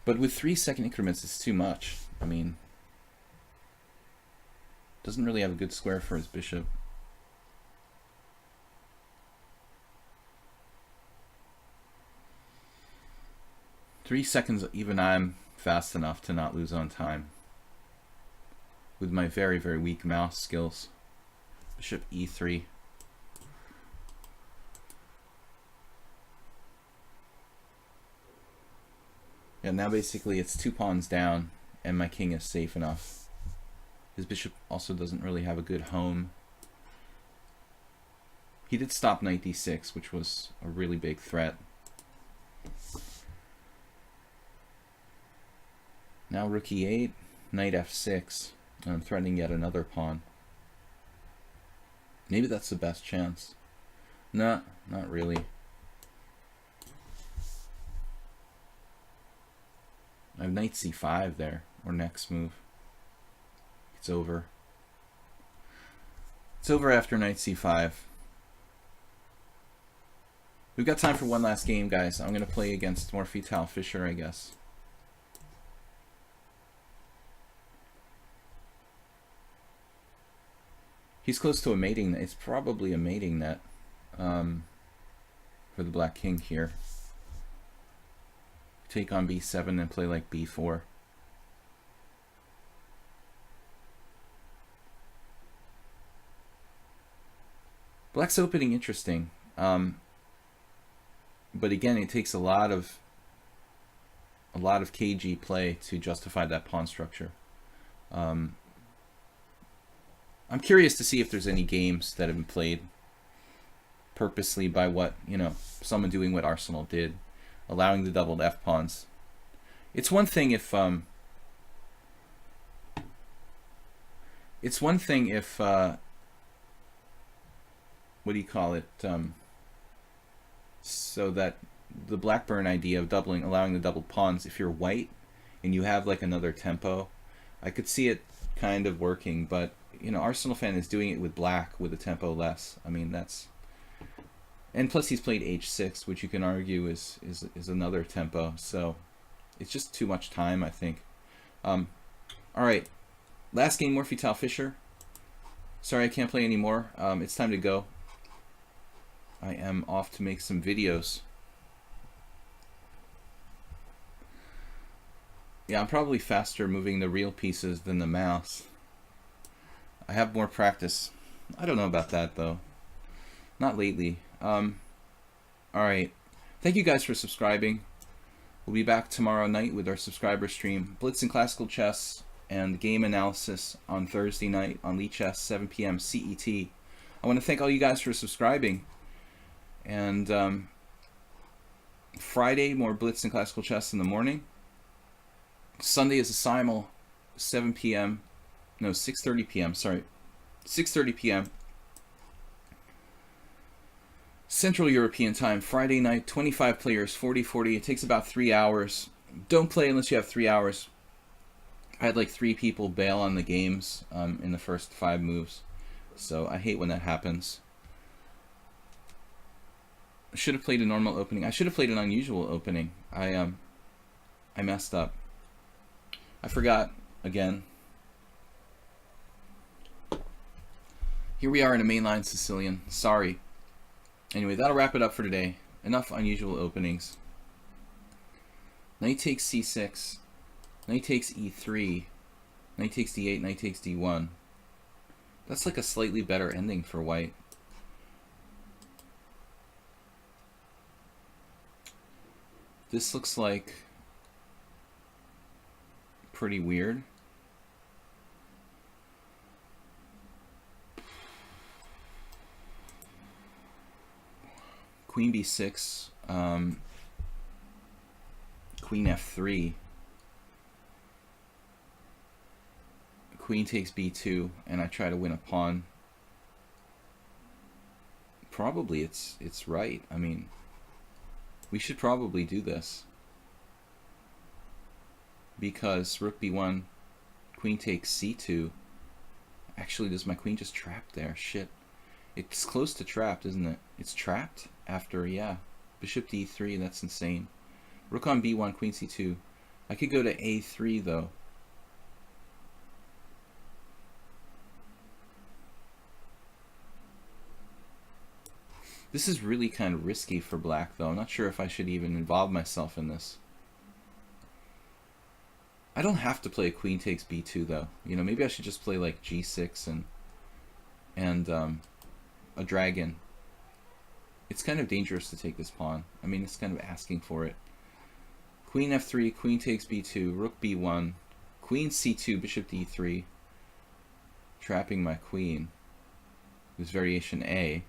But with 3-second increments, it's too much. I mean, doesn't really have a good square for his bishop. Three seconds, even I'm fast enough to not lose on time. With my very, very weak mouse skills. Bishop e3. Yeah, now basically it's 2 pawns down and my king is safe enough. His bishop also doesn't really have a good home. He did stop knight d6, which was a really big threat. Now rook e8, knight f6, and I'm threatening yet another pawn. Maybe that's the best chance. No, not really. I have knight c5 there, or next move. It's over. It's over after knight c5. We've got time for one last game, guys. I'm going to play against more Vital Fischer, I guess. He's close to a mating net. It's probably a mating net for the black king here. Take on b7 and play like b4. Black's opening interesting, but again, it takes a lot of KG play to justify that pawn structure. I'm curious to see if there's any games that have been played purposely by what, someone doing what Arsenal did, allowing the doubled F pawns. It's one thing if what do you call it? So that the Blackburn idea of allowing the doubled pawns, if you're white and you have like another tempo, I could see it kind of working, but Arsenal fan is doing it with black with a tempo less. I mean, and plus he's played h6, which you can argue is another tempo, so it's just too much time, I think. All right, last game, more Vital Fischer. Sorry I can't play anymore. It's time to go. I am off to make some videos. Yeah, I'm probably faster moving the real pieces than the mouse. I have more practice. I don't know about that though. Not lately. Alright. Thank you guys for subscribing. We'll be back tomorrow night with our subscriber stream. Blitz and Classical Chess and game analysis on Thursday night on lichess, 7 p.m. CET. I want to thank all you guys for subscribing. And Friday, more Blitz and Classical Chess in the morning. Sunday is a simul, 7 p.m. No, 6:30 p.m. Sorry, 6:30 p.m. Central European time. Friday night, 25 players, 40-40. It takes about 3 hours. Don't play unless you have 3 hours. I had like 3 people bail on the games in the first 5 moves, so I hate when that happens. I should have played a normal opening. I should have played an unusual opening. I messed up. I forgot again. Here we are in a mainline Sicilian. Sorry. Anyway, that'll wrap it up for today. Enough unusual openings. Knight takes c6. Knight takes e3. Knight takes d8. Knight takes d1. That's like a slightly better ending for white. This looks like pretty weird. Queen b6, queen f3, queen takes b2, and I try to win a pawn. Probably it's right. I mean, we should probably do this. Because rook b1, queen takes c2. Actually, does my queen just trap there? Shit. It's close to trapped, isn't it? It's trapped after, yeah. Bishop d3, that's insane. Rook on b1, queen c2. I could go to a3 though. This is really kind of risky for black though. I'm not sure if I should even involve myself in this. I don't have to play queen takes b2 though. You know, maybe I should just play like g6 and a dragon. It's kind of dangerous to take this pawn. I mean, it's kind of asking for it. Queen f3, queen takes b2, rook b1, queen c2, bishop d3, trapping my queen. There's variation A.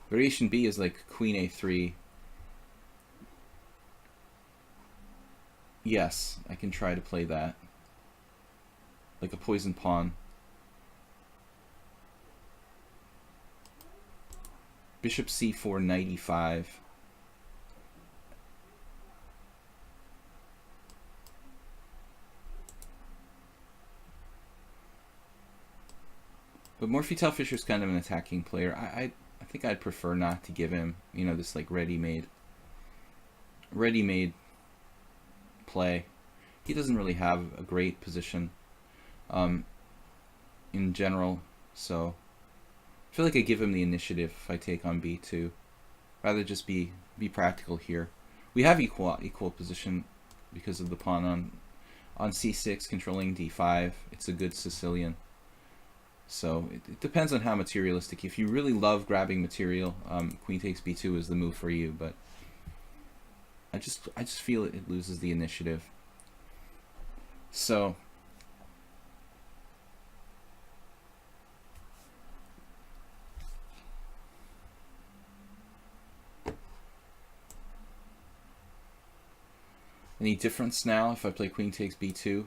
Variation B is like queen a3. Yes, I can try to play that. Like a poison pawn. Bishop c4, knight e5. But Morphy Fischer's kind of an attacking player. I think I'd prefer not to give him, you know, this like ready-made play. He doesn't really have a great position in general, so I feel like I give him the initiative if I take on b2. Rather just be practical here. We have equal position because of the pawn on c6 controlling d5. It's a good Sicilian. So it depends on how materialistic. If you really love grabbing material, queen takes b2 is the move for you. But I just feel it loses the initiative. So any difference now if I play queen takes b2?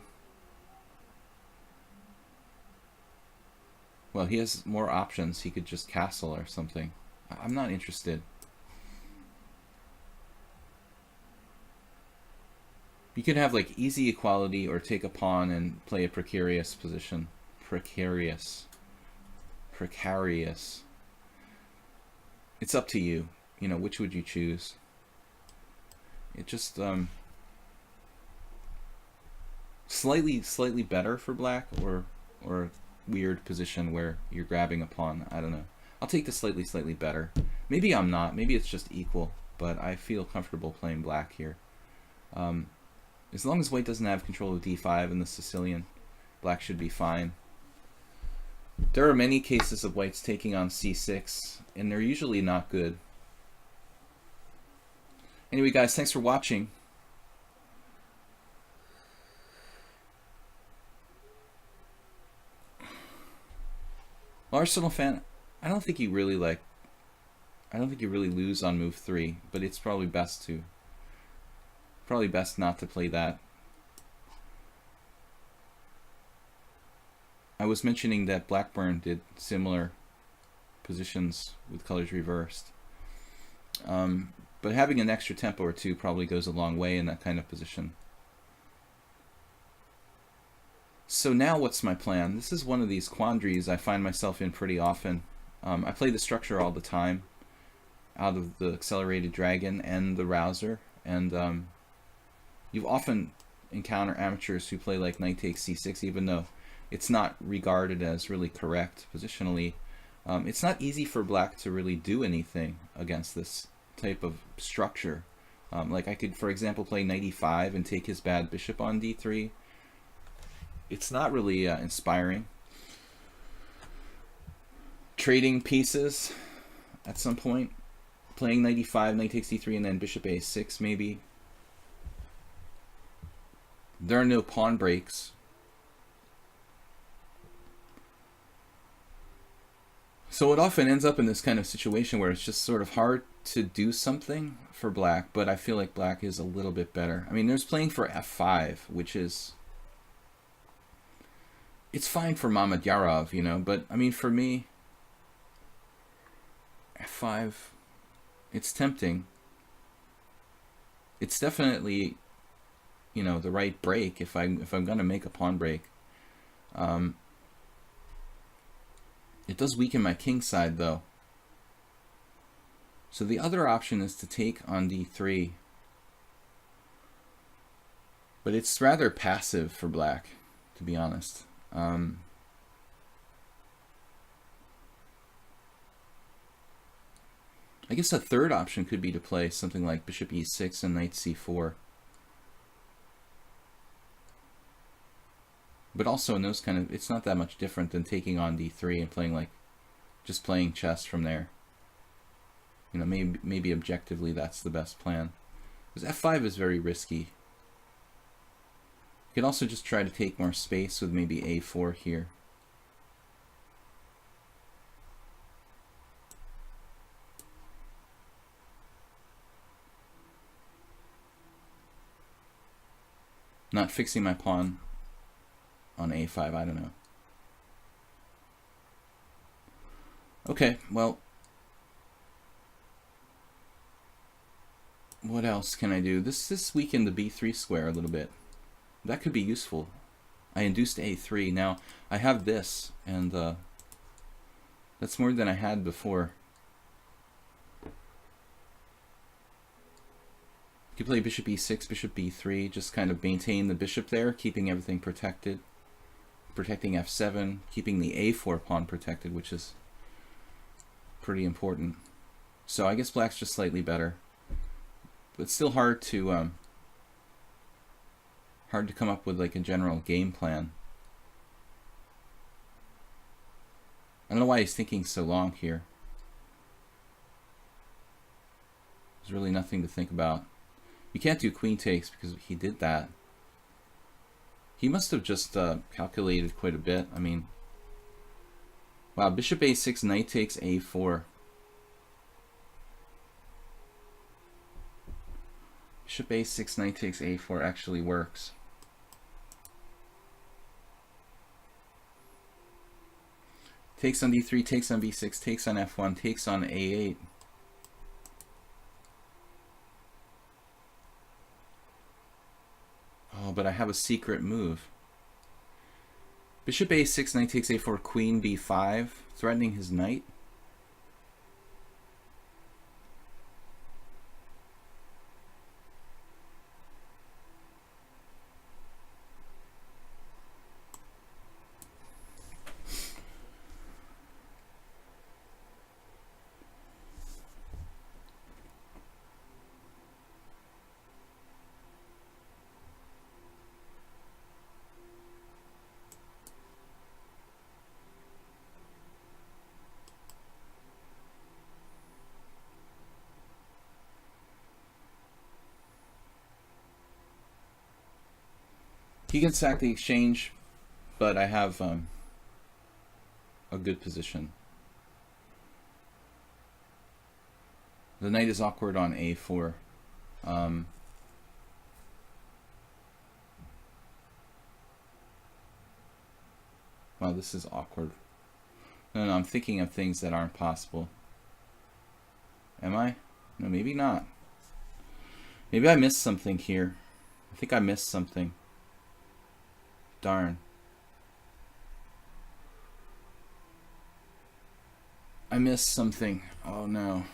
Well, he has more options. He could just castle or something. I'm not interested. You can have like easy equality or take a pawn and play a precarious position. Precarious. It's up to you. You know, which would you choose? It just slightly better for black or weird position where you're grabbing a pawn. I don't know. I'll take the slightly better. Maybe I'm not. Maybe it's just equal, but I feel comfortable playing black here. As long as white doesn't have control of d5 in the Sicilian, black should be fine. There are many cases of whites taking on c6, and they're usually not good. Anyway, guys, thanks for watching. Arsenal fan, I don't think you really lose on move 3, but it's probably best not to play that. I was mentioning that Blackburn did similar positions with colors reversed. But having an extra tempo or two probably goes a long way in that kind of position. So now what's my plan? This is one of these quandaries I find myself in pretty often. I play the structure all the time out of the accelerated dragon and the rouser, and you often encounter amateurs who play like knight takes c6, even though it's not regarded as really correct positionally. It's not easy for black to really do anything against this type of structure. Like I could, for example, play knight e5 and take his bad bishop on d3. It's not really inspiring. Trading pieces at some point, playing knight e5, knight takes d3, and then bishop a6 maybe. There are no pawn breaks. So it often ends up in this kind of situation where it's just sort of hard to do something for black, but I feel like black is a little bit better. I mean, there's playing for f5, which is... it's fine for Mamedyarov, you know, but I mean, for me, f5, it's tempting. It's definitely, you know, the right break if I'm gonna make a pawn break. It does weaken my king side though. So the other option is to take on d3, but it's rather passive for black, to be honest. I guess a third option could be to play something like bishop e6 and knight c4. But also in those kind of, it's not that much different than taking on d3 and playing like, just playing chess from there. You know, maybe objectively that's the best plan. Because f5 is very risky. You could also just try to take more space with maybe a4 here. Not fixing my pawn on a5, I don't know. Okay, well, what else can I do? This weakened the b3 square a little bit. That could be useful. I induced a3. Now I have this, and that's more than I had before. You could play bishop e6, bishop b3, just kind of maintain the bishop there, keeping everything protected. Protecting f7, keeping the a4 pawn protected, which is pretty important. So I guess black's just slightly better. But it's still hard to come up with like a general game plan. I don't know why he's thinking so long here. There's really nothing to think about. You can't do queen takes because he did that. He must have just calculated quite a bit. I mean, wow, bishop a6, knight takes a4. Bishop a6, knight takes a4 actually works. Takes on d3, takes on b6, takes on f1, takes on a8. Oh, but I have a secret move. Bishop a6, knight takes a4, queen b5, threatening his knight. He can sack the exchange, but I have a good position. The knight is awkward on a4. Wow, this is awkward. No, I'm thinking of things that aren't possible. Am I? No, maybe not. Maybe I missed something here. I think I missed something. Darn. I missed something. Oh no.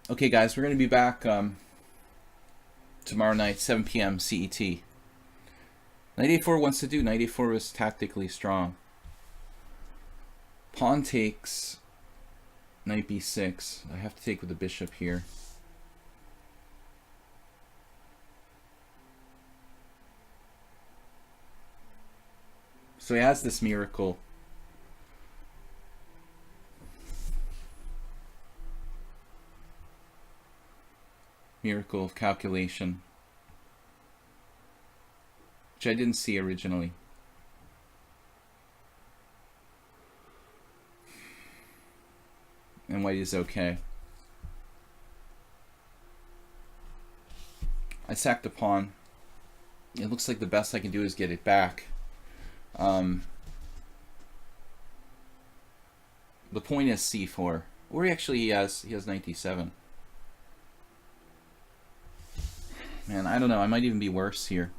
Okay, guys, we're going to be back tomorrow night, 7 p.m. CET. Knight a4 wants to do. Knight a4 is tactically strong. Pawn takes. Knight b6. I have to take with the bishop here. So he has this miracle. Miracle of calculation, which I didn't see originally. And white is okay. I sacked a pawn. It looks like the best I can do is get it back. The point is c4, or actually he has knight d7. Man, I don't know. I might even be worse here.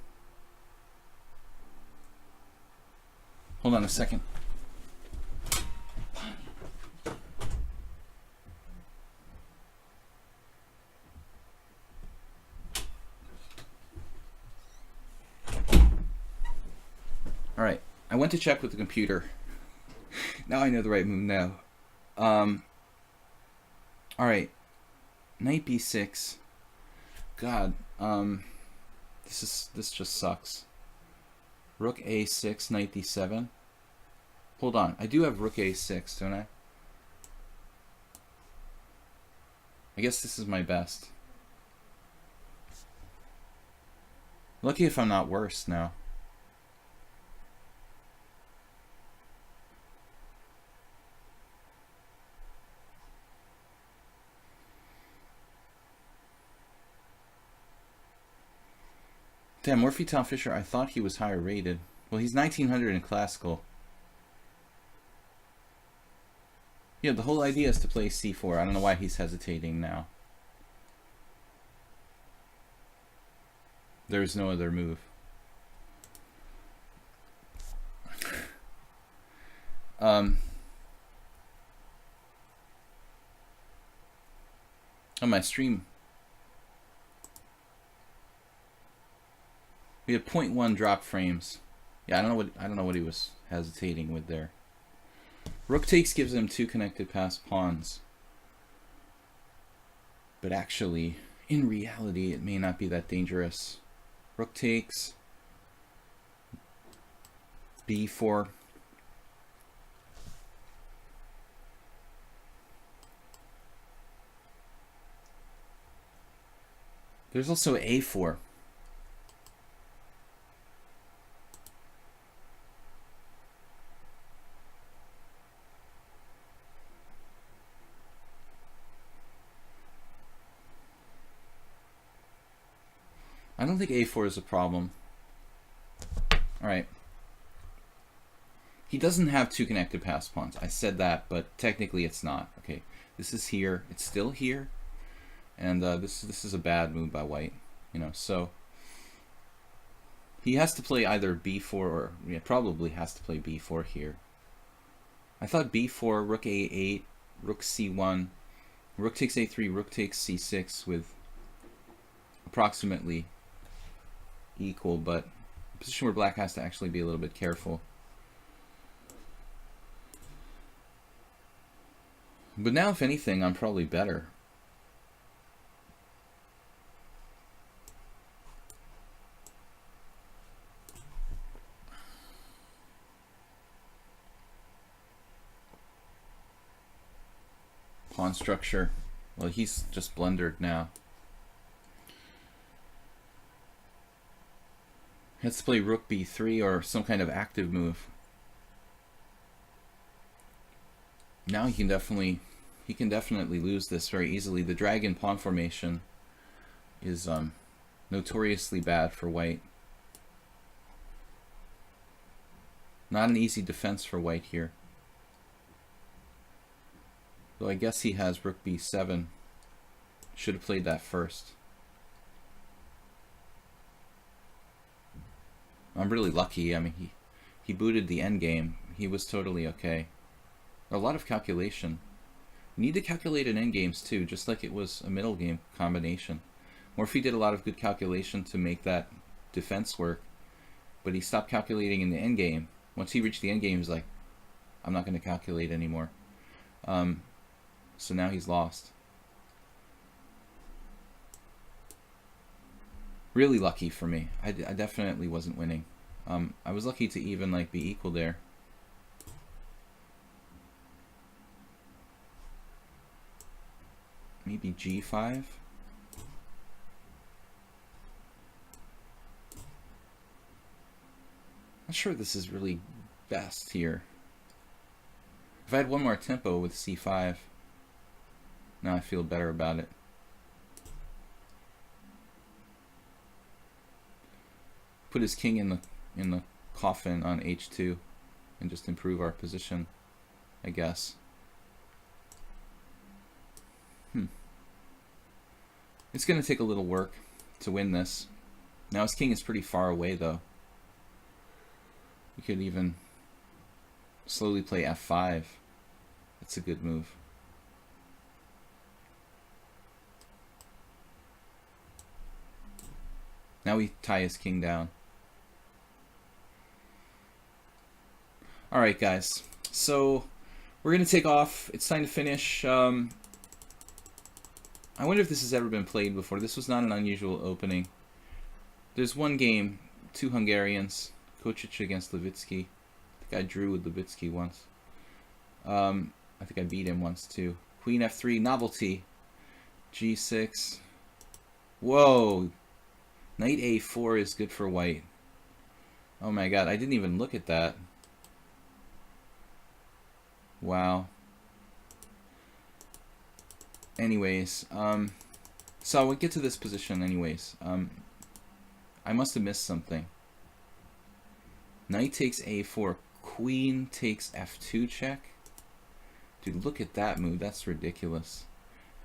Hold on a second. All right. I went to check with the computer. Now I know the right move now. All right. Knight b6. God. This just sucks. Rook a6, knight d7. Hold on, I do have rook a6, don't I? I guess this is my best. Lucky if I'm not worse now. Damn, Morphy Tom Fisher, I thought he was higher rated. Well, he's 1900 in classical. Yeah, the whole idea is to play c4. I don't know why he's hesitating now. There's no other move. On my stream, we had 0.1 drop frames. Yeah, I don't know what he was hesitating with there. Rook takes gives him 2 connected passed pawns. But actually, in reality, it may not be that dangerous. Rook takes. b4. There's also a4. I don't think a4 is a problem. Alright. He doesn't have 2 connected passed pawns. I said that, but technically it's not. Okay, this is here. It's still here. And this is a bad move by white. You know, so he has to play either b4 or probably has to play b4 here. I thought b4, rook a8, rook c1, rook takes a3, rook takes c6 with approximately equal, but a position where black has to actually be a little bit careful. But now, if anything, I'm probably better. pawn structure. Well, he's just blundered now. Let's play rook b3 or some kind of active move. Now he can definitely lose this very easily. The dragon pawn formation is notoriously bad for white. Not an easy defense for white here. Though I guess he has rook b7. Should have played that first. I'm really lucky. I mean, he booted the endgame. He was totally okay. A lot of calculation. You need to calculate in endgames too, just like it was a middle game combination. Morphy did a lot of good calculation to make that defense work, but he stopped calculating in the endgame. Once he reached the endgame, he's like, I'm not going to calculate anymore. So now he's lost. Really lucky for me. I definitely wasn't winning. I was lucky to even like be equal there. Maybe g5. Not sure this is really best here. If I had one more tempo with c5, now I feel better about it. Put his king in the coffin on h2 and just improve our position, I guess. It's going to take a little work to win this. Now his king is pretty far away though. We could even slowly play f5. That's a good move. Now we tie his king down. Alright guys, so we're going to take off. It's time to finish. I wonder if this has ever been played before. This was not an unusual opening. There's one game, 2 Hungarians, Kocic against Levitsky. I think I drew with Levitsky once. I think I beat him once too. Queen f3, novelty. g6. Whoa! Knight a4 is good for white. Oh my god, I didn't even look at that. Wow. Anyways, so we'll get to this position anyways. I must have missed something. Knight takes a4, queen takes f2 check. Dude, look at that move. That's ridiculous.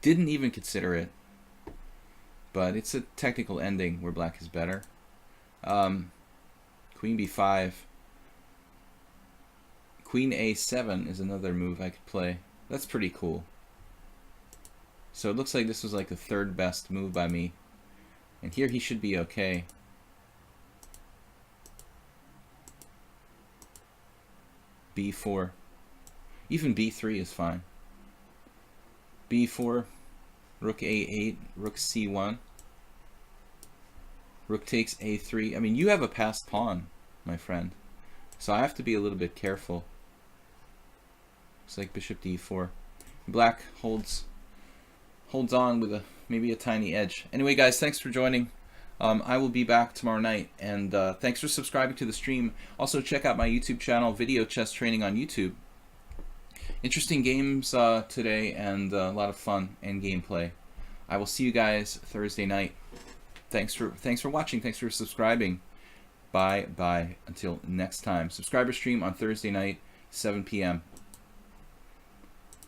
Didn't even consider it. But it's a technical ending where black is better. Queen b5. Queen a7 is another move I could play. That's pretty cool. So it looks like this was like the third best move by me. And here he should be okay. b4. Even b3 is fine. b4, rook a8, rook c1. Rook takes a3. I mean, you have a passed pawn, my friend. So I have to be a little bit careful. Looks like bishop d4. Black holds on with maybe a tiny edge. Anyway, guys, thanks for joining. I will be back tomorrow night, and thanks for subscribing to the stream. Also, check out my YouTube channel, Video Chess Training on YouTube. Interesting games today, and a lot of fun and gameplay. I will see you guys Thursday night. Thanks for watching. Thanks for subscribing. Bye until next time. Subscriber stream on Thursday night, 7 p.m.